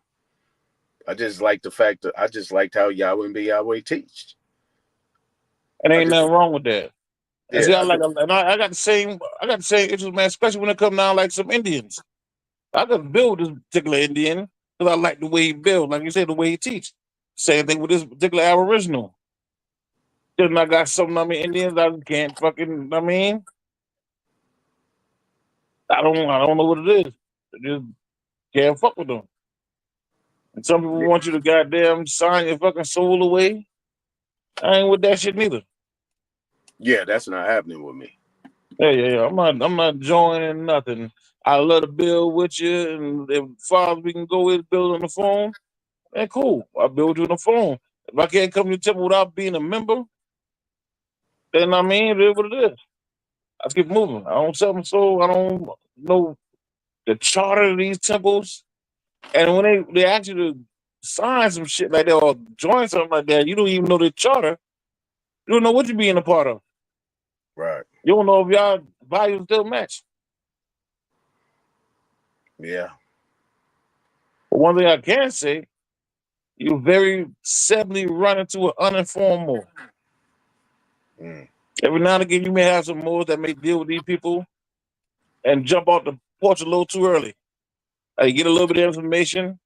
I just liked the fact that I just liked how Yahweh and be Yahweh teached. And ain't nothing wrong with that. And see, Yeah, I got the same issues, man, especially when it come down like some Indians. I could build this particular Indian because I like the way he build, like you said, the way he teach. Same thing with this particular Aboriginal. Then I got some Indians I can't fucking. I don't know what it is. I just can't fuck with them. And some people want you to goddamn sign your fucking soul away. I ain't with that shit neither. Yeah, that's not happening with me. Yeah. I'm not joining nothing. I love to build with you, and if far as we can go with build on the phone, man, cool. I'll build you on the phone. If I can't come to the temple without being a member, then it is what it is. I keep moving. I don't sell my soul. I don't know the charter of these temples. And when they ask you to sign some shit like that or join something like that, you don't even know the charter. You don't know what you're being a part of. Right. You don't know if y'all values still match. Yeah. But one thing I can say, you very seldom run into an uninformed Moor. Every now and again, you may have some Moors that may deal with these people and jump off the porch a little too early. You get a little bit of information,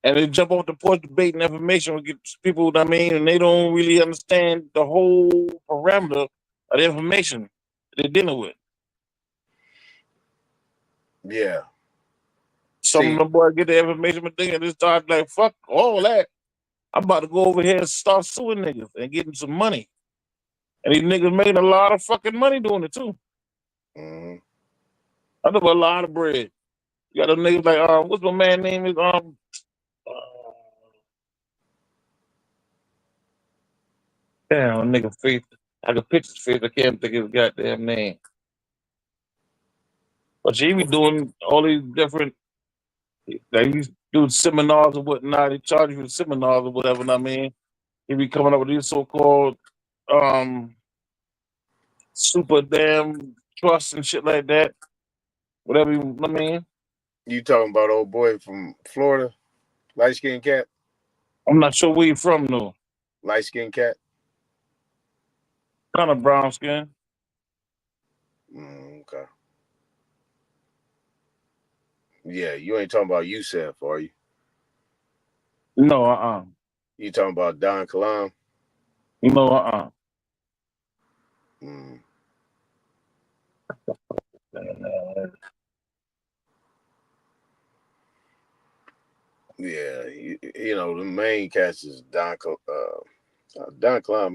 and they jump off the porch debating information with people, and they don't really understand the whole parameter of the information they're dealing with. Yeah. Some of them boys get the information, but they just start like, fuck all that. I'm about to go over here and start suing niggas and getting some money. And these niggas making a lot of fucking money doing it too. I know a lot of bread. You got them niggas like, what's my man name is? Damn, nigga face. I can picture his face. I can't think of his goddamn name. But she be doing all these different, like he's doing seminars or whatnot. He charge you for seminars or whatever. He be coming up with these so-called super damn trusts and shit like that. Whatever You talking about old boy from Florida, light skinned cat? I'm not sure where you from though. Light skinned cat. Kind of brown skin. Okay. Yeah, you ain't talking about Yusef, are you? No, You talking about Don Kalam? No, Yeah, the main cast is Don Kalam.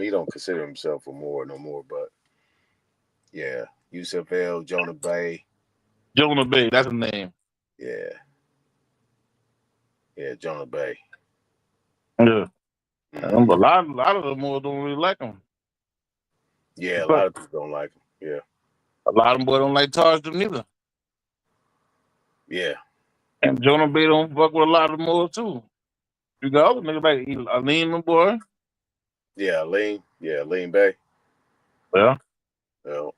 He don't consider himself a Moor no more, but yeah, Yusef El, Jonah Bay. Jonah Bay, that's the name. Yeah, Jonah Bay. Yeah. A lot of them more don't really like him. Yeah, a lot of people don't like him. Yeah. A lot of them boys don't like Taj neither. Yeah. And Jonah Bay don't fuck with a lot of them more too. You got other niggas like Aline, boy. Yeah, Aline. Yeah, Aline Bay. Yeah. Well,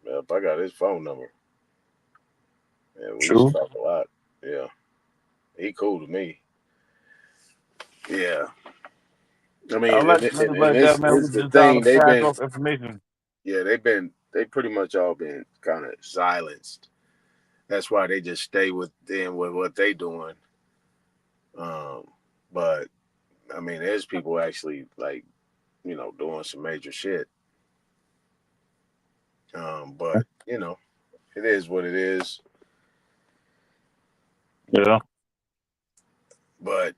I got his phone number. Yeah, we True. used to talk a lot. Yeah. He cool to me. Yeah. I mean, I like niggas like that, man. We just trying to pass off information. Yeah, they pretty much all been kind of silenced. That's why they just stay with what they doing. But I mean, there's people actually like, doing some major shit. But it is what it is. Yeah. But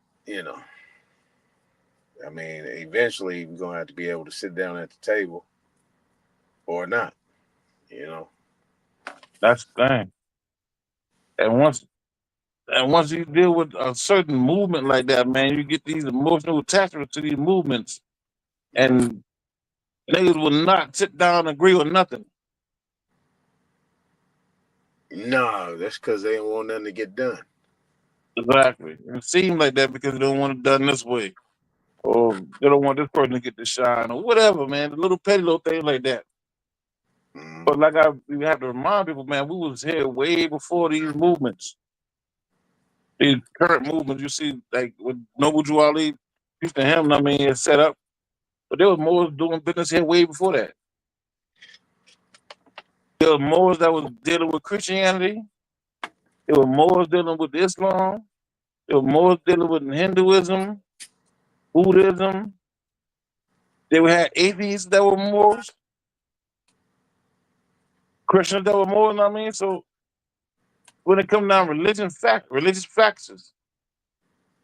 I mean, eventually we're gonna have to be able to sit down at the table, or not. That's the thing. And once you deal with a certain movement like that, man, you get these emotional attachments to these movements, and niggas will not sit down and agree with nothing. No, that's because they don't want nothing to get done. Exactly. It seems like that because they don't want it done this way, or they don't want this person to get the shine, or whatever, man. The little petty little things like that. Mhm. But we have to remind people, man, we was here way before these movements, these current movements. You see, like with Noble Drew Ali, used to him. I mean, it's set up, but there was more doing business here way before that. There was more that was dealing with Christianity. There were more dealing with Islam. There were more dealing with Hinduism, Buddhism. They had atheists that were Moors, Christians that were Moors. I mean, so when it comes down to religious factors,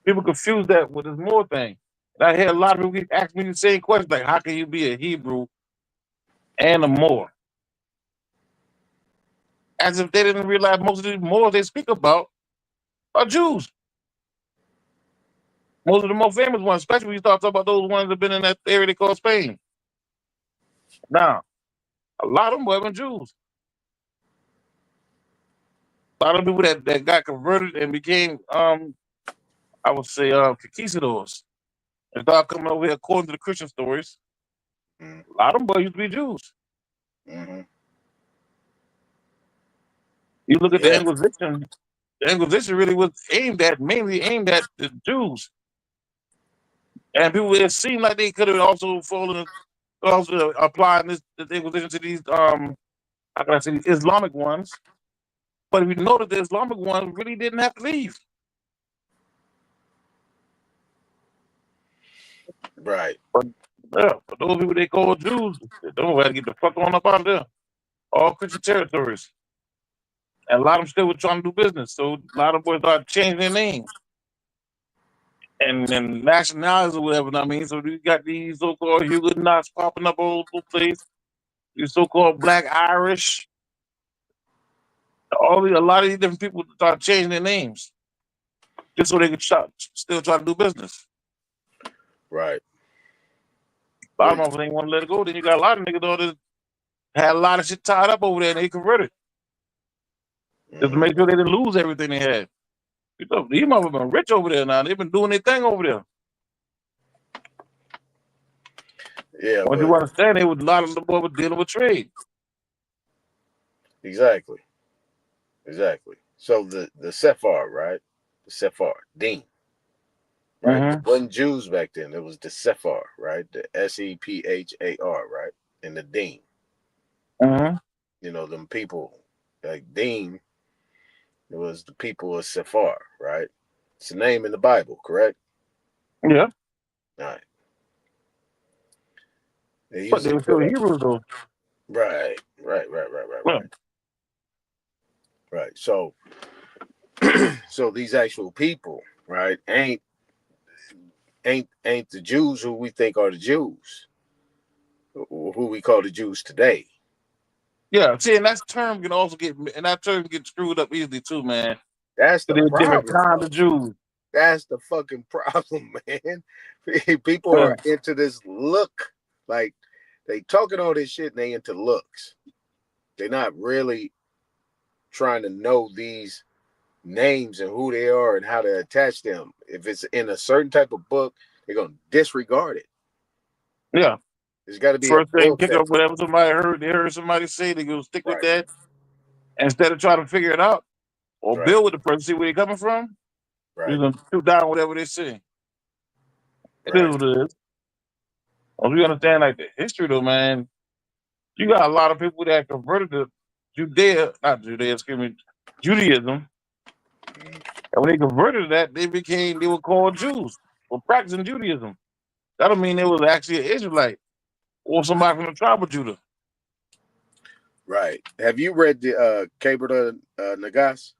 people confuse that with this Moor thing. And I hear a lot of people keep asking me the same question, like, how can you be a Hebrew and a Moor? As if they didn't realize most of these Moors they speak about are Jews. Most of the more famous ones, especially when you start talking about those ones that have been in that area they call Spain. Now, a lot of them were Jews. A lot of people that got converted and became, I would say, conquistadors and started coming over here according to the Christian stories. Mhm. A lot of them boys used to be Jews. Mhm. You look at the Yeah. Inquisition. The Inquisition really was mainly aimed at the Jews. And people, it seemed like they could have also also applied this Inquisition to these, how can I say, these Islamic ones. But if you notice, the Islamic ones really didn't have to leave. Right. But yeah, but those people they call Jews, they don't have to get the fuck on up out of there. All Christian territories. And a lot of them still were trying to do business. So a lot of boys started changing their names and nationalities or whatever. I mean, so you got these so-called Huguenots popping up all over the place. These so-called Black Irish. A lot of these different people start changing their names just so they could still try to do business. Right. A lot of them ain't want to let it go. Then you got a lot of niggas though that had a lot of shit tied up over there and they converted just to make sure they didn't lose everything they had. You know, these motherfuckers been rich over there now. They've been doing their thing over there. Yeah. Once you understand, a lot of the boys were dealing with trade. Exactly. So the Sephar, right? The Sephar, Dean. Right? It wasn't Jews back then. It was the Sephar, right? The Sephar, right? And the Dean. You know, them people like Dean, it was the people of Sephar, right? It's a name in the Bible, correct? Yeah. All right. But they were still Hebrews though. Right. Right. So so these actual people, right, ain't the Jews who we think are the Jews, who we call the Jews today. Yeah, see, and that term gets screwed up easily too, man. That's the problem. Different kind of Jews. That's the fucking problem, man. People are into this look, like they talking all this shit and they into looks. They're not really trying to know these names and who they are and how to attach them. If it's in a certain type of book, they're gonna disregard it. Yeah. There's got to be first thing, pick up whatever somebody heard. They heard somebody say, they go stick with that instead of trying to figure it out or build with the person, see where they're coming from. You're gonna shoot down whatever they say. It is what it is. Well, we understand like the history though, man. You got a lot of people that converted to Judaism. And when they converted to that, they were called Jews or practicing Judaism. That don't mean they was actually an Israelite or somebody from the tribe of Judah. Right. Have you read the Keber Nagas?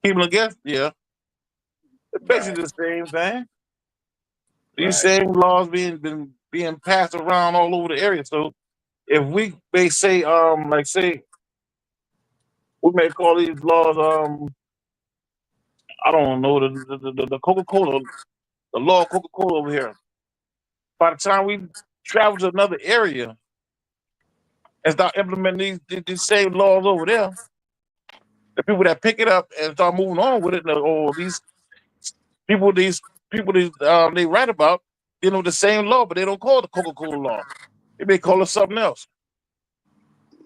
Keber Nagas, yeah. It's basically the same thing. These same laws being passed around all over the area. So if we may say, we may call these laws, I don't know, the Coca-Cola, the law of Coca-Cola over here. By the time we travel to another area and start implementing these same laws over there, The people that pick it up and start moving on with it, or people, these they write about, the same law, but they don't call it the Coca-Cola law. They may call it something else.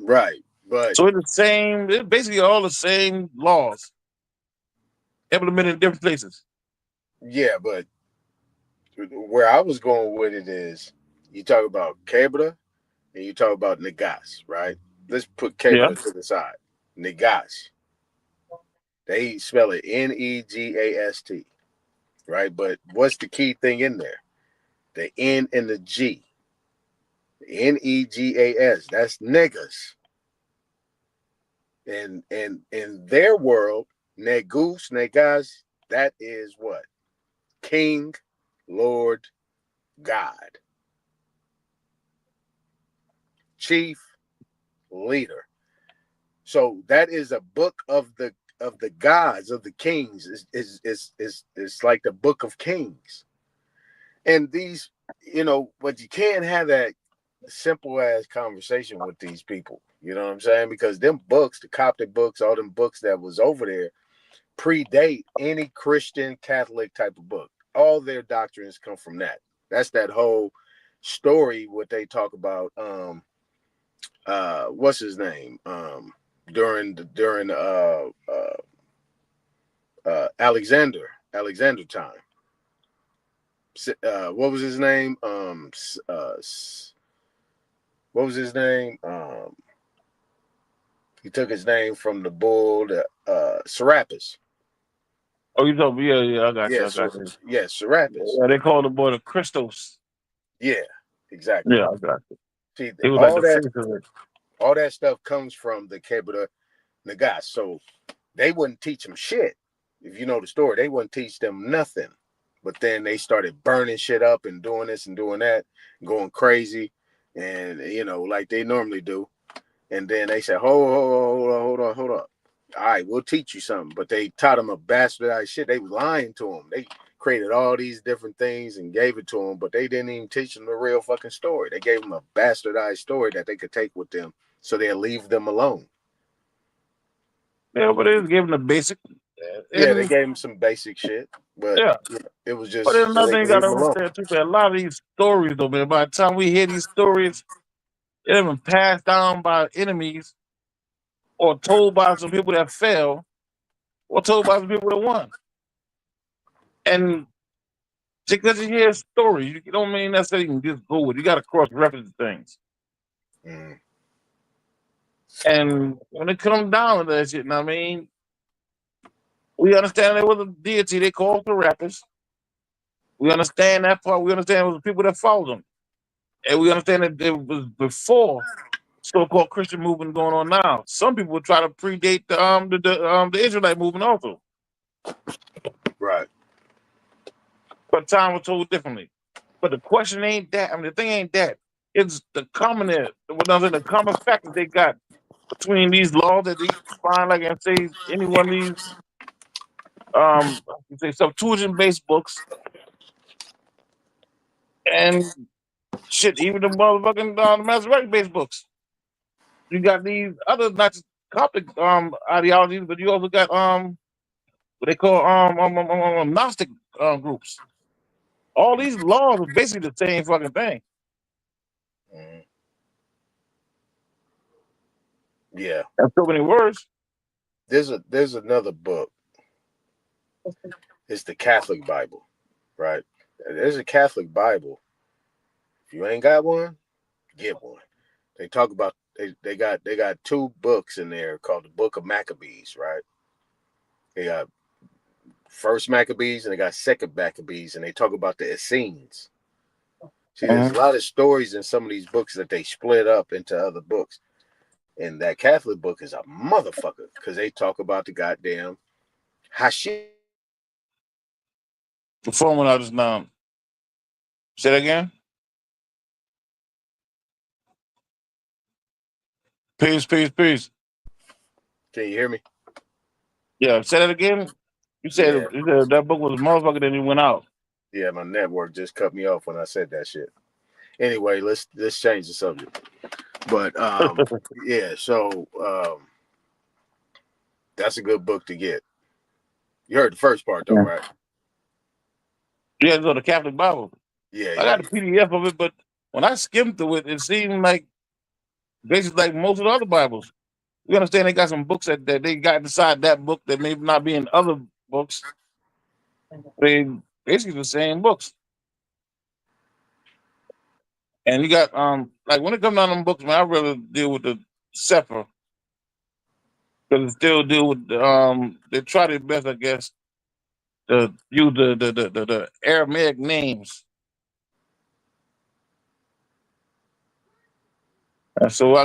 Right. But So it's the same. It's basically all the same laws implemented in different places. yeah, but where I was going with it is you talk about Kebra and you talk about Negas, right? Let's put Yeah. Kebra to the side. Negas. They spell it Negast, right? But what's the key thing in there? The N and the G. Negas. That's niggas. And in their world, Negus, Negas, that is what? King, Lord, God. Chief, leader. So that is a book of the gods, of the kings. It's like the book of kings. And these, but you can't have that simple ass conversation with these people. You know what I'm saying? Because them books, the Coptic books, all them books that was over there predate any Christian Catholic type of book. All their doctrines come from that. That's that whole story, what they talk about. What's his name? During Alexander time. What was his name? What was his name? He took his name from the bull, Serapis. Oh, you talking? Yeah, I got you. Yeah, Serapis. Yeah, they call the boy the Christos. Yeah, exactly. Yeah, I got you. See, It was like the face of it. all that stuff comes from the Kebra Negas. So they wouldn't teach them shit. If you know the story, they wouldn't teach them nothing. But then they started burning shit up and doing this and doing that, going crazy, and like they normally do. And then they said, hold on. All right, we'll teach you something. But they taught them a bastardized shit. They was lying to them. They created all these different things and gave it to them, but they didn't even teach them the real fucking story. They gave them a bastardized story that they could take with them, so they'll leave them alone. Yeah, but they was giving the basic. Yeah, they gave them some basic shit, but yeah, it was just. But there's so another they thing could you gotta leave them alone. understand too, man. A lot of these stories, though, man. By the time we hear these stories, they've been passed down by enemies, or told by some people that fell, or told by some people that won. And just because you hear a story, you don't mean necessarily you can just go with it. You got to cross-reference things. Mm. And when it comes down to that shit, I mean, we understand there was a deity they called the rappers. We understand that part. We understand it was the people that followed them. And we understand that it was before so-called Christian movement going on now. Some people would try to predate the Israelite movement also. Right. But time was told differently. But the question ain't that. I mean, the thing ain't that. It's the common factors they got between these laws that they find, like I say, any one of these say Septuagint-based books, and shit, even the motherfucking Masoretic-based books. You got these other not just Coptic ideologies, but you also got what they call Gnostic groups. All these laws are basically the same fucking thing. Mm. Yeah. That's so many words. There's another book. It's the Catholic Bible, right? There's a Catholic Bible. If you ain't got one, get one. They talk about they got two books in there called the Book of Maccabees, right? They got first Maccabees and they got second Maccabees, and they talk about the Essenes. See, there's a lot of stories in some of these books that they split up into other books. And that Catholic book is a motherfucker because they talk about the goddamn Hashim. The phone went out just now. Say that again? Peace. Can you hear me? Yeah, say that again. You said, Yeah. you said that book was a motherfucker, then it went out. Yeah, my network just cut me off when I said that shit. Anyway, let's change the subject. But yeah, so That's a good book to get. You heard the first part though, Yeah. right? Yeah, so the Catholic Bible. Yeah, I got the PDF of it, but when I skimmed through it, it seemed like basically like most of the other Bibles. You understand they got some books that they got inside that book that may not be in other books. They basically the same books. And you got like when it comes down to them books, man, I rather deal with the Sefer because it still deal with they try their best, I guess, to use the Aramaic names. And so I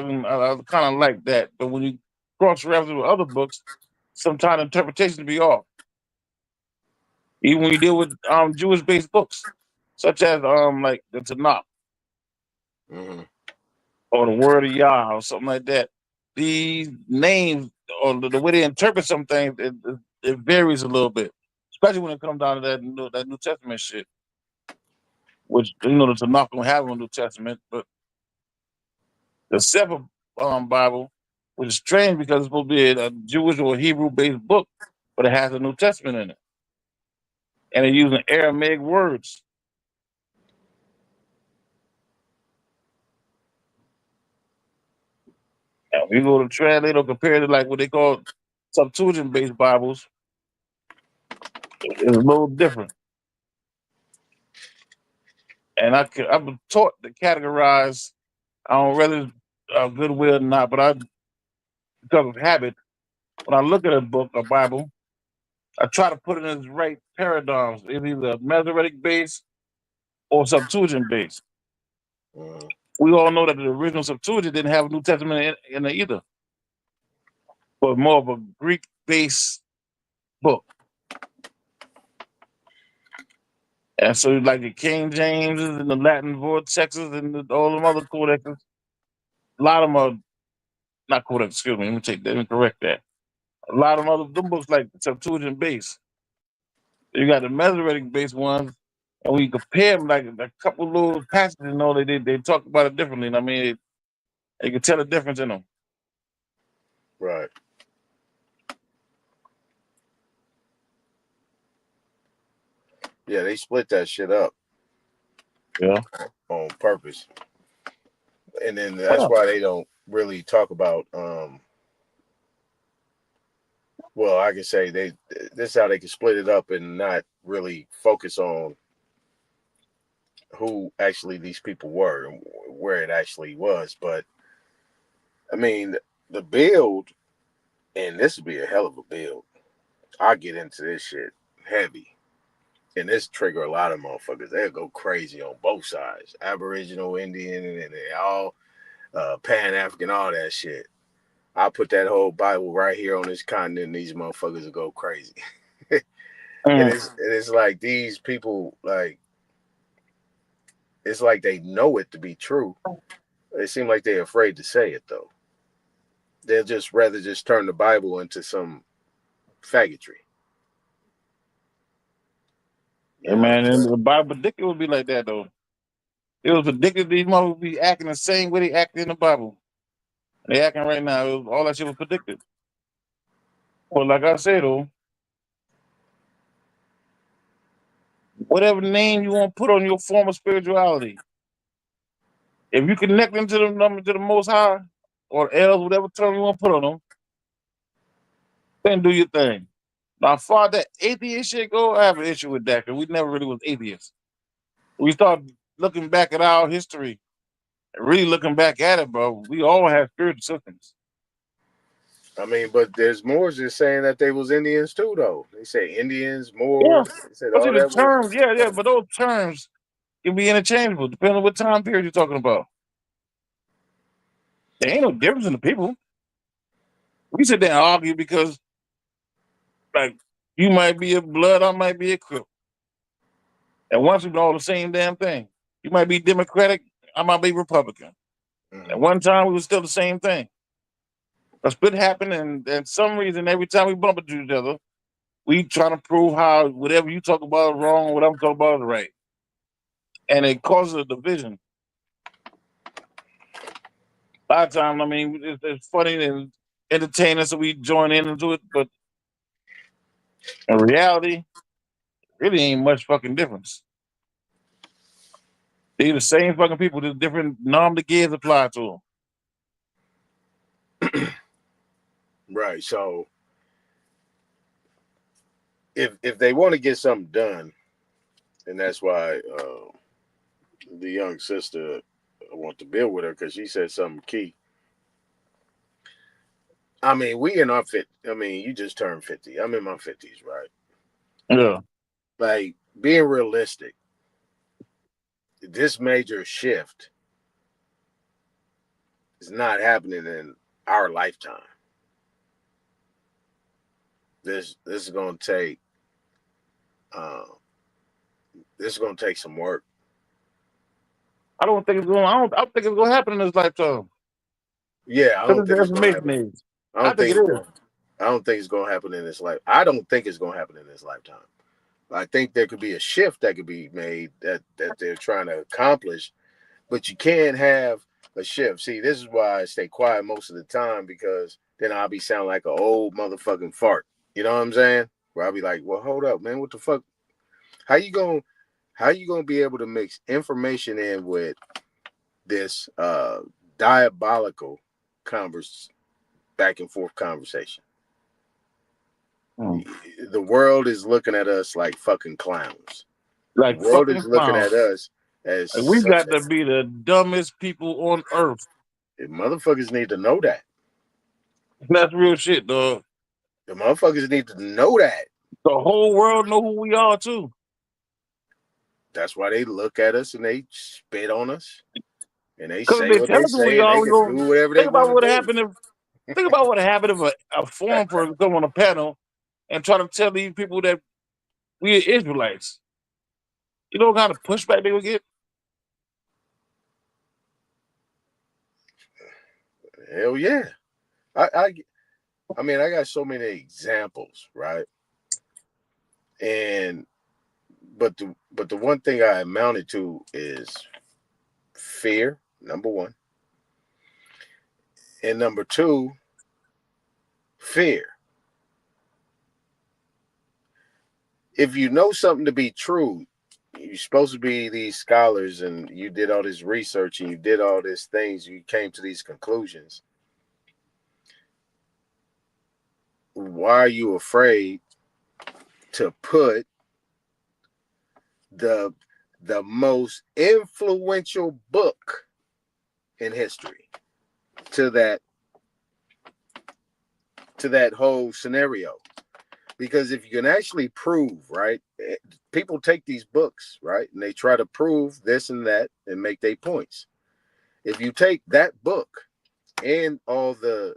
kind of like that. But when you cross reference with other books, sometimes interpretation be off. Even when you deal with Jewish based books, such as like the Tanakh Mm-hmm. or the Word of Yah or something like that. These names or the way they interpret some things, it varies a little bit, especially when it comes down to that New Testament shit. Which the Tanakh don't have a New Testament, but the Sefer Bible, which is strange because it's supposed to be a Jewish or Hebrew based book, but it has a New Testament in it, and they're using Aramaic words. And we go to translate or compare it to like what they call Septuagint based Bibles. It's a little different. And I've been taught to categorize, I don't whether it's goodwill or not, but because of habit, when I look at a book, a Bible, I try to put it in its right paradigms. It's either Masoretic base or Septuagint base. Mm-hmm. We all know that the original Septuagint didn't have a New Testament in it either, but more of a Greek based book. And so, like the King Jameses and the Latin vortexes and all them other codexes, a lot of them are not codex. Excuse me, let me correct that. A lot of them books like Septuagint base. You got the Masoretic based ones, and when you compare them, like a couple little passages, they talk about it differently. And I mean, you can tell the difference in them. Right. Yeah, they split that shit up. Yeah. On purpose. And then that's why they don't really talk about well, I can say this is how they can split it up and not really focus on who actually these people were and where it actually was. But I mean, the build, and this would be a hell of a build. I'll get into this shit heavy. And this trigger a lot of motherfuckers. They'll go crazy on both sides. Aboriginal, Indian, and they all Pan-African, all that shit. I'll put that whole Bible right here on this continent and these motherfuckers will go crazy. And it's like these people, like, it's like they know it to be true. They seem like they're afraid to say it, though. They'll just rather just turn the Bible into some faggotry. Yeah, man, and the Bible predicted would be like that, though. It was predicted these motherfuckers would be acting the same way they acted in the Bible. They acting right now. All that shit was predicted. But like I said, though, whatever name you want to put on your form of spirituality, if you connect them to the Most High, or else whatever term you want to put on them, then do your thing. Now, as far as that atheist shit go, I have an issue with that because we never really was atheists. We start looking back at our history, and really looking back at it, bro. We all have spiritual systems. I mean, but there's more just saying that they was Indians too, though. They say Indians, more. Yeah. They said But all see, the that terms, was. yeah, but those terms can be interchangeable depending on what time period you're talking about. There ain't no difference in the people. We sit there and argue because, like, you might be a blood, I might be a Crip. And once we're all the same damn thing. You might be Democratic, I might be Republican. At one time, we were still the same thing. A split happened, and some reason, every time we bump into each other, we trying to prove how whatever you talk about is wrong, what I'm talking about is right. And it causes a division. A lot of times, I mean, it's funny, and entertaining, so we join in and do it. But in reality, really ain't much fucking difference. They the same fucking people. Just different nom de guerres apply to them. Right. So if they want to get something done, and that's why the young sister, I want to build with her because she said something key. I mean, we in our 50s. I mean, you just turned 50. I'm in my 50s, right? Yeah. Like, being realistic, this major shift is not happening in our lifetime. This is going to take some work. I don't think it's going. I don't think it's going to happen in this lifetime. Yeah, I don't think it's going to happen. I think it is. I don't think it's going to happen in this life. I don't think it's going to happen in this lifetime. I think there could be a shift that could be made that they're trying to accomplish, but you can't have a shift. See, this is why I stay quiet most of the time, because then I'll be sounding like an old motherfucking fart. You know what I'm saying? Where I'll be like, well, hold up, man. What the fuck? How you gonna be able to mix information in with this diabolical back and forth conversation? The world is looking at us like fucking clowns. Like the world fucking is looking clowns. at us as we got to be the dumbest people on earth. The motherfuckers need to know that. That's real shit, dog. The motherfuckers need to know that. The whole world know who we are too. That's why they look at us and they spit on us, and they say what they say. They can do whatever they want to do. Think about what happened if a foreign person come on a panel and try to tell these people that we are Israelites. You know what kind of pushback they would get? Hell yeah. I mean, I got so many examples, right? But the one thing I amounted to is fear, number one. And number two, fear. If you know something to be true, you're supposed to be these scholars, and you did all this research and you did all these things, you came to these conclusions. Why are you afraid to put the most influential book in history to that whole scenario? Because if you can actually prove, right, people take these books, right, and they try to prove this and that and make their points. If you take that book and all the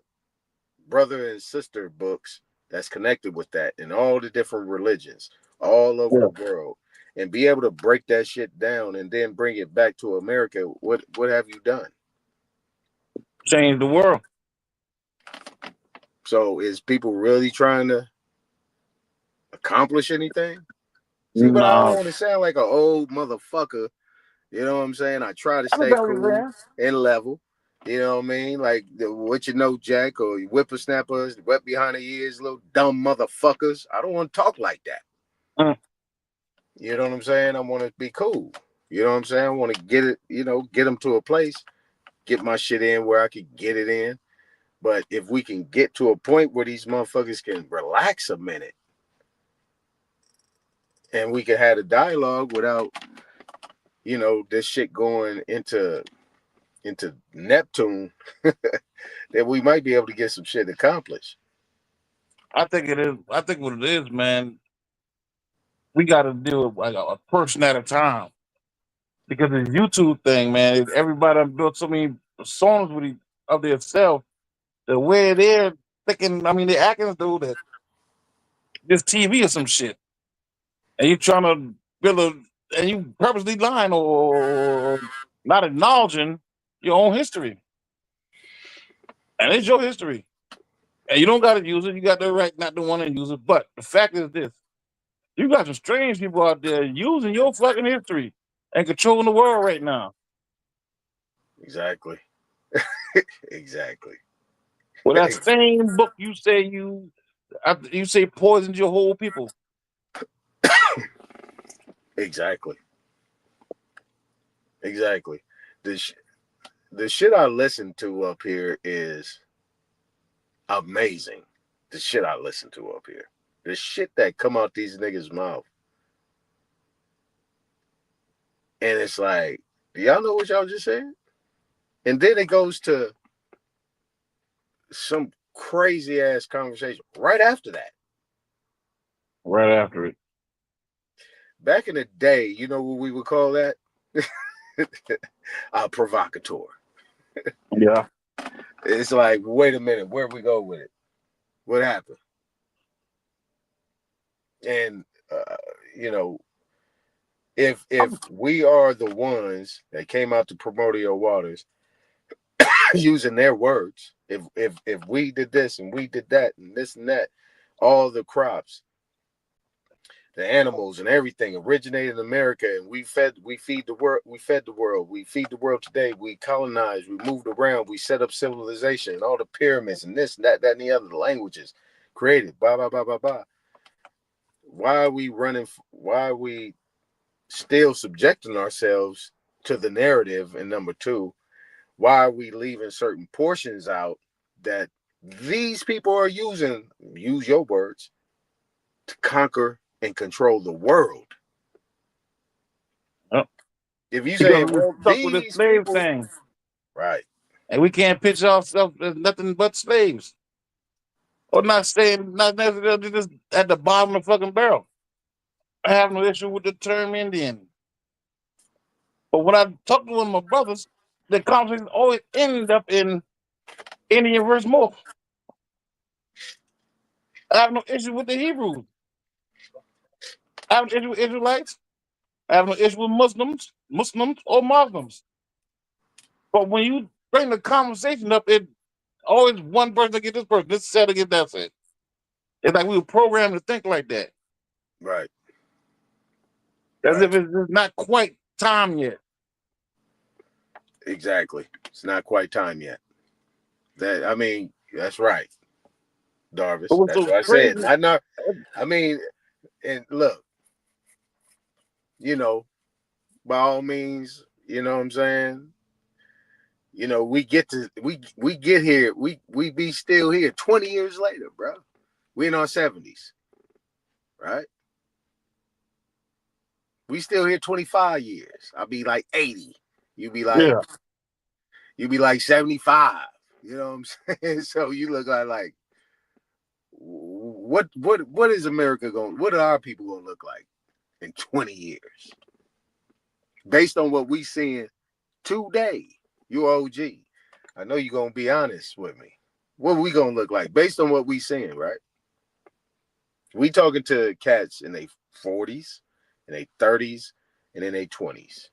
brother and sister books that's connected with that and all the different religions all over the world, and be able to break that shit down and then bring it back to America, what have you done? Change the world. So is people really trying to accomplish anything? See, but I don't want to sound like an old motherfucker. You know what I'm saying? I try to stay cool and level. You know what I mean? Like, what you know, Jack, or whippersnappers, wet behind the ears, little dumb motherfuckers. I don't want to talk like that. You know what I'm saying? I want to be cool. You know what I'm saying? I want to get it, get them to a place, get my shit in where I could get it in. But if we can get to a point where these motherfuckers can relax a minute and we can have a dialogue without, this shit going into Neptune, then we might be able to get some shit accomplished. I think it is. I think what it is, man, we got to do it like a person at a time. Because the YouTube thing, man, everybody built so many songs of themselves, the way they're thinking, they're acting as though that this TV or some shit. And you trying to build and you purposely lying or not acknowledging your own history. And it's your history. And you don't got to use it. You got the right not to want to use it. But the fact is this. You got some strange people out there using your fucking history and controlling the world right now. Exactly. Exactly. Well, that same book you say you say poisoned your whole people. Exactly. Exactly. The shit I listen to up here is amazing. The shit I listen to up here. The shit that come out these niggas' mouth. And it's like, do y'all know what y'all just said? And then it goes to some crazy ass conversation right after that. Right after it. Back in the day, you know what we would call that? A provocateur. Yeah. It's like, wait a minute, where we go with it? What happened? And you know, if we are the ones that came out to Primordial Waters using their words, if we did this and we did that and this and that, all the crops, the animals and everything originated in America, and we feed the world, we feed the world today, we colonized, we moved around, we set up civilization, all the pyramids and this and that and the other, the languages created, blah blah blah blah blah. Why are we running? Why are we still subjecting ourselves to the narrative? And number two, why are we leaving certain portions out that these people are using, use your words, to conquer and control the world? Yep. If you Because say, we're well, stuck with the these slave people, thing. right? And we can't picture ourselves as nothing but slaves. Or not necessarily just at the bottom of the fucking barrel. I have no issue with the term Indian. But when I talk to one of my brothers, the conversation always ended up in Indian versus Morph. I have no issue with the Hebrews. I have no issue with Israelites. I have no issue with Muslims or Muslims. But when you bring the conversation up, it always one person against this person, this set against that set. It's like we were programmed to think like that. Right. As if it's not quite time yet. Exactly. It's not quite time yet. I mean, that's right, Darvis. That's what I said. I mean, and look, you know, by all means, you know what I'm saying? You know, we get here, we be still here 20 years later, bro. We in our 70s, right? We still here 25 years. I'll be like 80. You be like, yeah. You be like 75. You know what I'm saying? So you look like what is America going? What are our people gonna look like in 20 years? Based on what we seeing today, you OG. I know you're gonna be honest with me. What we gonna look like based on what we seeing, right? We talking to cats in their 40s, in their 30s, and in their 20s.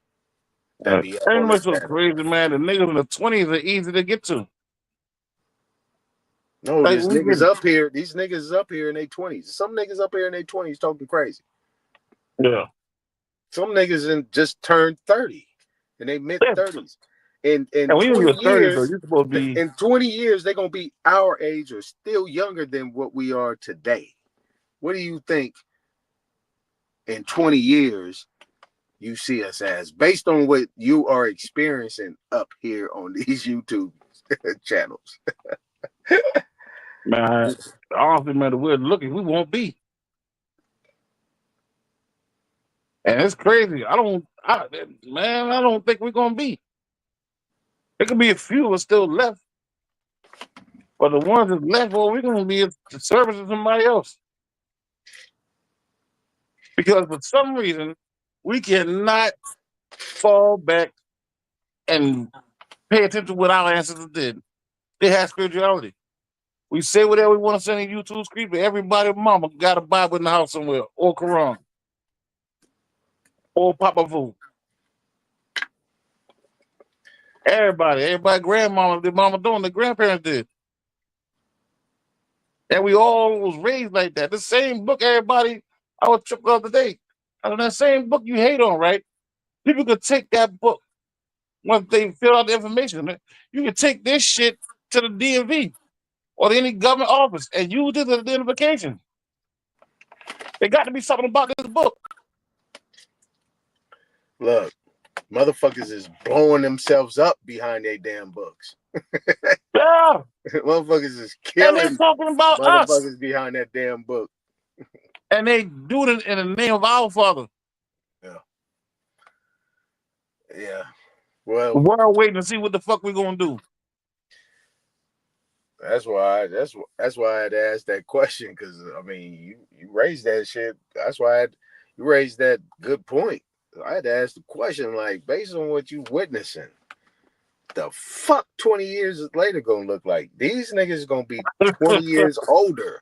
That ain't much so crazy, man. The niggas in the 20s are easy to get to. No, like, these niggas up here in their 20s. Some niggas up here in their 20s talking crazy. Yeah. Some niggas just turned 30 in their mid 30s. In 20 years, so you're supposed to be... in 20 years, they're gonna be our age or still younger than what we are today. What do you think in 20 years you see us as, based on what you are experiencing up here on these YouTube channels? Man, honestly, man, the way it's looking, we won't be. And it's crazy. I don't think we're gonna be. There could be a few that still left, but the ones that left, well, we're gonna be the service of somebody else. Because for some reason, we cannot fall back and pay attention to what our ancestors did. They had spirituality. We say whatever we want to say in YouTube screen, but everybody, mama, got a Bible in the house somewhere, or Quran, or Papa Fu. Everybody, grandmama, the mama doing, the grandparents did. And we all was raised like that. The same book, everybody, I was tripped the other day. Out of that same book you hate on, right? People could take that book once they fill out the information. You can take this shit to the DMV or any government office and use this as identification. There got to be something about this book. Look, motherfuckers is blowing themselves up behind their damn books. Yeah. Motherfuckers is And they're killing talking about us. motherfuckers behind that damn book. And they do it in the name of our Father. Yeah. Well, We're waiting to see what the fuck we're gonna do. that's why I had to ask that question, because I mean you raised that shit. That's why you raised that good point. I had to ask the question, like, based on what you witnessing, the fuck 20 years later gonna look like? These niggas gonna be 20 years older.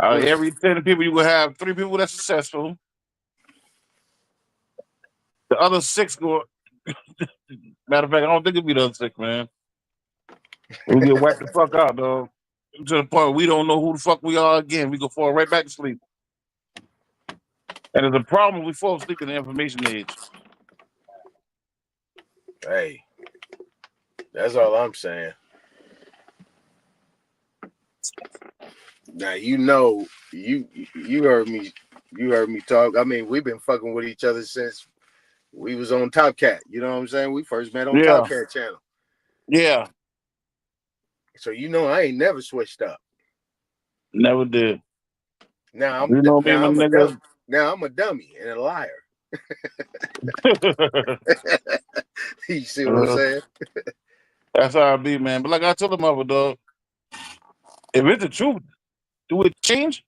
Every 10 people, you will have 3 people that's successful. The other 6 go. Matter of fact, I don't think it'll be the other 6, man. We'll get wiped the fuck out, dog. To the point we don't know who the fuck we are again. We go fall right back to sleep. And there's a problem. We fall asleep in the information age. Hey, that's all I'm saying. Now you heard me talk. I mean, we've been fucking with each other since we was on Top Cat. You know what I'm saying? We first met on Top Cat channel. Yeah. So I ain't never switched up. Never did. Now You know me, my nigga. Now I'm a dummy and a liar. You see what I'm saying? That's how I be, man. But like I told him, other dog, if it's the truth, do it change?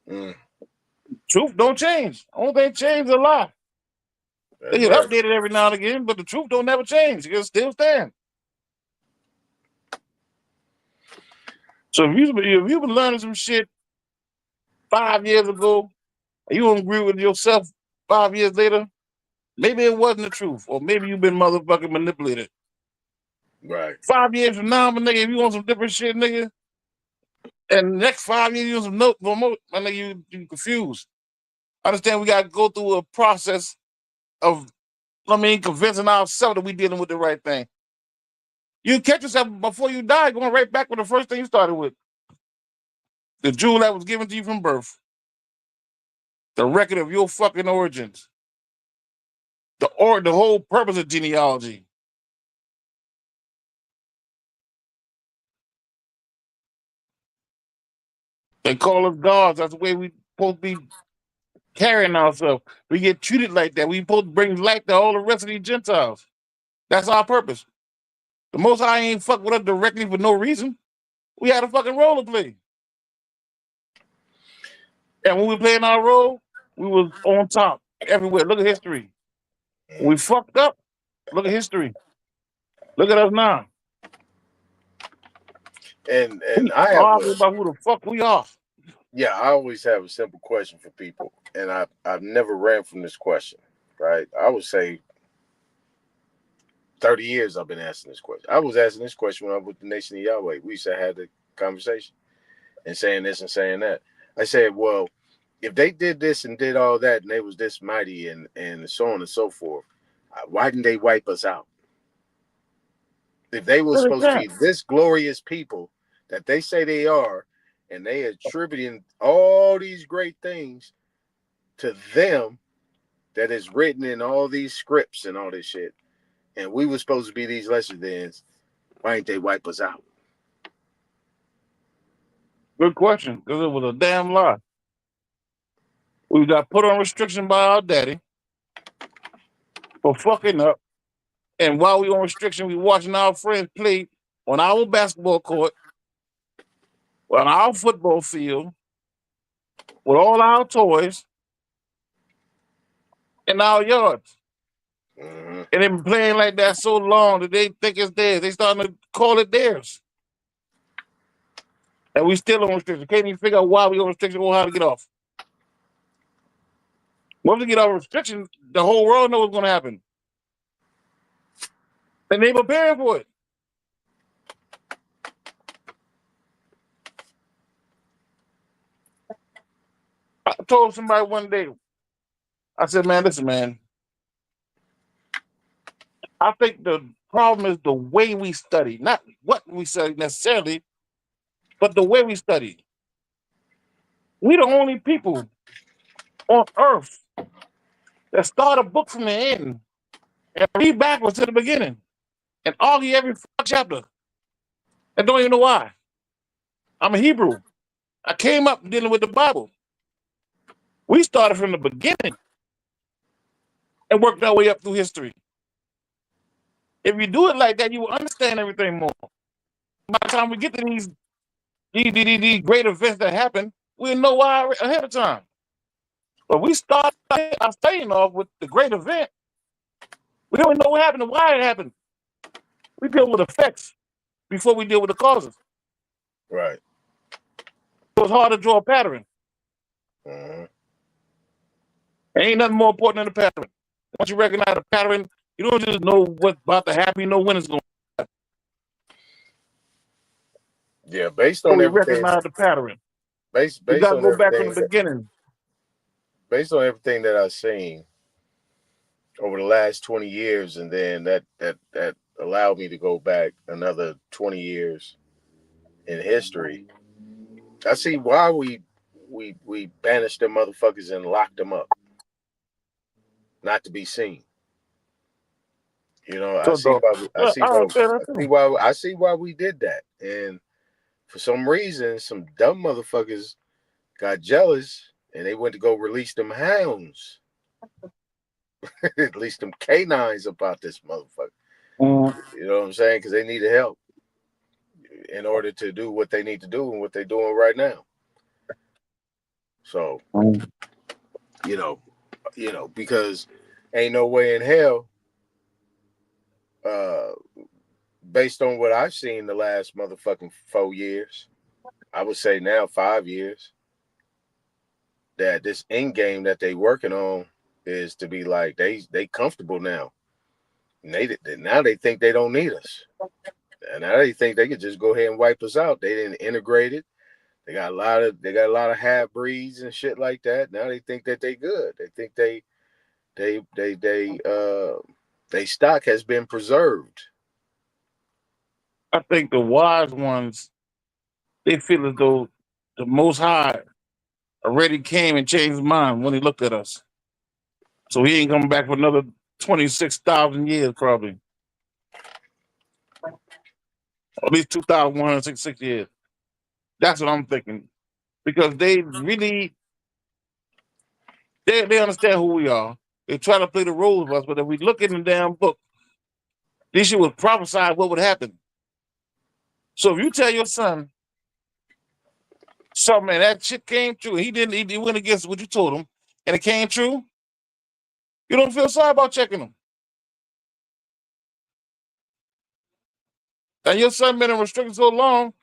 Truth don't change. Only thing change is a lie. They get updated every now and again, but the truth don't never change. It still stand. So if you've been learning some shit 5 years ago, and you don't agree with yourself 5 years later, maybe it wasn't the truth, or maybe you've been motherfucking manipulated. Right. 5 years from now, my nigga, if you want some different shit, nigga, and the next 5 years you want some my nigga, you confused. Understand we gotta go through a process of, convincing ourselves that we dealing with the right thing. You catch yourself before you die going right back with the first thing you started with. The jewel that was given to you from birth. The record of your fucking origins. The whole purpose of genealogy. They call us gods. That's the way we supposed to be carrying ourselves. We get treated like that. We supposed to bring light to all the rest of these Gentiles. That's our purpose. The Most High ain't fuck with us directly for no reason. We had a fucking role to play. And when we playing our role, we was on top everywhere. Look at history. When we fucked up, look at history. Look at us now. And I have about who the fuck we are. Yeah, I always have a simple question for people, and I've never ran from this question, right? I would say 30 years I've been asking this question. I was asking this question when I was with the Nation of Yahweh. We used to have the conversation and saying this and saying that. I said, well, if they did this and did all that and they was this mighty and so on and so forth, why didn't they wipe us out? If they were supposed to be this glorious people that they say they are, and they attributing all these great things to them that is written in all these scripts and all this shit, and we were supposed to be these lesser thans, why ain't they wipe us out? Good question, because it was a damn lie. We got put on restriction by our daddy for fucking up. And while we on restriction, we watching our friends play on our basketball court, on our football field, with all our toys, in our yards. And they've been playing like that so long that they think it's theirs. They starting to call it theirs. And we still on restriction. Can't even figure out why we on restriction or how to get off. Once we get off restriction, the whole world knows what's going to happen. And they preparing for it. I told somebody one day, I said, man, listen, man. I think the problem is the way we study, not what we study necessarily, but the way we study. We the only people on earth that start a book from the end and read backwards to the beginning and argue every chapter and don't even know why. I'm a Hebrew. I came up dealing with the Bible. We started from the beginning and worked our way up through history. If you do it like that, you will understand everything more. By the time we get to these great events that happen, we'll know why ahead of time. But we start our studying off with the great event. We don't know what happened and why it happened. We deal with effects before we deal with the causes. Right. So it's hard to draw a pattern. Mhm. Ain't nothing more important than the pattern. Once you recognize the pattern, you don't just know what's about to happen, you know when it's going to happen. Yeah, based So on we everything, recognize the pattern. based You based got to on go back from everything, the beginning. based on everything that I've seen over the last 20 years, and then that allowed me to go back another 20 years in history. I see why we banished them motherfuckers and locked them up, not to be seen. You know, I So, see though, why we, I yeah, see I why understand that I see too. why I see why we did that. And for some reason, some dumb motherfuckers got jealous and they went to go release them hounds, at least them canines about this motherfucker. Mhm. You know what I'm saying? Because they needed help in order to do what they need to do and what they're doing right now. So, Mhm. you know, because ain't no way in hell, uh, based on what I've seen the last motherfucking 4 years, I would say now 5 years, that this end game that they working on is to be like they comfortable now. And now they think they don't need us. And now they think they could just go ahead and wipe us out. They didn't integrate it. They got a lot of half breeds and shit like that. Now they think that they good. They think they stock has been preserved. I think the wise ones, they feel as though the Most High already came and changed his mind when he looked at us. So he ain't coming back for another 26,000 years, probably. Or at least 2,166 years. That's what I'm thinking. Because they really, they understand who we are. They try to play the roles of us, but if we look in the damn book, this shit was prophesied what would happen. So if you tell your son something and that shit came true, he went against what you told him, and it came true, you don't feel sorry about checking him. And your son been in restricted so long,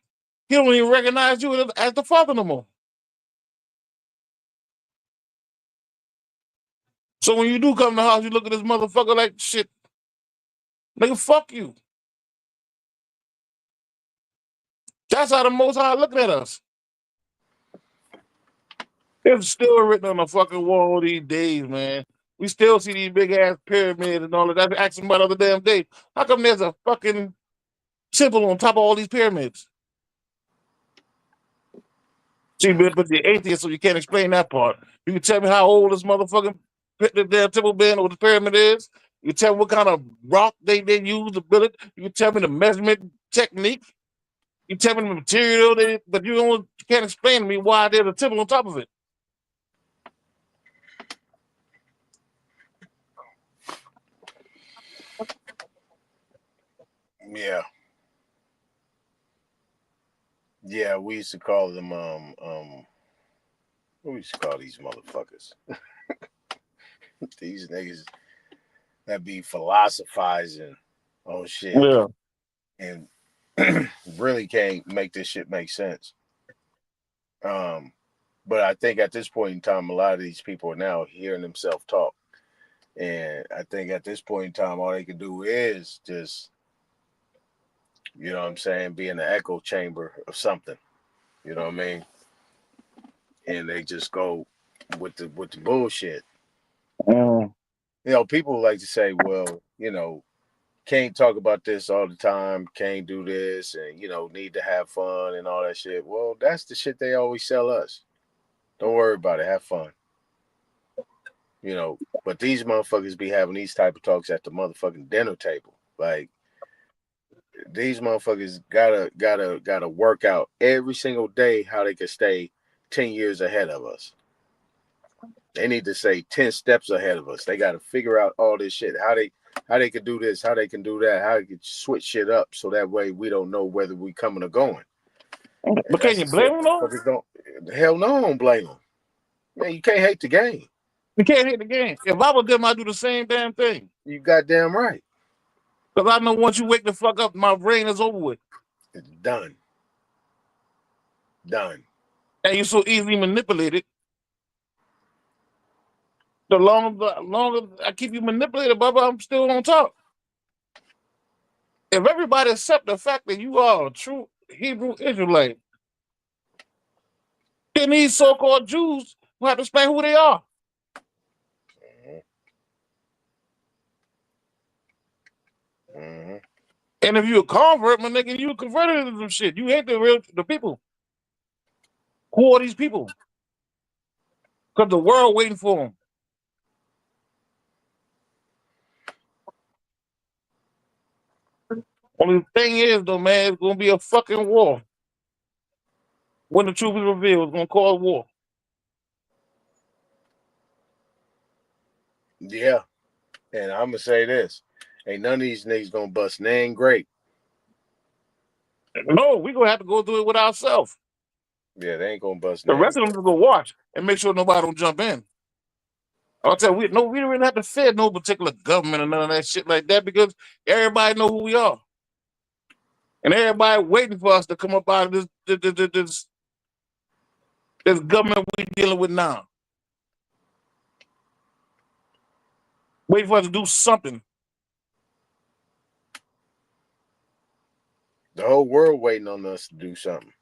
he don't even recognize you as the father no more. So when you do come to the house, you look at this motherfucker like shit, nigga, fuck you. That's how the Most High looking at us. It's still written on the fucking wall these days, man. We still see these big ass pyramids and all of that. I asked somebody the other damn day, how come there's a fucking temple on top of all these pyramids? See, but you're atheist, so you can't explain that part. You can tell me how old this motherfucking the damn temple been or the pyramid is. You can tell me what kind of rock they use to build it. You can tell me the measurement technique. You tell me the material, but you can't explain to me why there's a temple on top of it. Yeah. Yeah, we used to call them what we used to call these motherfuckers. These niggas that be philosophizing on shit Yeah. and really can't make this shit make sense. But I think at this point in time, a lot of these people are now hearing themselves talk. And I think at this point in time, all they can do is just, you know what I'm saying, be in the echo chamber of something. You know what I mean? And they just go with the bullshit. Mm. You know, people like to say, well, you know, can't talk about this all the time, can't do this, and need to have fun and all that shit. Well, that's the shit they always sell us. Don't worry about it, have fun. But these motherfuckers be having these type of talks at the motherfucking dinner table. Like, these motherfuckers gotta work out every single day how they can stay 10 years ahead of us. They need to say 10 steps ahead of us. They got to figure out all this shit, how they can do this, how they can do that, how they can switch shit up so that way we don't know whether we coming or going. But can you blame them though? Hell no, I don't blame them. Man, you can't hate the game. You can't hate the game. If I was them, I'd do the same damn thing. You goddamn right. Because I know once you wake the fuck up, my brain is over with. It's done. Done. And you're so easily manipulated. The longer I keep you manipulated, Bubba, I'm still on top. If everybody accept the fact that you are a true Hebrew Israelite, then these so-called Jews will have to explain who they are. Mm-hmm. And if you a convert, my nigga, you converted into some shit. You hate the people. Who are these people? Because the world waiting for them. Only thing is, though, man, it's gonna be a fucking war. When the truth is revealed, it's gonna cause war. Yeah. And I'm gonna say this. Ain't none of these niggas gonna bust name great. No, we gonna have to go through it with ourselves. Yeah, they ain't gonna bust The name. rest of them just gonna watch and make sure nobody don't jump in. I'll tell you, we don't really have to fear no particular government or none of that shit like that because everybody know who we are. And everybody waiting for us to come up out of this government we dealing with now. Waiting for us to do something. The whole world waiting on us to do something.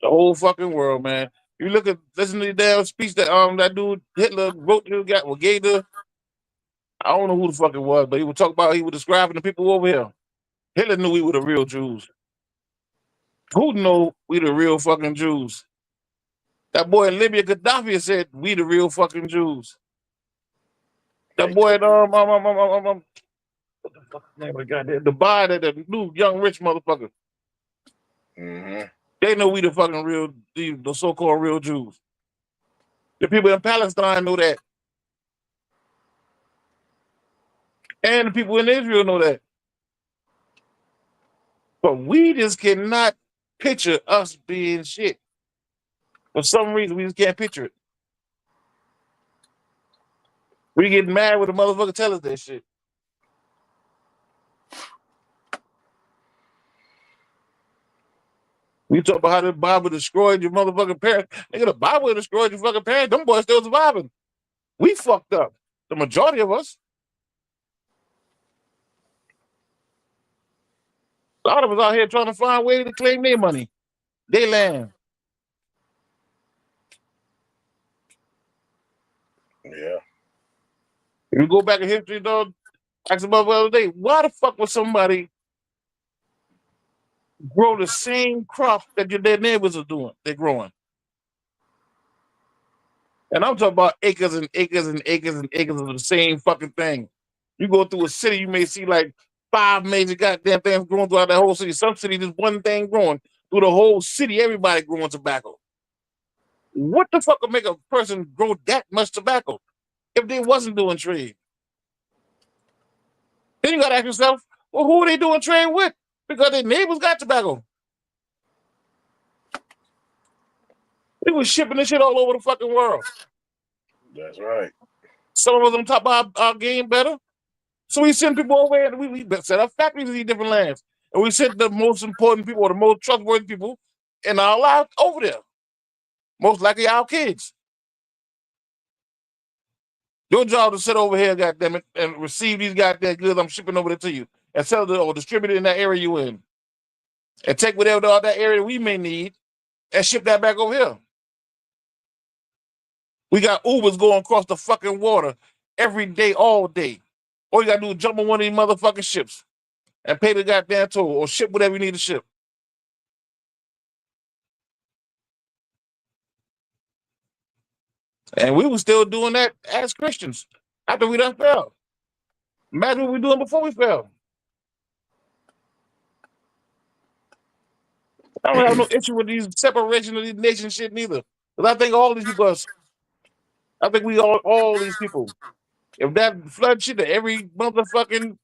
The whole fucking world, man. You listen to the damn speech that dude Hitler wrote to gave the, I don't know who the fuck it was, but he was describing the people over here. Hitler knew we were the real Jews. Who know we the real fucking Jews? That boy in Libya, Gaddafi, said we the real fucking Jews. That boy what the fuck name of the guy there? The Biden, the new young rich motherfucker. Mm-hmm. They know we the fucking real, the so-called real Jews. The people in Palestine know that. And the people in Israel know that. But we just cannot picture us being shit. For some reason, we just can't picture it. We get mad when the motherfucker tell us that shit. We talk about how the Bible destroyed your motherfucking parents. Nigga, the Bible destroyed your fucking parents. Them boys still surviving. We fucked up. The majority of us. A lot of us out here trying to find ways to claim their money, their land. Yeah. If you go back in history, dog, ask about the other day, why the fuck would somebody grow the same crop that their neighbors are doing? They're growing. And I'm talking about acres and acres and acres and acres of the same fucking thing. You go through a city, you may see like 5 major goddamn things growing throughout that whole city. Some cities, just one thing growing. Through the whole city, everybody growing tobacco. What the fuck would make a person grow that much tobacco if they wasn't doing trade? Then you gotta ask yourself, well, who are they doing trade with? Because their neighbors got tobacco. They was shipping this shit all over the fucking world. That's right. Some of us on top of our game better. So we send people over here and we set up factories in these different lands. And we send the most important people or the most trustworthy people in our lives over there. Most likely our kids. Your job is to sit over here, goddammit, and receive these goddamn goods I'm shipping over there to you and sell it or distribute it in that area you in. And take whatever all that area we may need and ship that back over here. We got Ubers going across the fucking water every day, all day. All you gotta do is jump on one of these motherfucking ships and pay the goddamn toll or ship whatever you need to ship. And we were still doing that as Christians after we done fell. Imagine what we were doing before we fell. I don't have no issue with these separation of these nation shit neither. Because I think all these people I think we all these people. If that flood shit that every motherfucking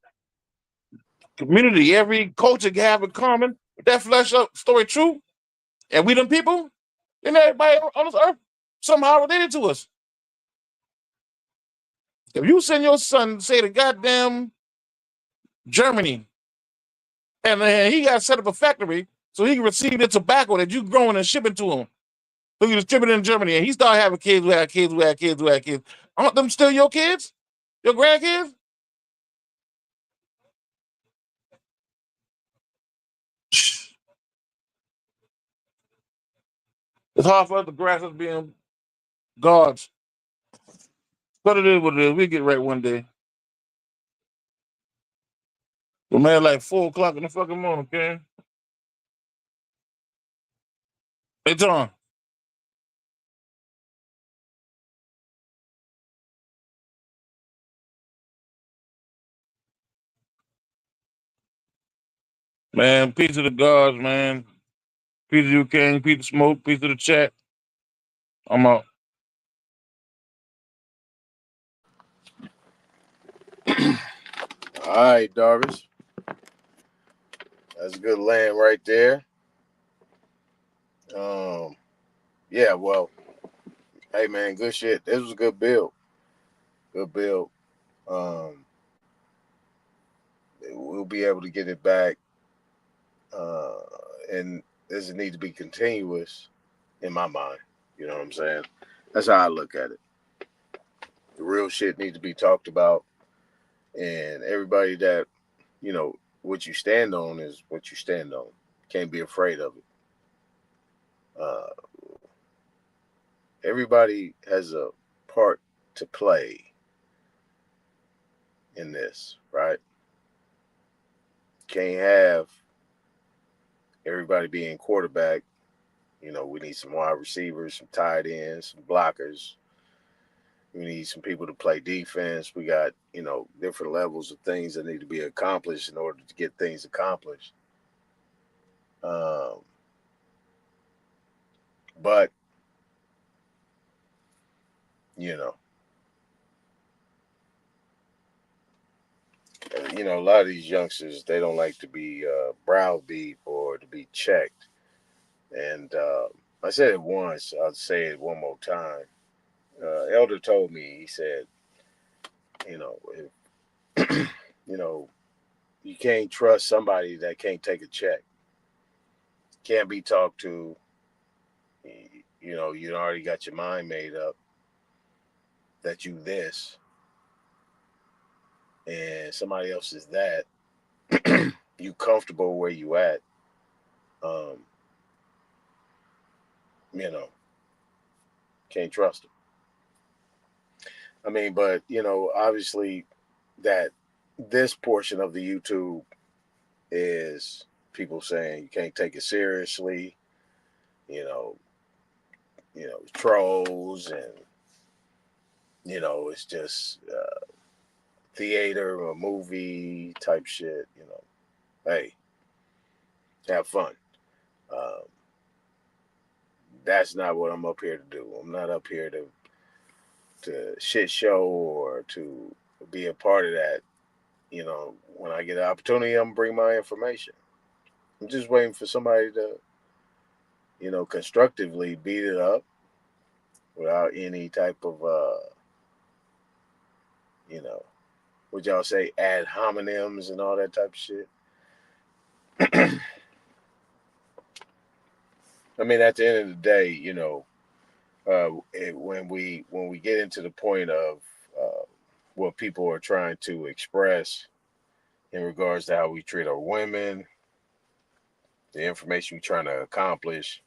community, every culture can have in common, if that flood story true, and we them people, then everybody on this earth somehow related to us. If you send your son, say to goddamn Germany, and he got to set up a factory so he can receive the tobacco that you growing and shipping to him, so you distribute it in Germany, and he started having kids who had kids who had kids who had kids. Aren't them still your kids? Your grandkids? It's hard for us to grasp us being gods. But it is what it is. We'll get right one day. But man, like 4 o'clock in the fucking morning, okay? Hey, Tom. Man, peace to the gods, man. Peace to you, King. Peace to Smoke. Peace to the chat. I'm out. All right, Darvish. That's a good land right there. Yeah, well, hey man, good shit. This was a good build. Good build. We'll be able to get it back. And does it need to be continuous in my mind? You know what I'm saying? That's how I look at it. The real shit needs to be talked about. And everybody that, you know, what you stand on is what you stand on. Can't be afraid of it. Everybody has a part to play in this, right? Can't have everybody being quarterback. You know, we need some wide receivers, some tight ends, some blockers. We need some people to play defense. We got, you know, different levels of things that need to be accomplished in order to get things accomplished. But, you know, a lot of these youngsters, they don't like to be browbeat or to be checked. And I said it once, I'll say it one more time. Elder told me, he said, you know, if, you know, you can't trust somebody that can't take a check. Can't be talked to. You know, you already got your mind made up that you this, and somebody else is that. You comfortable where you at. You know, can't trust them. I mean, but, you know, obviously that this portion of the YouTube is people saying you can't take it seriously, you know, trolls, and, you know, it's just theater or movie type shit, you know. Hey, have fun. That's not what I'm up here to do. I'm not up here to shit show or to be a part of that. You know, when I get an opportunity, I'm gonna bring my information. I'm just waiting for somebody to, you know, constructively beat it up without any type of, you know, what y'all say, ad hominems and all that type of shit. I mean, at the end of the day, you know, when we get into the point of what people are trying to express in regards to how we treat our women, the information we're trying to accomplish,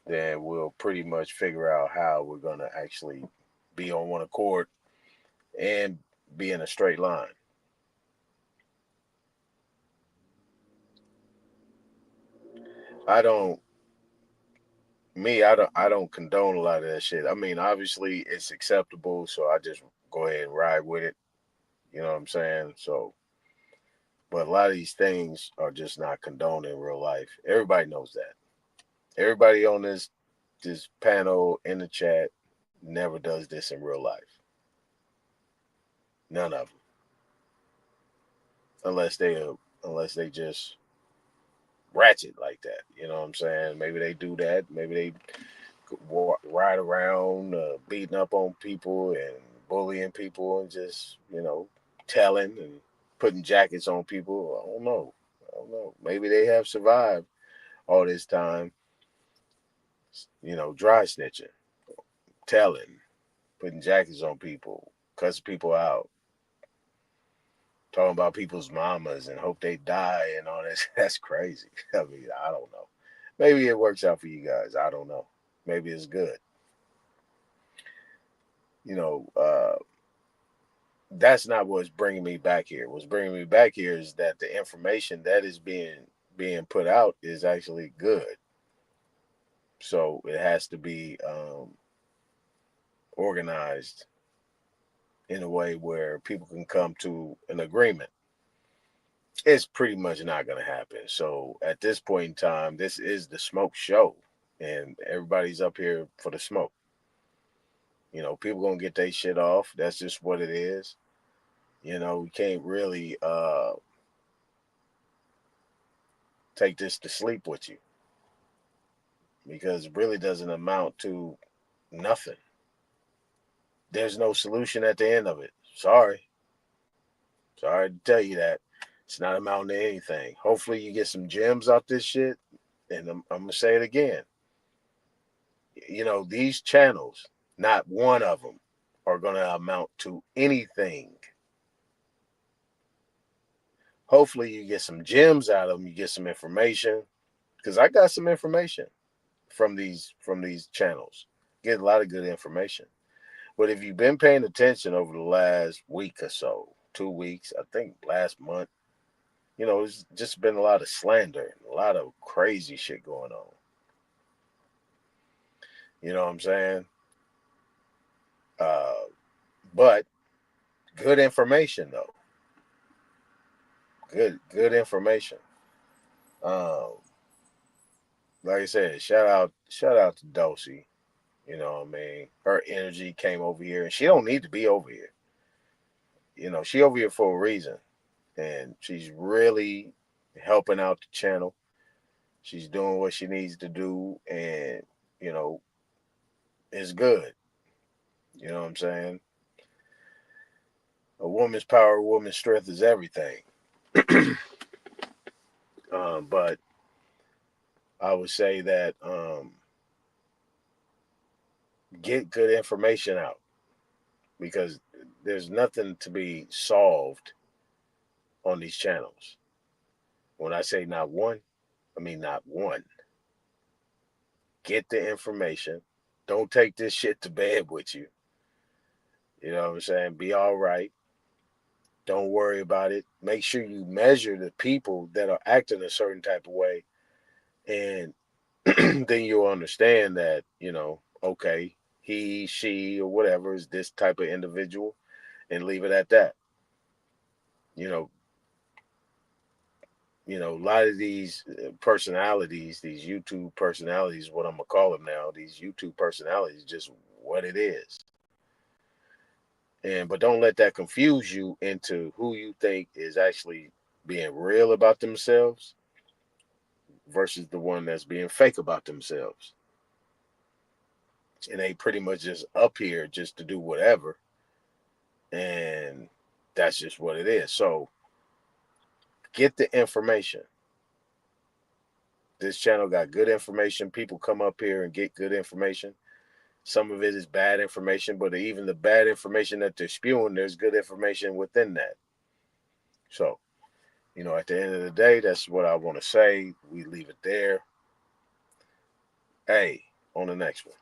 then we'll pretty much figure out how we're going to actually be on one accord and be in a straight line. I don't I don't condone a lot of that shit. I mean, obviously it's acceptable, so I just go ahead and ride with it. You know what I'm saying? So, but a lot of these things are just not condoned in real life. Everybody knows that. Everybody on this panel in the chat never does this in real life. None of them, unless they just ratchet like that. You know what I'm saying? Maybe they do that. Maybe they ride around beating up on people and bullying people and just telling and putting jackets on people. I don't know. Maybe they have survived all this time. Dry snitching, telling, putting jackets on people, cussing people out, talking about people's mamas and hope they die and all this. That's crazy. I mean, I don't know. Maybe it works out for you guys. I don't know. Maybe it's good. That's not what's bringing me back here. What's bringing me back here is that the information that is being put out is actually good. So it has to be organized in a way where people can come to an agreement. It's pretty much not going to happen. So at this point in time, this is the smoke show, and everybody's up here for the smoke. People gonna get their shit off. That's just what it is. We can't really take this to sleep with you, because it really doesn't amount to nothing. There's no solution at the end of it. Sorry to tell you that. It's not amounting to anything. Hopefully you get some gems out this shit. And I'm going to say it again. These channels, not one of them are going to amount to anything. Hopefully you get some gems out of them. You get some information. Because I got some information from these channels. Get a lot of good information. But if you've been paying attention over the last week or so, 2 weeks, I think last month, it's just been a lot of slander, a lot of crazy shit going on. You know what I'm saying? But good information though. Good information. Like I said, shout out to Dulcie. You know what I mean? Her energy came over here, and she don't need to be over here. She over here for a reason. And she's really helping out the channel. She's doing what she needs to do, and it's good. You know what I'm saying? A woman's power, a woman's strength is everything. But I would say that get good information out, because there's nothing to be solved on these channels. When I say not one, I mean not one. Get the information. Don't take this shit to bed with you. You know what I'm saying? Be all right. Don't worry about it. Make sure you measure the people that are acting a certain type of way. And then you'll understand that, okay, he, she, or whatever is this type of individual, and leave it at that. A lot of these personalities, these YouTube personalities, what I'm going to call them now, these YouTube personalities, just what it is. But don't let that confuse you into who you think is actually being real about themselves versus the one that's being fake about themselves. And they pretty much just up here just to do whatever. And that's just what it is. So get the information. This channel got good information. People come up here and get good information. Some of it is bad information, but even the bad information that they're spewing, there's good information within that. So, at the end of the day, that's what I want to say. We leave it there. Hey, on the next one.